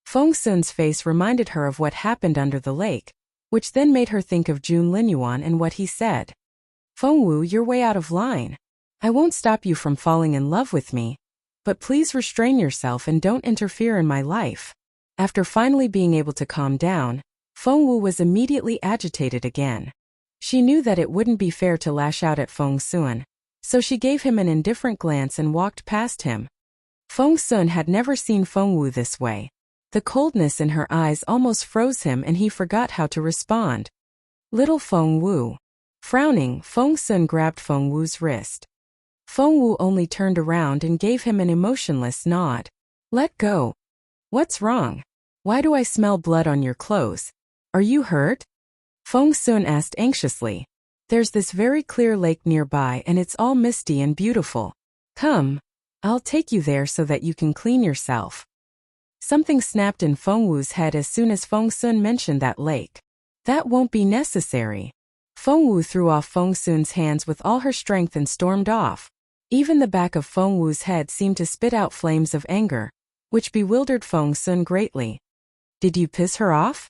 Feng Sun's face reminded her of what happened under the lake, which then made her think of Jun Linyuan and what he said. Feng Wu, you're way out of line. I won't stop you from falling in love with me, but please restrain yourself and don't interfere in my life. After finally being able to calm down, Feng Wu was immediately agitated again. She knew that it wouldn't be fair to lash out at Feng Sun, so she gave him an indifferent glance and walked past him. Feng Sun had never seen Feng Wu this way. The coldness in her eyes almost froze him and he forgot how to respond. Little Feng Wu. Frowning, Feng Sun grabbed Feng Wu's wrist. Feng Wu only turned around and gave him an emotionless nod. Let go. What's wrong? Why do I smell blood on your clothes? Are you hurt? Feng Sun asked anxiously. There's this very clear lake nearby and it's all misty and beautiful. Come. I'll take you there so that you can clean yourself. Something snapped in Feng Wu's head as soon as Feng Sun mentioned that lake. That won't be necessary. Feng Wu threw off Feng Sun's hands with all her strength and stormed off. Even the back of Feng Wu's head seemed to spit out flames of anger, which bewildered Feng Sun greatly. Did you piss her off?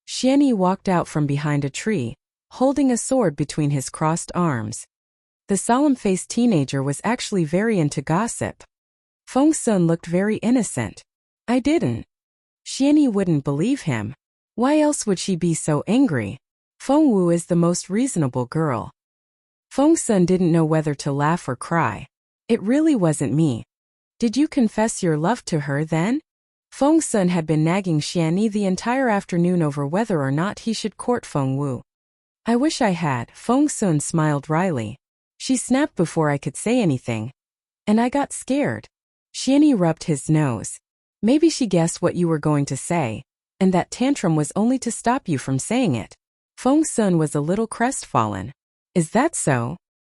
Xuan Yi walked out from behind a tree, holding a sword between his crossed arms. The solemn-faced teenager was actually very into gossip. Feng Sun looked very innocent. I didn't. Xuan Yi wouldn't believe him. Why else would she be so angry? Feng Wu is the most reasonable girl. Feng Sun didn't know whether to laugh or cry. It really wasn't me. Did you confess your love to her then? Feng Sun had been nagging Xuan Yi the entire afternoon over whether or not he should court Feng Wu. I wish I had. Feng Sun smiled wryly. She snapped before I could say anything. And I got scared. Xuan Yi rubbed his nose. Maybe she guessed what you were going to say, and that tantrum was only to stop you from saying it. Feng Sun was a little crestfallen. Is that so?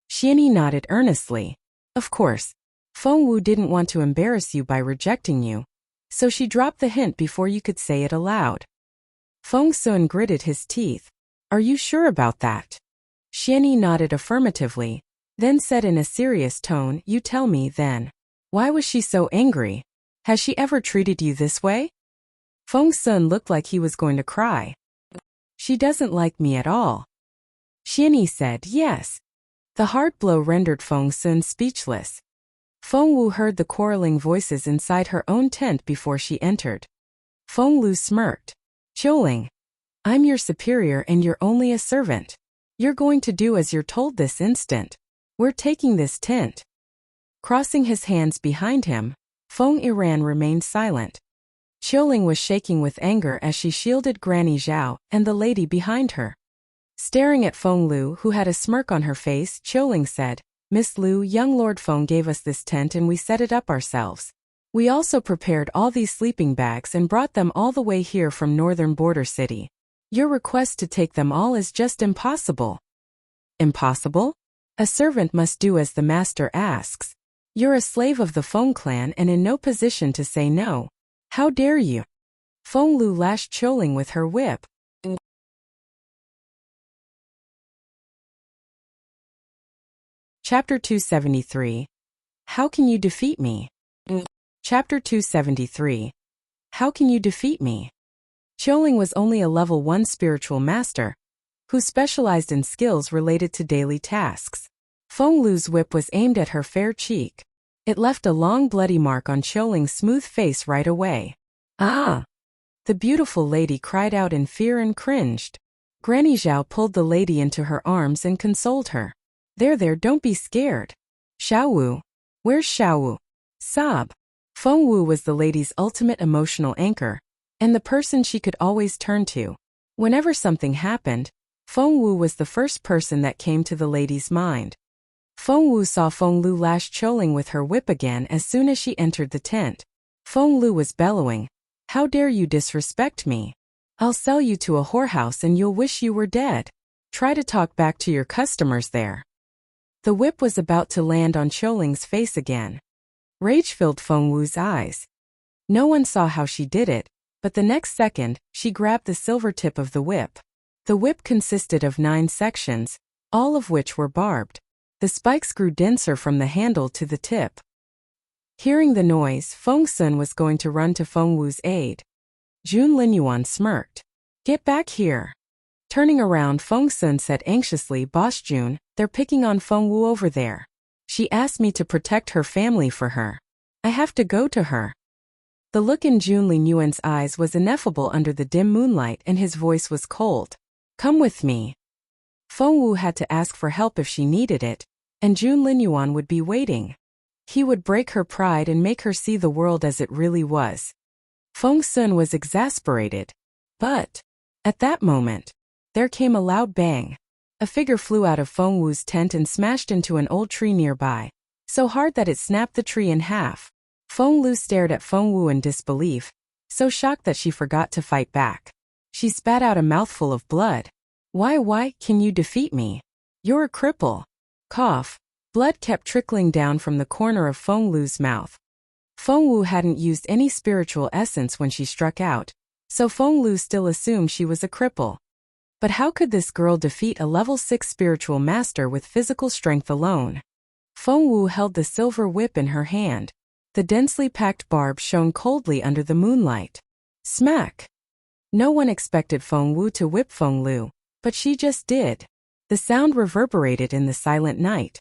Xuan Yi nodded earnestly. Of course. Feng Wu didn't want to embarrass you by rejecting you, so she dropped the hint before you could say it aloud. Feng Sun gritted his teeth. Are you sure about that? Xuan Yi nodded affirmatively, then said in a serious tone, you tell me then. Why was she so angry? Has she ever treated you this way? Feng Sun looked like he was going to cry. She doesn't like me at all. Xuan Yi said yes. The hard blow rendered Feng Sun speechless. Feng Wu heard the quarreling voices inside her own tent before she entered. Feng Lu smirked. Qiuling, I'm your superior and you're only a servant. You're going to do as you're told this instant. We're taking this tent. Crossing his hands behind him, Feng Yiran remained silent. Qiuling was shaking with anger as she shielded Granny Zhao and the lady behind her. Staring at Feng Lu, who had a smirk on her face, Qiuling said, Miss Lu, young Lord Feng gave us this tent and we set it up ourselves. We also prepared all these sleeping bags and brought them all the way here from northern border city. Your request to take them all is just impossible. Impossible? A servant must do as the master asks. You're a slave of the Feng clan and in no position to say no. How dare you? Feng Lu lashed Qiuling with her whip. Chapter 273. How can you defeat me? Chapter 273. How can you defeat me? Qiuling was only a level 1 spiritual master, who specialized in skills related to daily tasks. Feng Lu's whip was aimed at her fair cheek. It left a long bloody mark on Qiuling's smooth face right away. Ah! The beautiful lady cried out in fear and cringed. Granny Zhao pulled the lady into her arms and consoled her. There, don't be scared. Xiaowu. Where's Xiaowu? Sob. Feng Wu was the lady's ultimate emotional anchor, and the person she could always turn to. Whenever something happened, Feng Wu was the first person that came to the lady's mind. Feng Wu saw Feng Lu lash Qiuling with her whip again as soon as she entered the tent. Feng Lu was bellowing, How dare you disrespect me? I'll sell you to a whorehouse and you'll wish you were dead. Try to talk back to your customers there. The whip was about to land on Qiuling's face again. Rage filled Feng Wu's eyes. No one saw how she did it, but the next second, she grabbed the silver tip of the whip. The whip consisted of 9 sections, all of which were barbed. The spikes grew denser from the handle to the tip. Hearing the noise, Feng Sun was going to run to Feng Wu's aid. Jun Linyuan smirked. Get back here. Turning around, Feng Sun said anxiously, Boss Jun, they're picking on Feng Wu over there. She asked me to protect her family for her. I have to go to her. The look in Jun Linyuan's eyes was ineffable under the dim moonlight and his voice was cold. Come with me. Feng Wu had to ask for help if she needed it, and Jun Linyuan would be waiting. He would break her pride and make her see the world as it really was. Feng Sun was exasperated. But, at that moment, there came a loud bang. A figure flew out of Feng Wu's tent and smashed into an old tree nearby, so hard that it snapped the tree in half. Feng Lu stared at Feng Wu in disbelief, so shocked that she forgot to fight back. She spat out a mouthful of blood. Why can you defeat me? You're a cripple. Cough. Blood kept trickling down from the corner of Feng Lu's mouth. Feng Wu hadn't used any spiritual essence when she struck out, so Feng Lu still assumed she was a cripple. But how could this girl defeat a level 6 spiritual master with physical strength alone? Feng Wu held the silver whip in her hand. The densely packed barb shone coldly under the moonlight. Smack! No one expected Feng Wu to whip Feng Lu, but she just did. The sound reverberated in the silent night.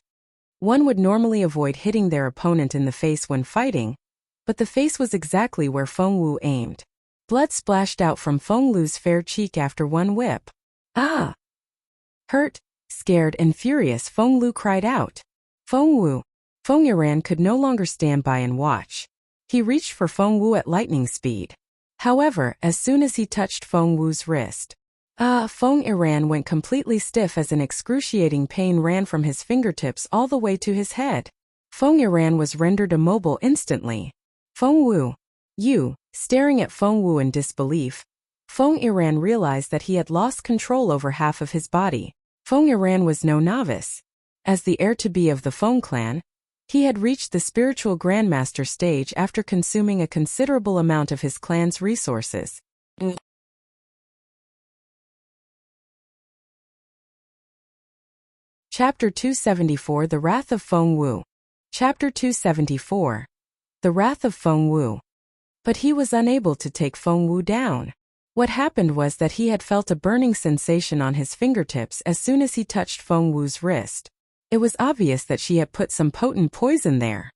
One would normally avoid hitting their opponent in the face when fighting, but the face was exactly where Feng Wu aimed. Blood splashed out from Feng Lu's fair cheek after one whip. Ah! Hurt, scared and furious, Feng Lu cried out. Feng Wu. Feng Yiran could no longer stand by and watch. He reached for Feng Wu at lightning speed. However, as soon as he touched Feng Wu's wrist, Feng Yiran went completely stiff as an excruciating pain ran from his fingertips all the way to his head. Feng Yiran was rendered immobile instantly. Feng Wu. You, staring at Feng Wu in disbelief, Feng Yiran realized that he had lost control over half of his body. Feng Yiran was no novice. As the heir-to-be of the Feng clan, he had reached the spiritual grandmaster stage after consuming a considerable amount of his clan's resources. Chapter 274 The Wrath of Feng Wu. Chapter 274. The Wrath of Feng Wu. But he was unable to take Feng Wu down. What happened was that he had felt a burning sensation on his fingertips as soon as he touched Feng Wu's wrist. It was obvious that she had put some potent poison there.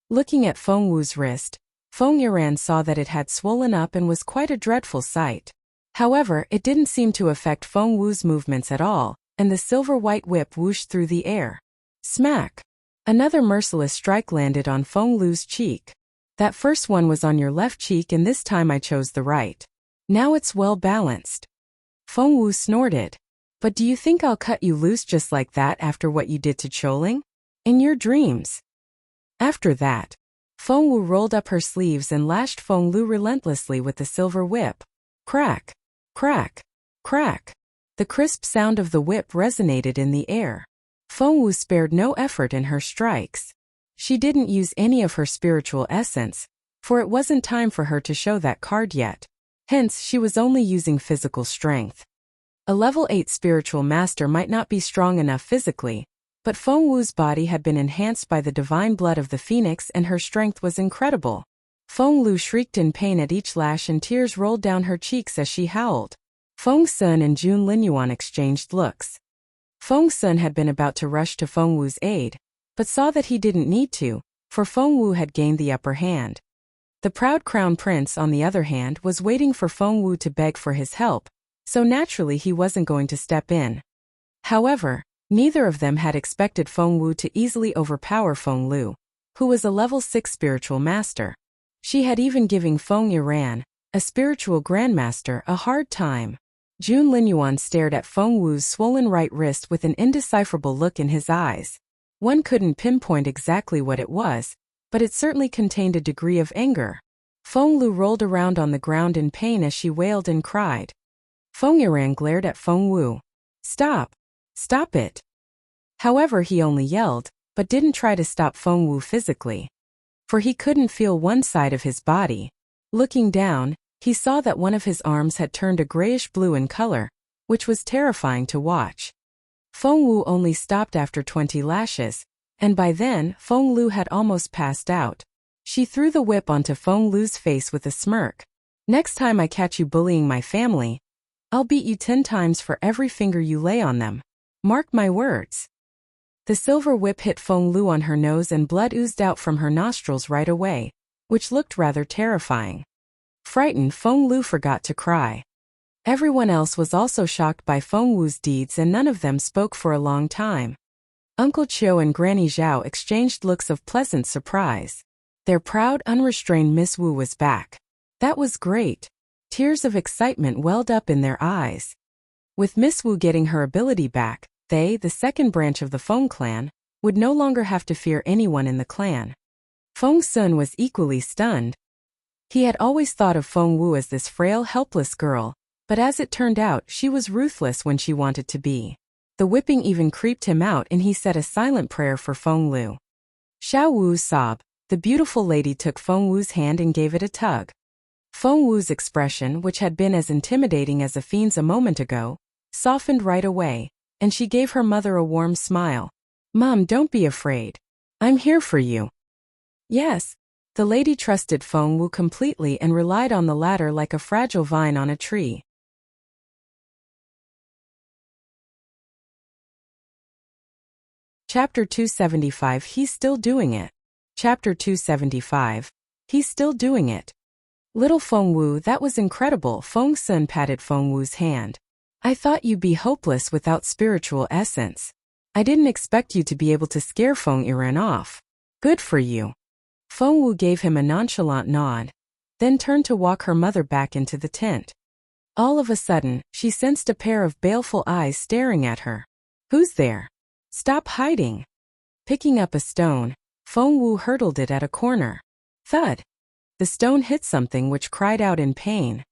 Looking at Feng Wu's wrist, Feng Yiran saw that it had swollen up and was quite a dreadful sight. However, it didn't seem to affect Feng Wu's movements at all, and the silver-white whip whooshed through the air. Smack! Another merciless strike landed on Feng Lu's cheek. That first one was on your left cheek and this time I chose the right. Now it's well balanced. Feng Wu snorted. But do you think I'll cut you loose just like that after what you did to Choling? In your dreams. After that, Feng Wu rolled up her sleeves and lashed Feng Lu relentlessly with the silver whip. Crack! Crack! Crack! The crisp sound of the whip resonated in the air. Feng Wu spared no effort in her strikes. She didn't use any of her spiritual essence, for it wasn't time for her to show that card yet. Hence, she was only using physical strength. A level 8 spiritual master might not be strong enough physically, but Feng Wu's body had been enhanced by the divine blood of the phoenix and her strength was incredible. Feng Lu shrieked in pain at each lash and tears rolled down her cheeks as she howled. Feng Sun and Jun Linyuan exchanged looks. Feng Sun had been about to rush to Feng Wu's aid, but saw that he didn't need to, for Feng Wu had gained the upper hand. The proud crown prince, on the other hand, was waiting for Feng Wu to beg for his help, so naturally he wasn't going to step in. However, neither of them had expected Feng Wu to easily overpower Feng Lu, who was a level 6 spiritual master. She had even given Feng Yiran, a spiritual grandmaster, a hard time. Jun Linyuan stared at Feng Wu's swollen right wrist with an indecipherable look in his eyes. One couldn't pinpoint exactly what it was, but it certainly contained a degree of anger. Feng Lu rolled around on the ground in pain as she wailed and cried. Feng Yiran glared at Feng Wu. Stop! Stop it! However, he only yelled, but didn't try to stop Feng Wu physically. For he couldn't feel one side of his body. Looking down, he saw that one of his arms had turned a grayish-blue in color, which was terrifying to watch. Feng Wu only stopped after 20 lashes, and by then, Feng Lu had almost passed out. She threw the whip onto Feng Lu's face with a smirk. Next time I catch you bullying my family, I'll beat you 10 times for every finger you lay on them. Mark my words. The silver whip hit Feng Lu on her nose and blood oozed out from her nostrils right away, which looked rather terrifying. Frightened, Feng Lu forgot to cry. Everyone else was also shocked by Feng Wu's deeds and none of them spoke for a long time. Uncle Chiu and Granny Zhao exchanged looks of pleasant surprise. Their proud, unrestrained Miss Wu was back. That was great. Tears of excitement welled up in their eyes. With Miss Wu getting her ability back, they, the second branch of the Feng clan, would no longer have to fear anyone in the clan. Feng Sun was equally stunned. He had always thought of Feng Wu as this frail, helpless girl, but as it turned out, she was ruthless when she wanted to be. The whipping even creeped him out and he said a silent prayer for Feng Lu. Xiao Wu sobbed. The beautiful lady took Feng Wu's hand and gave it a tug. Feng Wu's expression, which had been as intimidating as a fiend's a moment ago, softened right away, and she gave her mother a warm smile. Mom, don't be afraid. I'm here for you. Yes. The lady trusted Feng Wu completely and relied on the latter like a fragile vine on a tree. Chapter 275. He's still doing it. Chapter 275. He's still doing it. Little Feng Wu, that was incredible. Feng Sun patted Feng Wu's hand. I thought you'd be hopeless without spiritual essence. I didn't expect you to be able to scare Feng Yiran off. Good for you. Feng Wu gave him a nonchalant nod, then turned to walk her mother back into the tent. All of a sudden, she sensed a pair of baleful eyes staring at her. Who's there? Stop hiding. Picking up a stone, Feng Wu hurled it at a corner. Thud. The stone hit something which cried out in pain.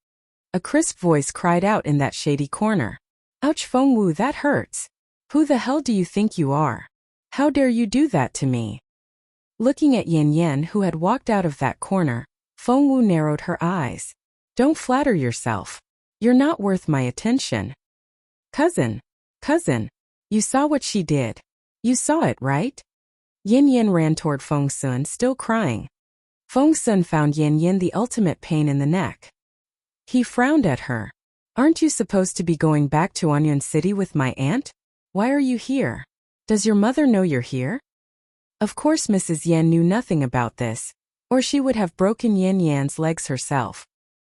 A crisp voice cried out in that shady corner. Ouch, Feng Wu, that hurts. Who the hell do you think you are? How dare you do that to me? Looking at Yan Yan, who had walked out of that corner, Feng Wu narrowed her eyes. Don't flatter yourself. You're not worth my attention. Cousin, you saw what she did. You saw it, right? Yan Yan ran toward Feng Sun, still crying. Feng Sun found Yan Yan the ultimate pain in the neck. He frowned at her. Aren't you supposed to be going back to Onion City with my aunt? Why are you here? Does your mother know you're here? Of course Mrs. Yan knew nothing about this, or she would have broken Yan Yan's legs herself.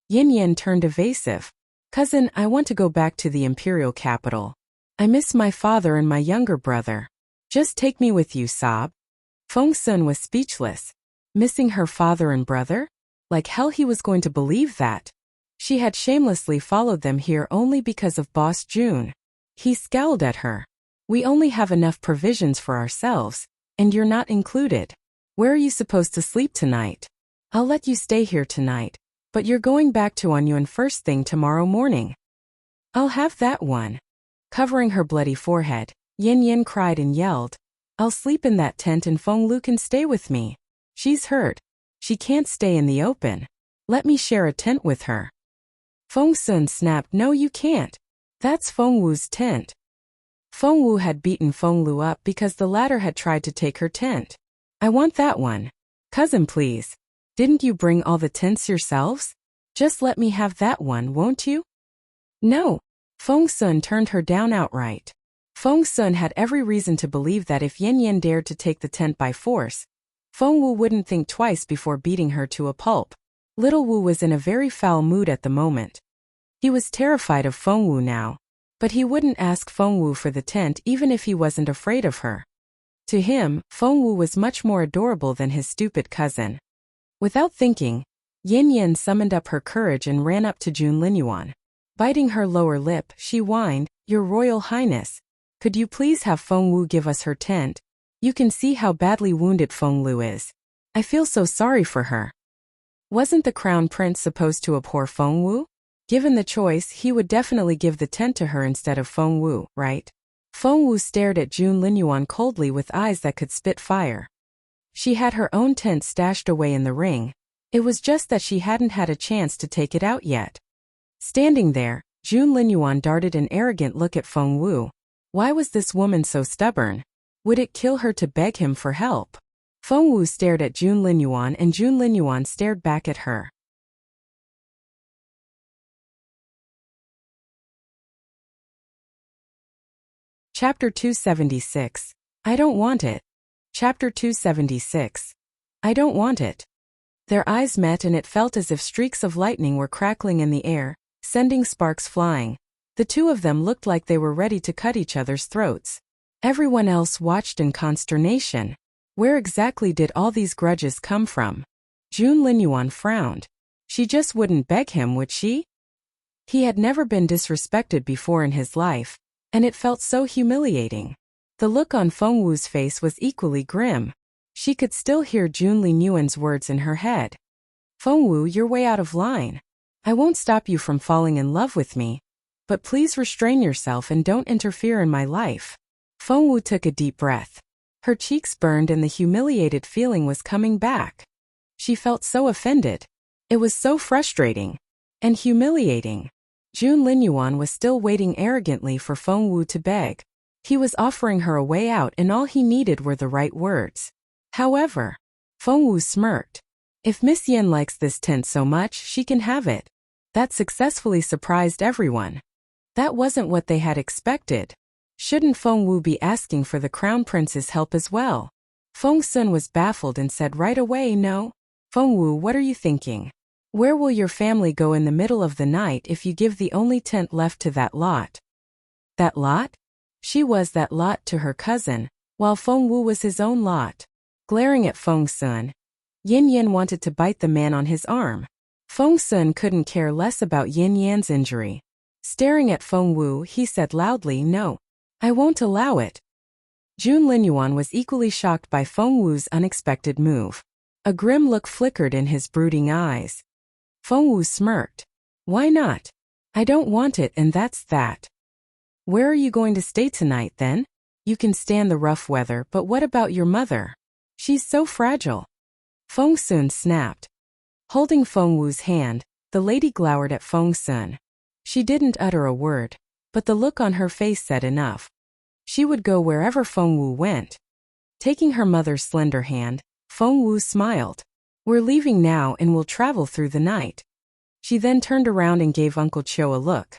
Yan Yan turned evasive. Cousin, I want to go back to the Imperial capital. I miss my father and my younger brother. Just take me with you, sob. Feng Sun was speechless. Missing her father and brother? Like hell he was going to believe that. She had shamelessly followed them here only because of Boss Jun. He scowled at her. We only have enough provisions for ourselves, and you're not included. Where are you supposed to sleep tonight? I'll let you stay here tonight, but you're going back to Linyuan first thing tomorrow morning. I'll have that one. Covering her bloody forehead, Yan Yan cried and yelled, I'll sleep in that tent and Feng Lu can stay with me. She's hurt. She can't stay in the open. Let me share a tent with her. Feng Sun snapped, no you can't. That's Feng Wu's tent. Feng Wu had beaten Feng Lu up because the latter had tried to take her tent. I want that one. Cousin please. Didn't you bring all the tents yourselves? Just let me have that one, won't you? No. Feng Sun turned her down outright. Feng Sun had every reason to believe that if Yan Yan dared to take the tent by force, Feng Wu wouldn't think twice before beating her to a pulp. Little Wu was in a very foul mood at the moment. He was terrified of Feng Wu now, but he wouldn't ask Feng Wu for the tent even if he wasn't afraid of her. To him, Feng Wu was much more adorable than his stupid cousin. Without thinking, Yan Yan summoned up her courage and ran up to Jun Linyuan. Biting her lower lip, she whined, Your Royal Highness, could you please have Feng Wu give us her tent? You can see how badly wounded Feng Lu is. I feel so sorry for her. Wasn't the Crown Prince supposed to abhor Feng Wu? Given the choice, he would definitely give the tent to her instead of Feng Wu, right? Feng Wu stared at Jun Linyuan coldly with eyes that could spit fire. She had her own tent stashed away in the ring. It was just that she hadn't had a chance to take it out yet. Standing there, Jun Linyuan darted an arrogant look at Feng Wu. Why was this woman so stubborn? Would it kill her to beg him for help? Feng Wu stared at Jun Linyuan and Jun Linyuan stared back at her. Chapter 276. I don't want it. Chapter 276. I don't want it. Their eyes met and it felt as if streaks of lightning were crackling in the air, sending sparks flying. The two of them looked like they were ready to cut each other's throats. Everyone else watched in consternation. Where exactly did all these grudges come from? Jun Linyuan frowned. She just wouldn't beg him, would she? He had never been disrespected before in his life, and it felt so humiliating. The look on Feng Wu's face was equally grim. She could still hear Jun Linyuan's words in her head. Feng Wu, you're way out of line. I won't stop you from falling in love with me, but please restrain yourself and don't interfere in my life. Feng Wu took a deep breath. Her cheeks burned and the humiliated feeling was coming back. She felt so offended. It was so frustrating and humiliating. Jun Linyuan was still waiting arrogantly for Feng Wu to beg. He was offering her a way out and all he needed were the right words. However, Feng Wu smirked. If Miss Yan likes this tent so much, she can have it. That successfully surprised everyone. That wasn't what they had expected. Shouldn't Feng Wu be asking for the Crown Prince's help as well? Feng Sun was baffled and said right away, no. Feng Wu, what are you thinking? Where will your family go in the middle of the night if you give the only tent left to that lot? That lot? She was that lot to her cousin, while Feng Wu was his own lot. Glaring at Feng Sun, Yin Yan wanted to bite the man on his arm. Feng Sun couldn't care less about Yin Yan's injury. Staring at Feng Wu, he said loudly, no. I won't allow it. Jun Linyuan was equally shocked by Feng Wu's unexpected move. A grim look flickered in his brooding eyes. Feng Wu smirked. Why not? I don't want it and that's that. Where are you going to stay tonight then? You can stand the rough weather, but what about your mother? She's so fragile. Feng Sun snapped. Holding Feng Wu's hand, the lady glowered at Feng Sun. She didn't utter a word, but the look on her face said enough. She would go wherever Feng Wu went. Taking her mother's slender hand, Feng Wu smiled. We're leaving now and we'll travel through the night. She then turned around and gave Uncle Cho a look.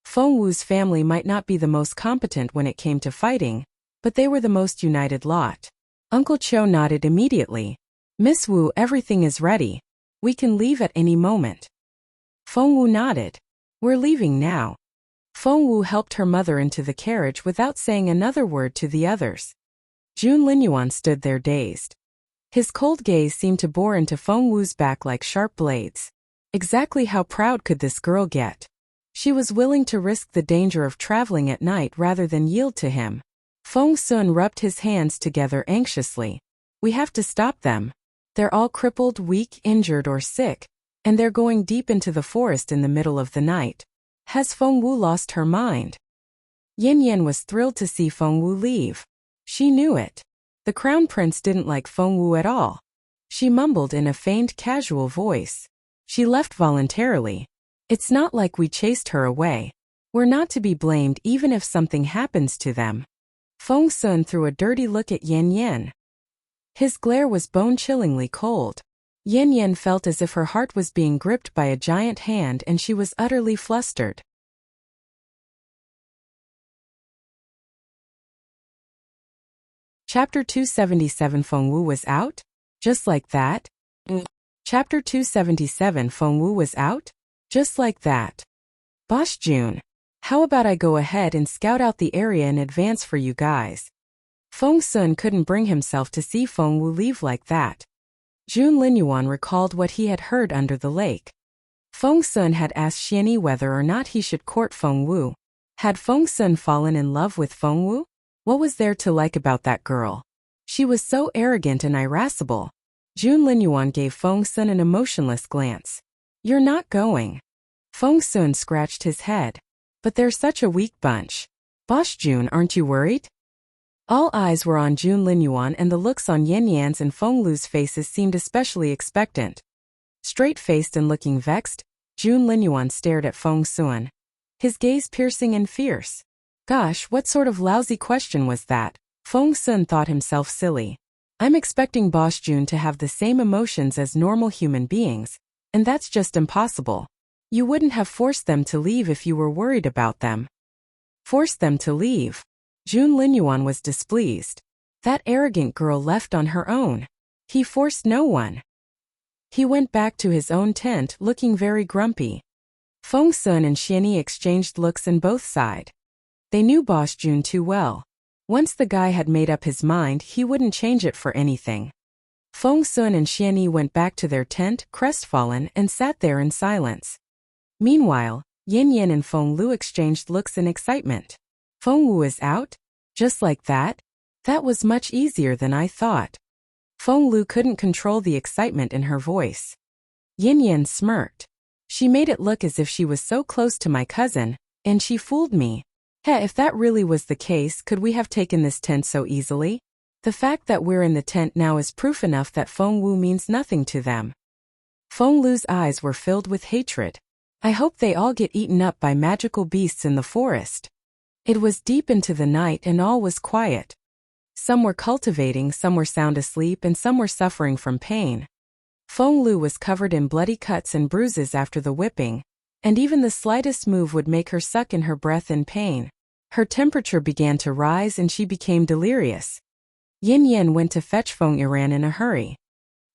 Feng Wu's family might not be the most competent when it came to fighting, but they were the most united lot. Uncle Cho nodded immediately. Miss Wu, everything is ready. We can leave at any moment. Feng Wu nodded. We're leaving now. Feng Wu helped her mother into the carriage without saying another word to the others. Jun Linyuan stood there dazed. His cold gaze seemed to bore into Feng Wu's back like sharp blades. Exactly how proud could this girl get? She was willing to risk the danger of traveling at night rather than yield to him. Feng Sun rubbed his hands together anxiously. We have to stop them. They're all crippled, weak, injured, or sick, and they're going deep into the forest in the middle of the night. Has Feng Wu lost her mind? Yin Yan was thrilled to see Feng Wu leave. She knew it. The crown prince didn't like Feng Wu at all. She mumbled in a feigned casual voice. She left voluntarily. It's not like we chased her away. We're not to be blamed even if something happens to them. Feng Sun threw a dirty look at Yin Yan. His glare was bone-chillingly cold. Yin Yan felt as if her heart was being gripped by a giant hand and she was utterly flustered. Chapter 277 Feng Wu was out? Just like that? Chapter 277 Feng Wu was out? Just like that. Boss Jun, how about I go ahead and scout out the area in advance for you guys? Feng Sun couldn't bring himself to see Feng Wu leave like that. Jun Linyuan recalled what he had heard under the lake. Feng Sun had asked Xuan Yi whether or not he should court Feng Wu. Had Feng Sun fallen in love with Feng Wu? What was there to like about that girl? She was so arrogant and irascible. Jun Linyuan gave Feng Sun an emotionless glance. You're not going. Feng Sun scratched his head. But they're such a weak bunch. Boss Jun, aren't you worried? All eyes were on Jun Linyuan and the looks on Yin Yan's and Feng Lu's faces seemed especially expectant. Straight-faced and looking vexed, Jun Linyuan stared at Feng Sun. His gaze piercing and fierce. Gosh, what sort of lousy question was that? Feng Sun thought himself silly. I'm expecting Boss Jun to have the same emotions as normal human beings, and that's just impossible. You wouldn't have forced them to leave if you were worried about them. Forced them to leave? Jun Linyuan was displeased. That arrogant girl left on her own. He forced no one. He went back to his own tent looking very grumpy. Feng Sun and Xuan Yi exchanged looks and both sighed. They knew Boss Jun too well. Once the guy had made up his mind, he wouldn't change it for anything. Feng Sun and Xuan Yi went back to their tent, crestfallen, and sat there in silence. Meanwhile, Yin Yan and Feng Lu exchanged looks in excitement. Feng Wu is out? Just like that? That was much easier than I thought. Feng Lu couldn't control the excitement in her voice. Yin Yan smirked. She made it look as if she was so close to my cousin, and she fooled me. If that really was the case, could we have taken this tent so easily? The fact that we're in the tent now is proof enough that Feng Wu means nothing to them. Feng Lu's eyes were filled with hatred. I hope they all get eaten up by magical beasts in the forest. It was deep into the night and all was quiet. Some were cultivating, some were sound asleep, and some were suffering from pain. Feng Lu was covered in bloody cuts and bruises after the whipping, and even the slightest move would make her suck in her breath in pain. Her temperature began to rise and she became delirious. Yin Yan went to fetch Feng Yiran in a hurry.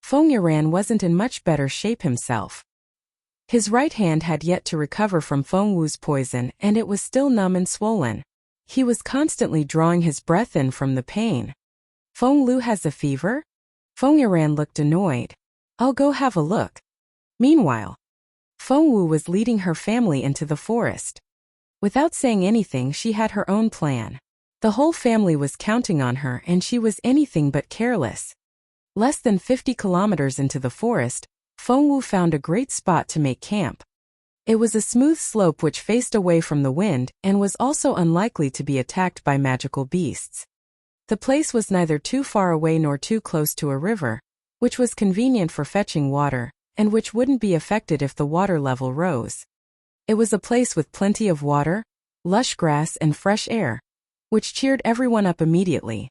Feng Yiran wasn't in much better shape himself. His right hand had yet to recover from Feng Wu's poison and it was still numb and swollen. He was constantly drawing his breath in from the pain. Feng Lu has a fever? Feng Yiran looked annoyed. I'll go have a look. Meanwhile, Feng Wu was leading her family into the forest. Without saying anything, she had her own plan. The whole family was counting on her and she was anything but careless. Less than 50 kilometers into the forest, Feng Wu found a great spot to make camp. It was a smooth slope which faced away from the wind and was also unlikely to be attacked by magical beasts. The place was neither too far away nor too close to a river, which was convenient for fetching water, and which wouldn't be affected if the water level rose. It was a place with plenty of water, lush grass and fresh air, which cheered everyone up immediately.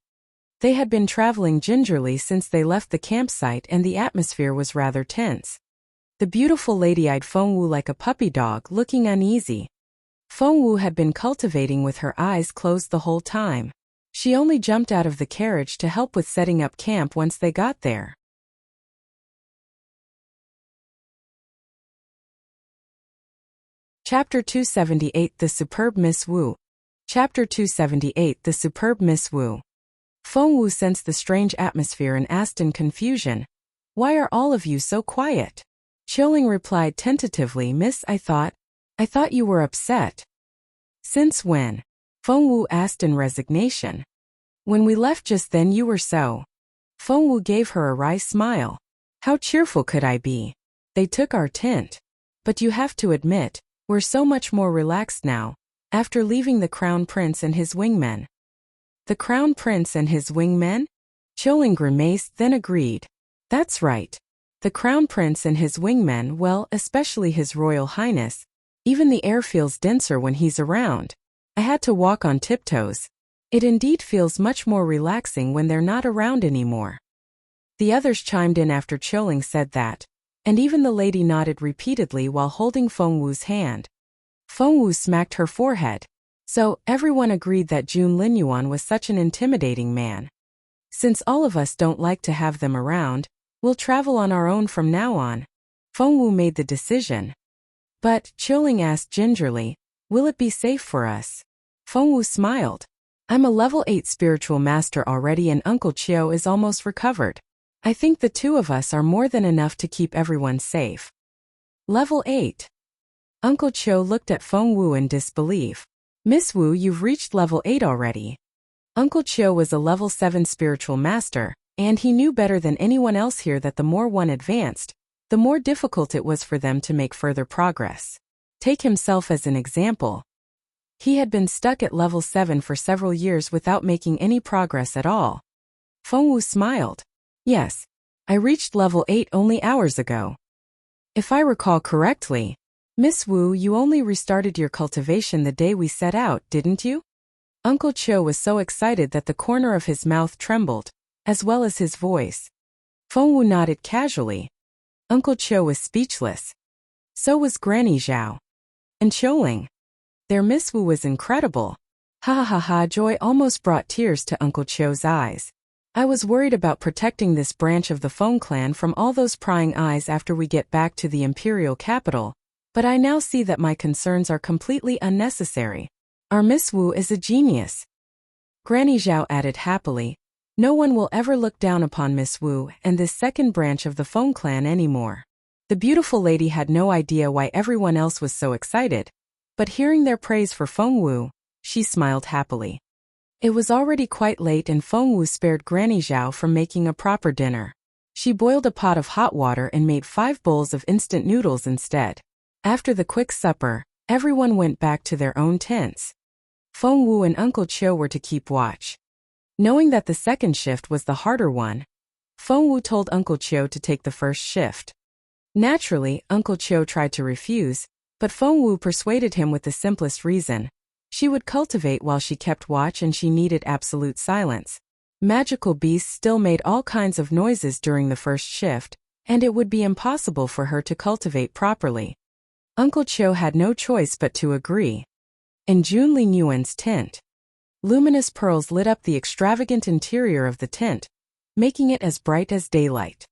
They had been traveling gingerly since they left the campsite and the atmosphere was rather tense. The beautiful lady eyed Feng Wu like a puppy dog, looking uneasy. Feng Wu had been cultivating with her eyes closed the whole time. She only jumped out of the carriage to help with setting up camp once they got there. Chapter 278 The Superb Miss Wu. Chapter 278 The Superb Miss Wu. Feng Wu sensed the strange atmosphere and asked in confusion, "Why are all of you so quiet?" Qiuling replied tentatively, "Miss, I thought you were upset." "Since when?" Feng Wu asked in resignation. "When we left just then you were so." Feng Wu gave her a wry smile. "How cheerful could I be? They took our tent. But you have to admit, we're so much more relaxed now, after leaving the Crown Prince and his wingmen." "The Crown Prince and his wingmen?" Qiuling grimaced, then agreed. "That's right. The Crown Prince and his wingmen, well, especially His Royal Highness. Even the air feels denser when he's around. I had to walk on tiptoes. It indeed feels much more relaxing when they're not around anymore." The others chimed in after Qiuling said that, and even the lady nodded repeatedly while holding Feng Wu's hand. Feng Wu smacked her forehead. So, everyone agreed that Jun Linyuan was such an intimidating man. "Since all of us don't like to have them around, we'll travel on our own from now on." Feng Wu made the decision. "But," Qiuling asked gingerly, "will it be safe for us?" Feng Wu smiled. "I'm a level 8 spiritual master already and Uncle Qiu is almost recovered. I think the two of us are more than enough to keep everyone safe." Level 8. Uncle Qiu looked at Feng Wu in disbelief. "Miss Wu, you've reached level 8 already." Uncle Qiu was a level 7 spiritual master, and he knew better than anyone else here that the more one advanced, the more difficult it was for them to make further progress. Take himself as an example. He had been stuck at level 7 for several years without making any progress at all. Feng Wu smiled. "Yes, I reached level 8 only hours ago." "If I recall correctly, Miss Wu, you only restarted your cultivation the day we set out, didn't you?" Uncle Qiu was so excited that the corner of his mouth trembled, as well as his voice. Feng Wu nodded casually. Uncle Qiu was speechless. So was Granny Zhao. And Qiuling. Their Miss Wu was incredible. Hahahaha, joy almost brought tears to Uncle Qiu's eyes. "I was worried about protecting this branch of the Feng clan from all those prying eyes after we get back to the Imperial capital, but I now see that my concerns are completely unnecessary. Our Miss Wu is a genius." Granny Zhao added happily, "No one will ever look down upon Miss Wu and this second branch of the Feng clan anymore." The beautiful lady had no idea why everyone else was so excited, but hearing their praise for Feng Wu, she smiled happily. It was already quite late and Feng Wu spared Granny Zhao from making a proper dinner. She boiled a pot of hot water and made 5 bowls of instant noodles instead. After the quick supper, everyone went back to their own tents. Feng Wu and Uncle Qiu were to keep watch. Knowing that the second shift was the harder one, Feng Wu told Uncle Qiu to take the first shift. Naturally, Uncle Qiu tried to refuse, but Feng Wu persuaded him with the simplest reason. She would cultivate while she kept watch and she needed absolute silence. Magical beasts still made all kinds of noises during the first shift, and it would be impossible for her to cultivate properly. Uncle Qiu had no choice but to agree. In Jun Linyuan's tent, luminous pearls lit up the extravagant interior of the tent, making it as bright as daylight.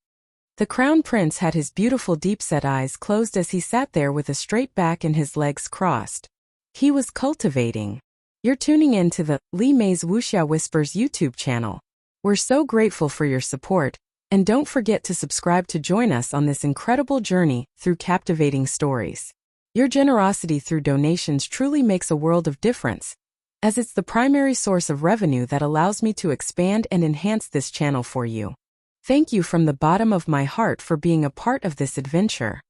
The Crown Prince had his beautiful deep-set eyes closed as he sat there with a straight back and his legs crossed. He was cultivating. You're tuning in to the Li Mei's Wuxia Whispers YouTube channel. We're so grateful for your support, and don't forget to subscribe to join us on this incredible journey through captivating stories. Your generosity through donations truly makes a world of difference, as it's the primary source of revenue that allows me to expand and enhance this channel for you. Thank you from the bottom of my heart for being a part of this adventure.